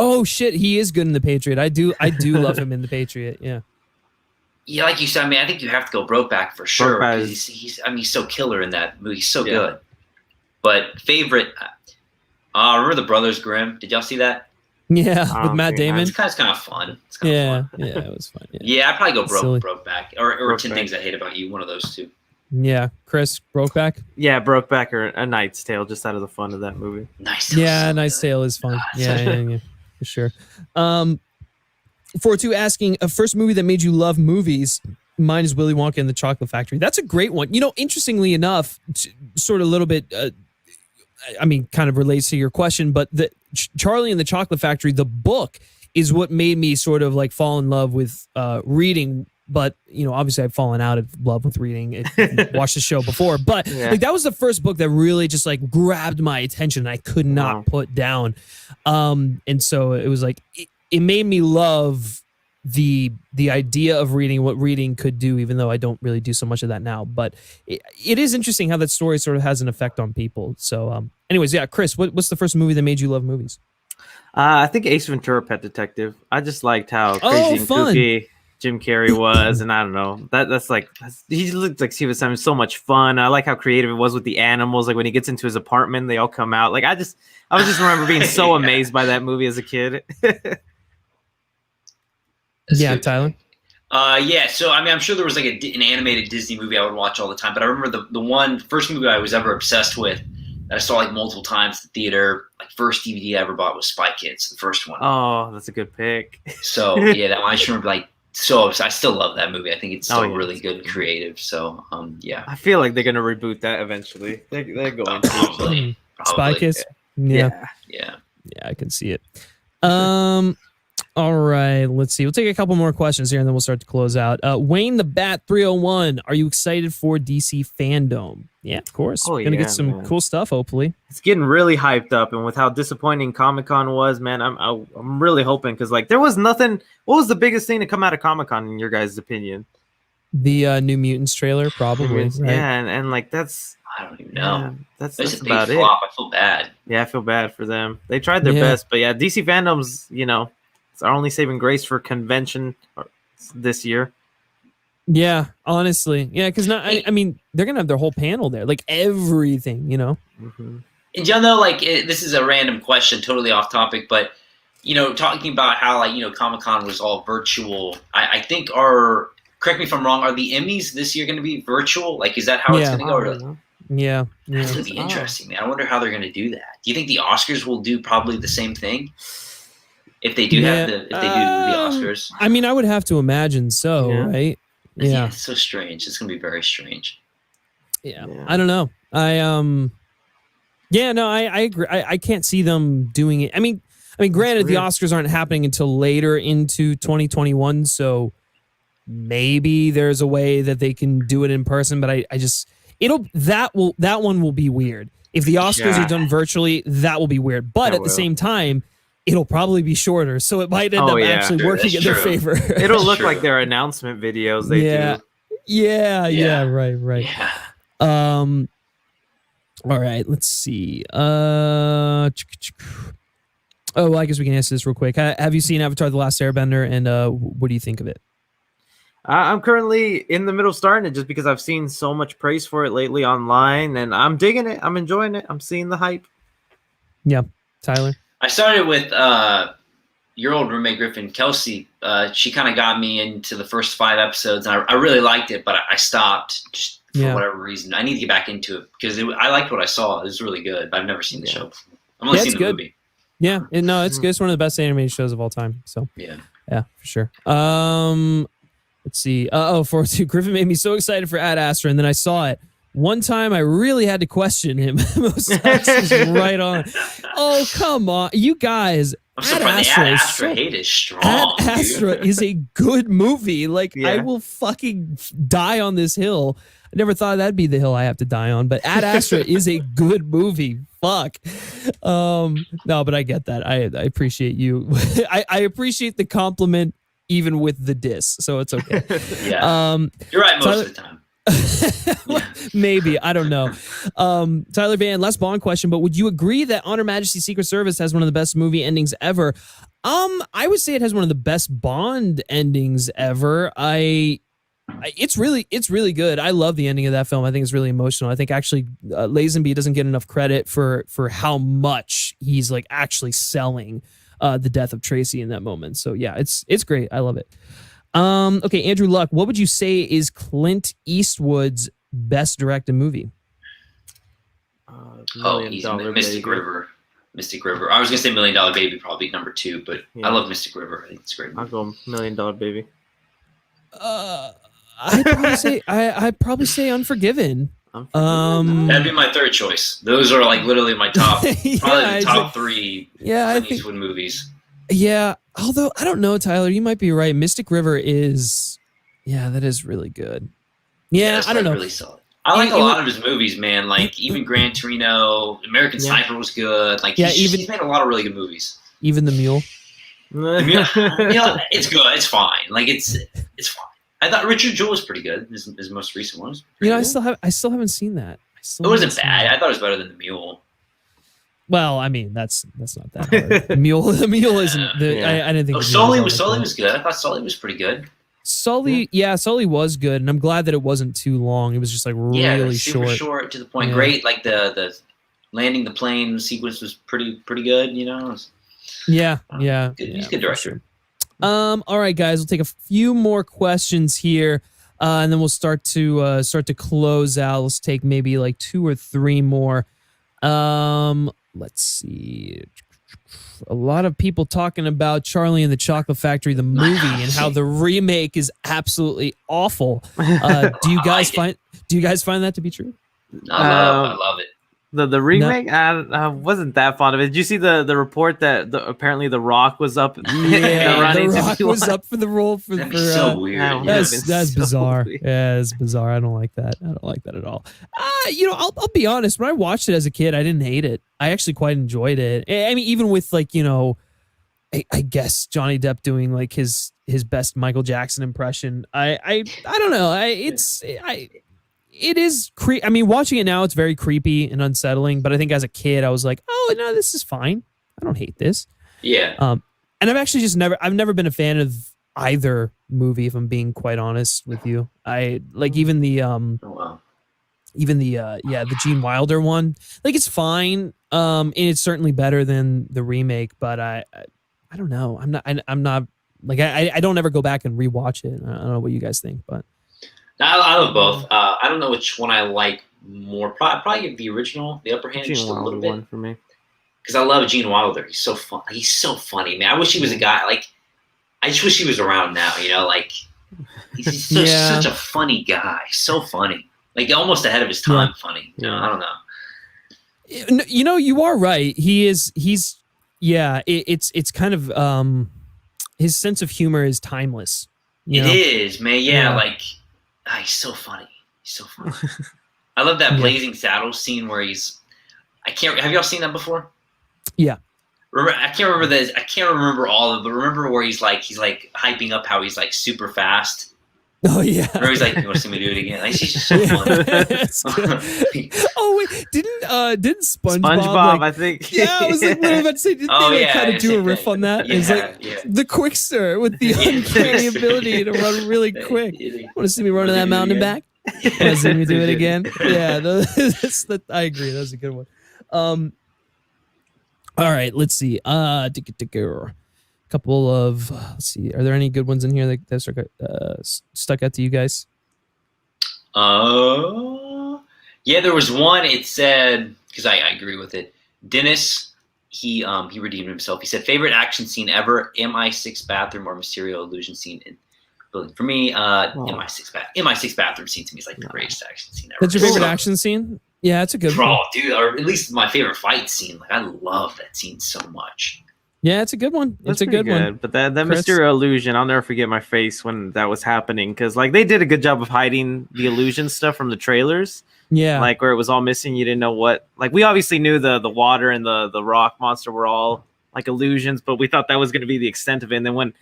Oh shit, he is good in The Patriot. I do love him in The Patriot. Yeah. Yeah, like you said, I mean, I think you have to go Brokeback for sure. Because he's so killer in that movie. He's so good. But favorite, remember The Brothers Grimm? Did y'all see that? Yeah, with Matt Damon. It's kind of fun. Yeah, it was fun. Yeah, I'd probably go Brokeback or 10 Things I Hate About You. One of those two. Yeah, Chris, Brokeback. Yeah, Brokeback or A Knight's Tale, just out of the fun of that movie. Knight's Tale is fun. Yeah, for sure. For two asking a first movie that made you love movies. Mine is Willy Wonka and the Chocolate Factory. That's a great one. Interestingly enough, sort of a little bit. Kind of relates to your question, but the Charlie and the Chocolate Factory, the book, is what made me sort of like fall in love with reading. But obviously, I've fallen out of love with reading. Watched the show before, but like that was the first book that really just like grabbed my attention. And I could not put down, and so it was like it made me love the idea of reading, what reading could do, even though I don't really do so much of that now. But it is interesting how that story sort of has an effect on people. So anyways, Chris, what's the first movie that made you love movies? I think Ace Ventura: Pet Detective. I just liked how crazy and kooky Jim Carrey was, and I don't know, he looked like he was having so much fun. I like how creative it was with the animals. Like when he gets into his apartment, they all come out. Like I was just remember being so amazed by that movie as a kid. Tyler. So I mean, I'm sure there was like an animated Disney movie I would watch all the time, but I remember the first movie I was ever obsessed with that I saw like multiple times at the theater. Like first DVD I ever bought was Spy Kids, the first one. Oh, that's a good pick. So that one I just remember like so. I still love that movie. I think it's still really good and creative. So I feel like they're gonna reboot that eventually. They're going to probably. Spy Kids. Yeah, I can see it. All right, let's see. We'll take a couple more questions here, and then we'll start to close out. Wayne the Bat 301, are you excited for DC Fandom? Yeah, of course. We're gonna get some cool stuff, hopefully. It's getting really hyped up, and with how disappointing Comic-Con was, man, I'm really hoping because like there was nothing. What was the biggest thing to come out of Comic-Con in your guys' opinion? The New Mutants trailer, probably. Right? Yeah, and like that's I don't even know. yeah, that's It's a big about it. flop. I feel bad. Yeah, I feel bad for them. They tried their Yeah. best, but yeah, DC fandoms, it's our only saving grace for convention this year. Yeah, honestly. Yeah, because I mean, they're going to have their whole panel there, like everything, Mm-hmm. And y'all know, like, this is a random question, totally off topic, but, talking about how, like, Comic-Con was all virtual, I think correct me if I'm wrong, are the Emmys this year going to be virtual? Like, is that how it's Yeah. going to go? Yeah. That's going to be interesting, man. I wonder how they're going to do that. Do you think the Oscars will do probably the same thing? If they do have if they do the Oscars? I mean, I would have to imagine so, right? Yeah. It's so strange. It's going to be very strange. Yeah. I don't know. I agree. I can't see them doing it. I mean, granted, the Oscars aren't happening until later into 2021, so maybe there's a way that they can do it in person. But that one will be weird. If the Oscars are done virtually, that will be weird. But at the same time, it'll probably be shorter, so it might end up actually working in their favor. It'll look like their announcement videos they do. Yeah, right. Yeah. All right, let's see. I guess we can answer this real quick. Have you seen Avatar: The Last Airbender, and what do you think of it? I'm currently in the middle of starting it just because I've seen so much praise for it lately online, and I'm digging it. I'm enjoying it. I'm seeing the hype. Yeah. Tyler? I started with your old roommate, Griffin. Kelsey, she kind of got me into the first 5 episodes, and I really liked it, but I stopped just for whatever reason. I need to get back into it because I liked what I saw. It was really good, but I've never seen the show. I've only seen the movie. Yeah, it's good. It's one of the best animated shows of all time. So yeah, for sure. Let's see. 402. Griffin made me so excited for Ad Astra, and then I saw it. One time I really had to question him. Most times he's right on. Oh, come on. You guys. I'm surprised Ad Astra hate is strong. Ad Astra is a good movie. Like, I will fucking die on this hill. I never thought that'd be the hill I have to die on, but Ad Astra is a good movie. Fuck. No, but I get that. I appreciate you. I appreciate the compliment even with the diss, so it's okay. You're right most of the time. Maybe, I don't know. Tyler Van, last Bond question, but would you agree that On Her Majesty's Secret Service has one of the best movie endings ever? I would say it has one of the best Bond endings ever. It's really good. I love the ending of that film. I think it's really emotional. I think actually Lazenby doesn't get enough credit for how much he's like actually selling the death of Tracy in that moment. So yeah, it's great. I love it. Okay, Andrew Luck, what would you say is Clint Eastwood's best directed movie? He's Mystic River. Mystic River. I was gonna say $1 Million Baby, probably number 2, but I love Mystic River. I think it's great. I'll go $1 Million Baby. I'd probably say Unforgiven. That'd be my third choice. Those are like literally my top, probably the top 3 Clint Eastwood movies. Yeah, although I don't know, Tyler, you might be right. Mystic River is, that is really good. Yeah, I don't know. Really solid. I like a lot of his movies, man. Like even Gran Torino, American Sniper was good. Like he's made a lot of really good movies. Even The Mule. It's good. It's fine. Like it's fine. I thought Richard Jewell was pretty good. His most recent one was pretty good. I still haven't seen that. It wasn't bad. I thought it was better than The Mule. Well, I mean, that's not that hard. The Mule isn't. I didn't think. Sully was good. I thought Sully was pretty good. Sully was good, and I'm glad that it wasn't too long. It was just like really super short to the point. Great, like the landing the plane sequence was pretty good. You know. He's a good director. All right, guys, we'll take a few more questions here, and then we'll start to close out. Let's take maybe like 2 or 3 more. Let's see. A lot of people talking about Charlie and the Chocolate Factory, the movie, and how the remake is absolutely awful. Do you guys find that to be true? I love it. The remake, no. I wasn't that fond of it. Did you see the report that apparently The Rock was up? Yeah, The Rock was up for the role for so weird. That's bizarre. Weird. Yeah, it's bizarre. I don't like that. I don't like that at all. I'll be honest. When I watched it as a kid, I didn't hate it. I actually quite enjoyed it. I mean, even with like I guess Johnny Depp doing like his best Michael Jackson impression. I don't know. It is I mean, watching it now, it's very creepy and unsettling. But I think as a kid, I was like, oh no, this is fine. I don't hate this. Yeah. And I've actually I've never been a fan of either movie, if I'm being quite honest with you. I like even the the Gene Wilder one. Like it's fine. And it's certainly better than the remake, but I don't know. I'm not like I don't ever go back and rewatch it. I don't know what you guys think, but I love both. I don't know which one I like more. Probably give the original the upper hand Gene just a little Wilder bit. one for me. Because I love Gene Wilder. He's so fun. He's so funny, man. I wish he was a guy. Like, I just wish he was around now. You know, like he's such a funny guy. So funny. Like almost ahead of his time. Funny. You know, I don't know. You know, you are right. He's it's kind of his sense of humor is timeless. It is, man. Yeah, like he's so funny. He's so funny. I love that Blazing Saddles scene where have y'all seen that before? Yeah. I can't remember this. I can't remember all of it, but remember where he's like hyping up how he's like super fast. Oh yeah. Or he's like, you want to see me do it again? Like he's just so funny. Oh wait, didn't SpongeBob? I think. Yeah, I was like, what am I about to say? Didn't they kind of do a riff on that? It's like the Quickster with the uncanny ability to run really quick. Want to see me running that mountain back? Want to see me do it again? Yeah, I agree. That was a good one. All right, let's see. Couple of let's see. Are there any good ones in here that stuck out to you guys? Yeah, there was one. It said because I agree with it. Dennis, he redeemed himself. He said favorite action scene ever: MI6 bathroom or Mysterio illusion scene in building. For me, MI6 bathroom scene to me is like the greatest action scene ever. That's your favorite action scene? Yeah, it's a good one. Dude, or at least my favorite fight scene. Like I love that scene so much. Yeah, it's a good one. It's a good one. But that Mysterio illusion, I'll never forget my face when that was happening because like they did a good job of hiding the illusion stuff from the trailers. Yeah, like where it was all missing. You didn't know what. Like we obviously knew the water and the rock monster were all like illusions, but we thought that was going to be the extent of it. And then when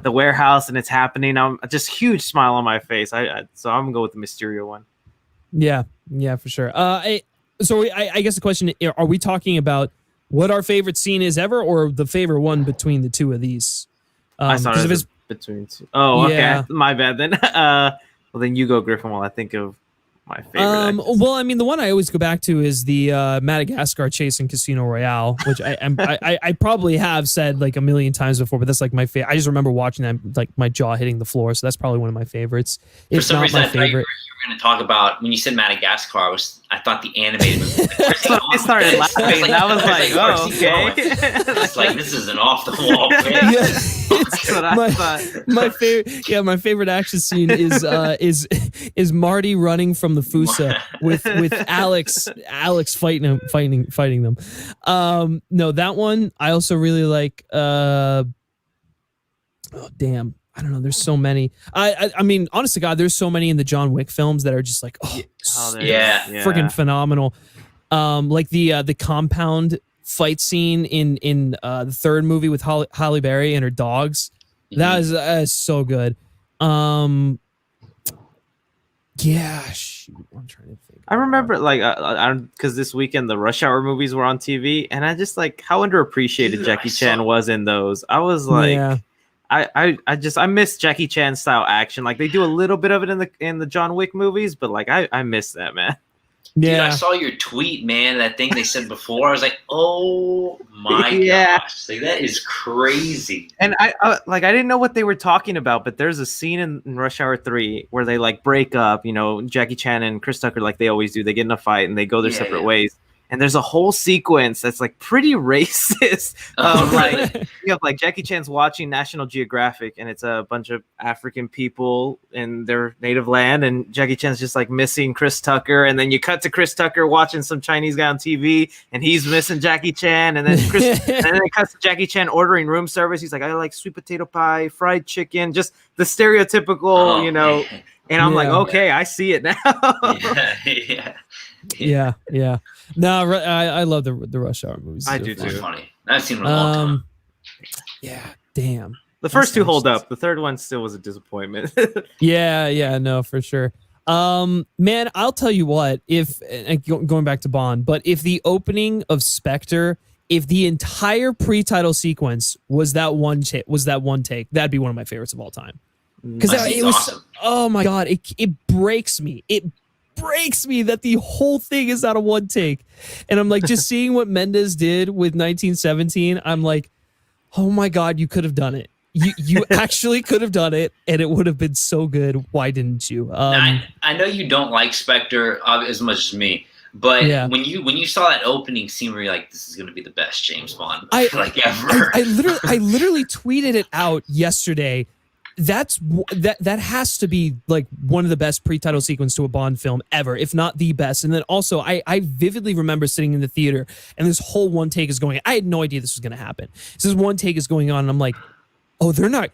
the warehouse and it's happening, I'm just huge smile on my face. So I'm gonna go with the Mysterio one. Yeah, for sure. I guess the question: are we talking about what our favorite scene is ever, or the favorite one between the two of these? I saw it between two. Oh, okay. My bad then. Well, then you go, Griffin, while I think of my favorite. Well, I mean, the one I always go back to is the Madagascar chase in Casino Royale, which I probably have said like a million times before, but that's like my favorite. I just remember watching that, like my jaw hitting the floor. So that's probably one of my favorites. For some reason, I thought you were going to talk about when you said Madagascar. I thought the animated movie. I started laughing. I was like, oh, okay. It's like this is an off the wall thing. That's what I thought. My favorite action scene is Marty running from the Fusa with Alex fighting them. No, that one I also really like. Oh damn. I don't know. There's so many. I mean, honest to God, there's so many in the John Wick films that are just like, freaking phenomenal. Like the compound fight scene in the third movie with Halle Berry and her dogs. That is so good. Yeah, shoot, I'm trying to think. I remember like because this weekend the Rush Hour movies were on TV, and I just like how underappreciated Jackie Chan was in those. I was like. I miss Jackie Chan style action. Like they do a little bit of it in the John Wick movies, but like I miss that, man. Yeah, dude, I saw your tweet, man. That thing they said before, I was like, oh my gosh, like that is crazy. And I didn't know what they were talking about, but there's a scene in Rush Hour 3 where they like break up. You know, Jackie Chan and Chris Tucker, like they always do. They get in a fight and they go their separate ways. And there's a whole sequence that's like pretty racist. Like you have like Jackie Chan's watching National Geographic, and it's a bunch of African people in their native land, and Jackie Chan's just like missing Chris Tucker, and then you cut to Chris Tucker watching some Chinese guy on TV, and he's missing Jackie Chan, and then and then it cuts to Jackie Chan ordering room service. He's like, I like sweet potato pie, fried chicken, just the stereotypical, you know. Man. And I'm like, okay, I see it now. Yeah. No, I love the Rush Hour movies. I do too. Funny. I've seen it a long time. Yeah, damn. The first two hold sucks. up. The third one still was a disappointment. Yeah, no, for sure. Man, I'll tell you what. If going back to Bond, but if the opening of Spectre, if the entire pre-title sequence was that one take, that'd be one of my favorites of all time. Because it was awesome. Oh my god, it breaks me. It breaks me that the whole thing is not a one take. And I'm like, just seeing what Mendes did with 1917, I'm like, oh my god, you could have done it. You actually could have done it, and it would have been so good. Why didn't you? I know you don't like Spectre as much as me, but when you saw that opening scene where you're like, this is going to be the best James Bond like ever. I literally tweeted it out yesterday. That has to be like one of the best pre-title sequence to a Bond film ever, if not the best. And then also, I vividly remember sitting in the theater, and this whole one take is going. I had no idea this was going to happen. So this one take is going on, and I'm like, oh, they're not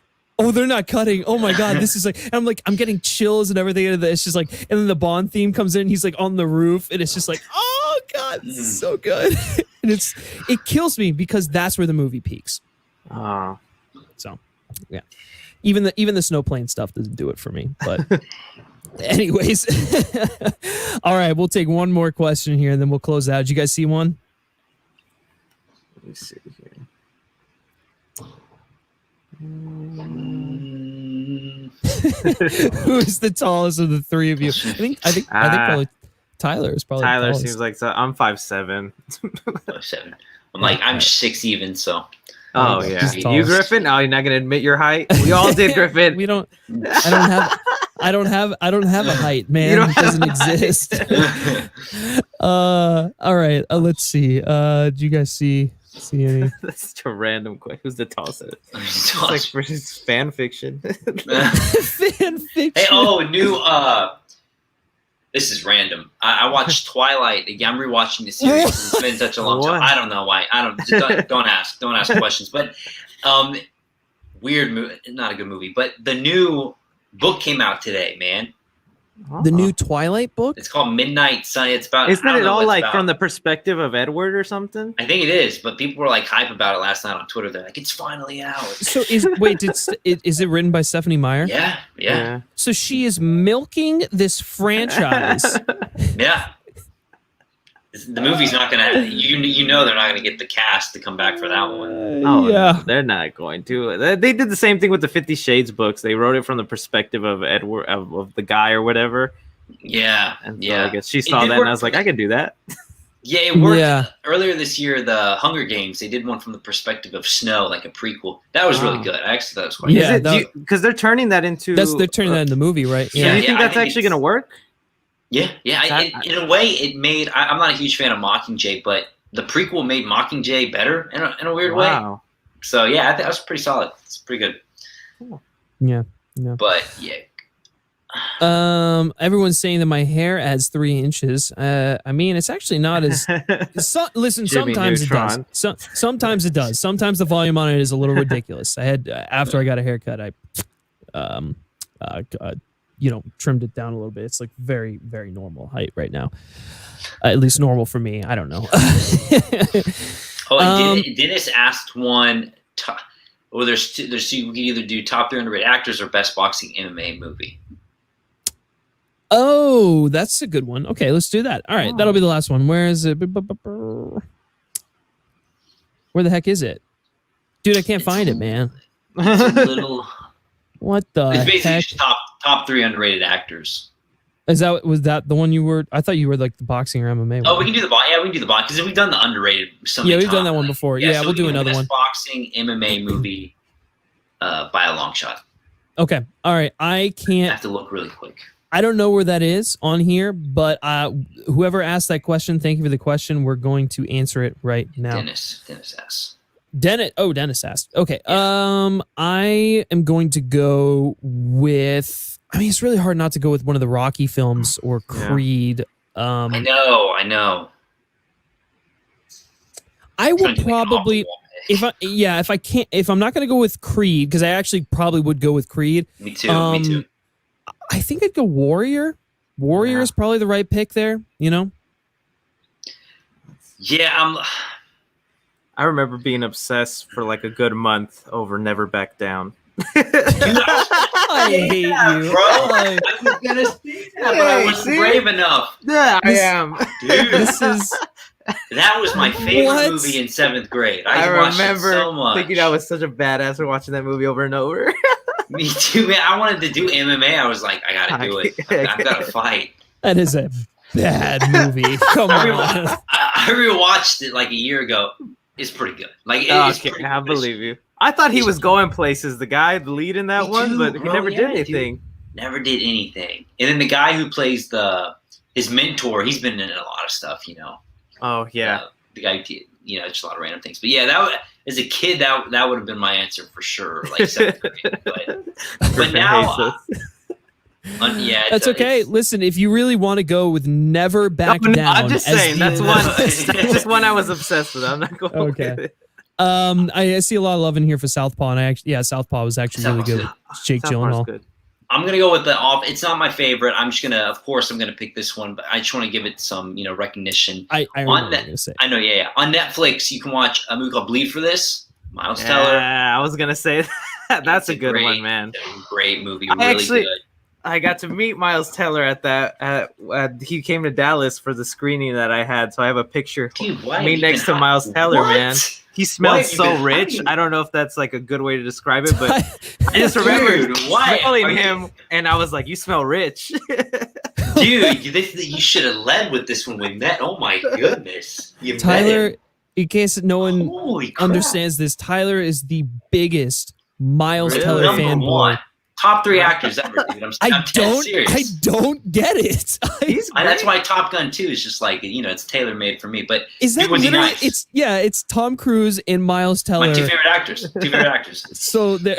cutting. Oh my god, this is like, and I'm like, I'm getting chills and everything. And it's just like, and then the Bond theme comes in, and he's like on the roof, and it's just like, oh god, this is so good. And it kills me because that's where the movie peaks. Oh. So, yeah. Even the snow plane stuff doesn't do it for me. But anyways, all right, we'll take one more question here, and then we'll close out. Did you guys see one? Let me see here. Who is the tallest of the three of you? I think probably Tyler is probably Tyler the tallest. seems like, so I'm 5'7". 5'7". I'm like, I'm 6 even, so. Oh yeah, you Griffin? Oh, you're not gonna admit your height? We all did, Griffin. We don't. I don't have a height, man. It doesn't exist. All right. Let's see. Do you guys see any? That's such a random question. Who's the tallest? It's like for his fan fiction. Fan fiction. Hey, new. This is random. I watched Twilight again. I'm rewatching the series. It's been such a long time. I don't know why. Don't ask questions. But weird movie. Not a good movie. But the new book came out today, man. The new Twilight book? It's called Midnight Sun. It's about. Isn't it all like from the perspective of Edward or something? I think it is, but people were like hype about it last night on Twitter. They're like, "It's finally out." So is it written by Stephanie Meyer? Yeah. So she is milking this franchise. Yeah. The movie's not gonna. You know they're not gonna get the cast to come back for that one. Oh yeah, they're not going to. They did the same thing with the 50 Shades books. They wrote it from the perspective of Edward, of the guy or whatever. Yeah, and so I guess she saw that, and I was like, I can do that. Yeah, it worked. Yeah. Earlier this year, the Hunger Games, they did one from the perspective of Snow, like a prequel. That was really good. I actually thought it was quite good. Because they're turning that into. They're turning that into the movie, right? Yeah. Do you think that's actually going to work? Yeah. In a way, it made. I'm not a huge fan of Mockingjay, but the prequel made Mockingjay better in a weird way. So yeah, I think that was pretty solid. It's pretty good. Cool. Yeah. But yeah. Everyone's saying that my hair adds 3 inches. I mean, it's actually not as. Listen, Jimmy sometimes Neutron. it does. Sometimes it does. Sometimes the volume on it is a little ridiculous. I had after I got a haircut, I trimmed it down a little bit. It's like very, very normal height right now. At least normal for me. I don't know. Dennis asked one. There's two. We can either do top 3 underrated actors or best boxing MMA movie. Oh, that's a good one. Okay, let's do that. All right, that'll be the last one. Where is it? Where the heck is it? Dude, I can't find it, man. It's a little. What the It's basically heck? just top 3 underrated actors. Was that the one you were? I thought you were like the boxing or MMA one. Oh, we can do the box. Yeah, we can do the box because we've done the underrated. We've done that one before. Yeah, so we'll do another one. Boxing MMA movie, by a long shot. Okay. All right. I can't. I have to look really quick. I don't know where that is on here, but whoever asked that question, thank you for the question. We're going to answer it right now. Dennis asked. Dennis asked. Okay. I am going to go with. I mean, it's really hard not to go with one of the Rocky films or Creed. I know. I will probably, if I'm not going to go with Creed, because I actually probably would go with Creed. Me too. I think I'd go Warrior. Warrior is probably the right pick there. You know. Yeah, I remember being obsessed for like a good month over Never Back Down. I hate you, I was gonna say that, but I wasn't brave enough. Yeah, I am. Dude, This is that was my favorite What? movie in 7th grade. I watched remember it so much. thinking I was such a badass for watching that movie over and over. Me too, man. I wanted to do MMA. I was like, I gotta do it. I've got to fight. that is a bad movie. Come on. I rewatched it like a year ago. It's pretty good. Like, it's Okay, pretty I good. believe you. I thought he was going places, the guy, the lead in that Me one, too, but he bro. never Yeah, did anything. Never did anything. And then the guy who plays his mentor, he's been in a lot of stuff, you know. Oh yeah. The guy, you know, just a lot of random things. But yeah, as a kid, that would have been my answer for sure. Like 7th grade. But Griffin now, hates us. yeah, That's okay. Listen, if you really want to go with Never Back No, Down, I'm just as saying the- that's one. That's just one I was obsessed with. I'm not going. Okay. with it. I see a lot of love in here for Southpaw, and Southpaw was actually really Southpaw's good. Jake South Park's Gyllenhaal. good. I'm gonna go with the off. It's not my favorite. I'm gonna pick this one, but I just want to give it some, recognition. I On remember what that- you're gonna say. I know, yeah. On Netflix, you can watch a movie called Bleed for This. Miles Teller. Yeah, I was gonna say that. That's It's a good great- one, man. Great movie. I Really actually- good. I got to meet Miles Teller at that. He came to Dallas for the screening that I had, so I have a picture. Dude, why Me have you next been to Miles Teller, What? man. He Why smelled have you so been rich. hiding? I don't know if that's like a good way to describe it, but I just remember Dude, why? smelling Are you- him, and I was like, "You smell rich." Dude, you should have led with this when we met. Oh my goodness. You met Tyler, him. in case no one Holy crap. understands this, Tyler is the biggest Miles Really? Teller Number fanboy. one. Top 3 actors ever, dude. I'm dead serious. I don't get it. He's That's great. why Top Gun 2 is just like, it's tailor made for me. But Is that Dude, was he literally? nice? It's Tom Cruise and Miles Teller. my 2 favorite actors. 2 favorite actors. So there.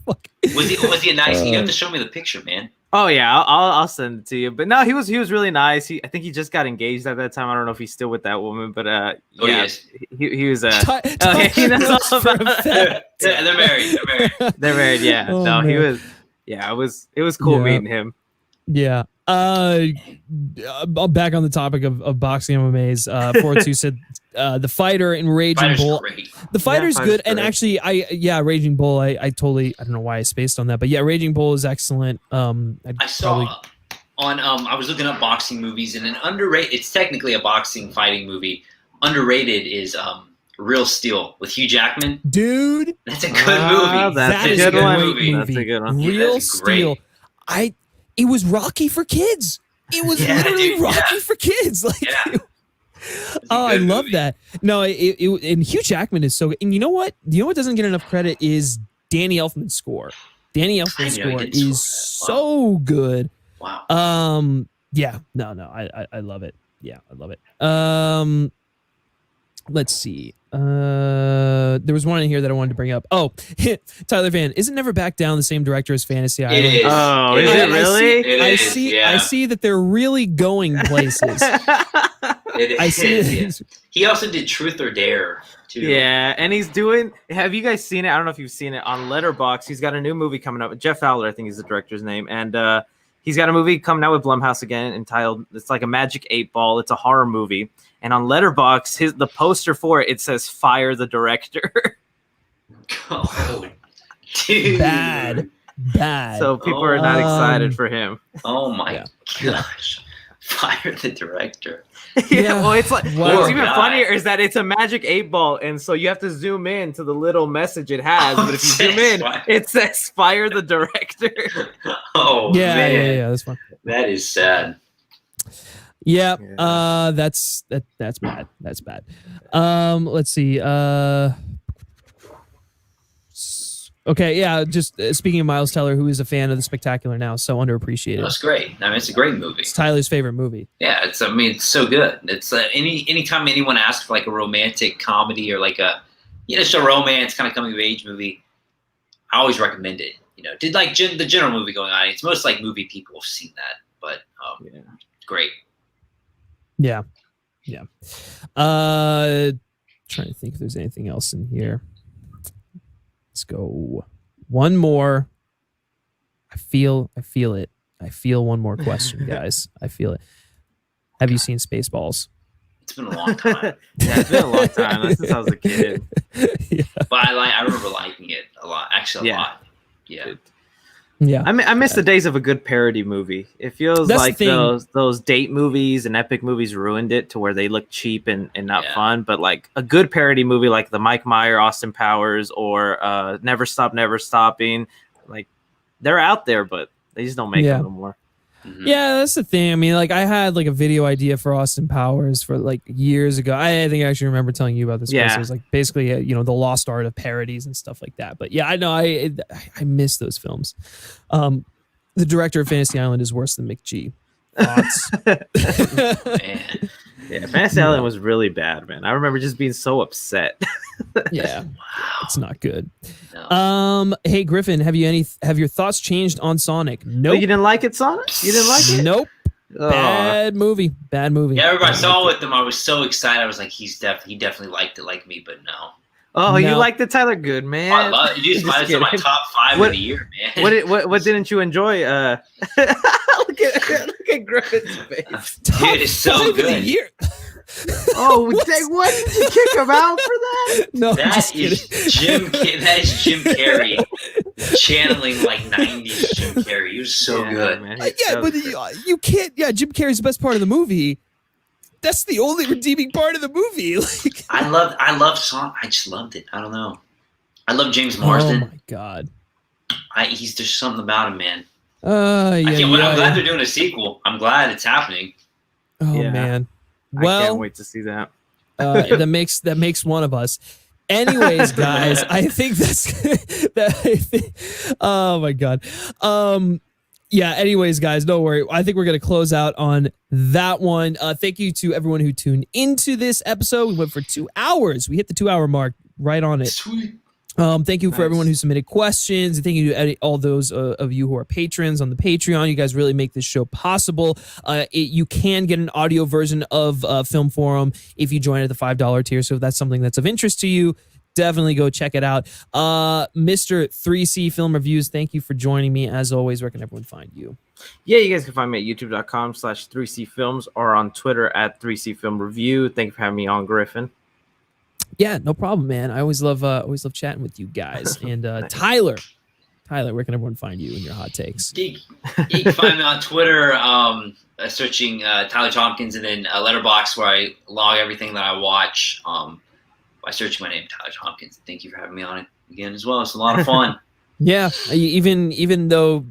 Fuck. Was he a nice? You have to show me the picture, man. Oh yeah, I'll send it to you. But no, he was really nice. I think he just got engaged at that time. I don't know if he's still with that woman, but yeah, yes. he was. Tom yeah, he knows Cruise all for about a fact. Yeah, they're married. They're married. They're married. Yeah, Oh, no, he man. was. Yeah, it was cool Yeah. meeting him. Yeah. Back on the topic of boxing MMAs. 402 said the fighter in Raging Fighter's Bull. great. The fighter's Fighter's good, and great. actually, Raging Bull. I totally, I don't know why I spaced on that, but yeah, Raging Bull is excellent. I saw on I was looking up boxing movies, and an underrated. It's technically a boxing fighting movie. Underrated is Real Steel with Hugh Jackman. dude. That's a good movie. That's That a is good a one. great movie. That's a good one. Yeah, Real that's great. Steel. It was Rocky for kids. It was Yeah, literally dude, Rocky yeah. for kids. Like, Yeah. oh, I good love movie. that. No, and Hugh Jackman is so good. And you know what? Doesn't get enough credit is Danny Elfman's score. Danny Elfman's I know, he score did is score that. so good. Wow. Yeah, no, I love it. Yeah, I love it. Let's see. There was one in here that I wanted to bring up. Oh, Tyler Van, isn't Never Back Down the same director as Fantasy Island? It is. Oh, It is it really? It I is, see. yeah. I see that they're really going places. It I is, see. yeah. He also did Truth or Dare too. Yeah, and he's doing. Have you guys seen it? I don't know if you've seen it on Letterboxd. He's got a new movie coming up. Jeff Fowler, I think, is the director's name, and he's got a movie coming out with Blumhouse again, entitled. It's like a Magic 8-Ball. It's a horror movie, and on Letterboxd, the poster for it says "Fire the director." Oh, dude. Bad. So people are not excited for him. Oh my Yeah. gosh. Fire the director. Yeah. Well, it's like Wow. what's even Poor guy. funnier is that it's a Magic 8-Ball, and so you have to zoom in to the little message it has. Oh, But if you it zoom says in, fire. it says "Fire the director." Oh Yeah, man. yeah, that's fine. That is sad. Yeah, Yeah. that's bad. That's bad. Let's see. Okay, yeah. Just speaking of Miles Teller, who is a fan of The Spectacular now, so underappreciated. That's great. I mean, it's a great movie. It's Tyler's favorite movie. Yeah, it's so good. It's anytime anyone asks for like a romantic comedy or like a just a romance kind of coming of age movie, I always recommend it. Did like the general movie going on. It's most like movie people have seen that, but Yeah. great. Yeah. Trying to think if there's anything else in here. Let's go. One more. I feel it. I feel one more question, guys. I feel it. Have you seen Spaceballs? It's been a long time. Yeah, it's been a long time since I was a kid. Yeah. But I remember liking it a lot. Actually, a lot. Yeah. Yeah. I miss the days of a good parody movie. It feels That's like the thing. those date movies and epic movies ruined it to where they look cheap and not Yeah. fun. But like a good parody movie like the Mike Meyer, Austin Powers, or Never Stop, Never Stopping, like they're out there, but they just don't make them no more. Mhm. Yeah, that's the thing. I mean, like I had like a video idea for Austin Powers for like years ago. I think I actually remember telling you about this. Yeah. Chris. It was like basically, the lost art of parodies and stuff like that. But yeah, I know I miss those films. The director of Fantasy Island is worse than McG. Thoughts? Man. Yeah, Fantasy Island was really bad, man. I remember just being so upset. Yeah, Wow. it's not good. No. Hey Griffin, have your thoughts changed on Sonic? Oh, Nope. you didn't like it, Sonic? You didn't like it? Nope. Oh. Bad movie. Bad movie. Yeah, everybody Don't saw like with them. I was so excited. I was like, he definitely liked it like me, but no. Oh, No. you liked it, Tyler? Good, man. I love it. It's in my kidding. top 5 What- of the year, man. What didn't you enjoy? Look at Griffin's face. Top Dude, it's so 5 of the good. year. Oh, dang, what did you kick him out for that? No, I'm That just is kidding. that is Jim Carrey channeling like 90s Jim Carrey. He was so Yeah, good. man. Yeah, That but was great. you can't. Yeah, Jim Carrey's the best part of the movie. That's the only redeeming part of the movie. Like, I love Sonic. I just loved it. I don't know. I love James oh Marsden. my god. He's there's something about him, man. Yeah, I'm yeah. glad they're doing a sequel. I'm glad it's happening. Oh Yeah. man. I Well, can't wait to see that. that makes one of us. Anyways, guys, I think oh my god. Yeah, anyways, guys, don't worry. I think we're going to close out on that one. Thank you to everyone who tuned into this episode. We went for 2 hours. We hit the 2-hour mark right on it. Sweet. Thank you for Nice. everyone who submitted questions. Thank you to all those of you who are patrons on the Patreon. You guys really make this show possible. You can get an audio version of Film Forum if you join at the $5 tier. So if that's something that's of interest to you, definitely go check it out. Mr. 3C Film Reviews, thank you for joining me. As always, where can everyone find you? Yeah, you guys can find me at youtube.com/3cfilms or on Twitter at 3cfilmreview. Thank you for having me on, Griffin. Yeah, no problem, man. I always love chatting with you guys. And Tyler, where can everyone find you and your hot takes? You can find me on Twitter, searching Tyler Tompkins, and then Letterboxd, where I log everything that I watch by searching my name, Tyler Tompkins. Thank you for having me on it again as well. It's a lot of fun. Yeah, even though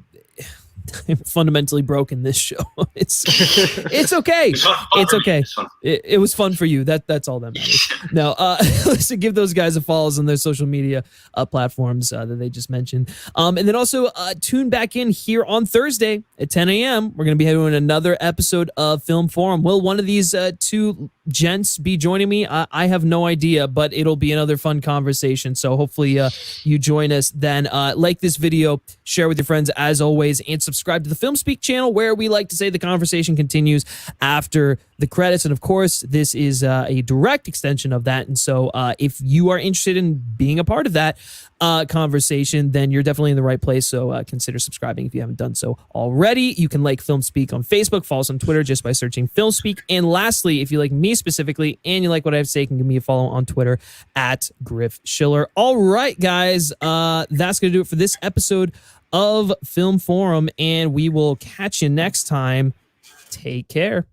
I'm fundamentally broken this show, it's okay. It's fun It's for me. okay. It's fun. It was fun for you. That's all that matters. No, listen, give those guys a follows on their social media platforms that they just mentioned. And then also tune back in here on Thursday at 10 a.m. We're going to be doing another episode of Film Forum. Will one of these two gents be joining me? I have no idea, but it'll be another fun conversation. So hopefully you join us then. Like this video, share with your friends as always, and subscribe to the FilmSpeak channel, where we like to say the conversation continues after the credits. And of course, this is a direct extension of that. And so if you are interested in being a part of that conversation, then you're definitely in the right place. So consider subscribing if you haven't done so already. You can like FilmSpeak on Facebook, follow us on Twitter just by searching FilmSpeak. And lastly, if you like me specifically and you like what I have to say, you can give me a follow on Twitter at Griff Schiller. All right, guys, that's going to do it for this episode of Film Forum, and we will catch you next time. Take care.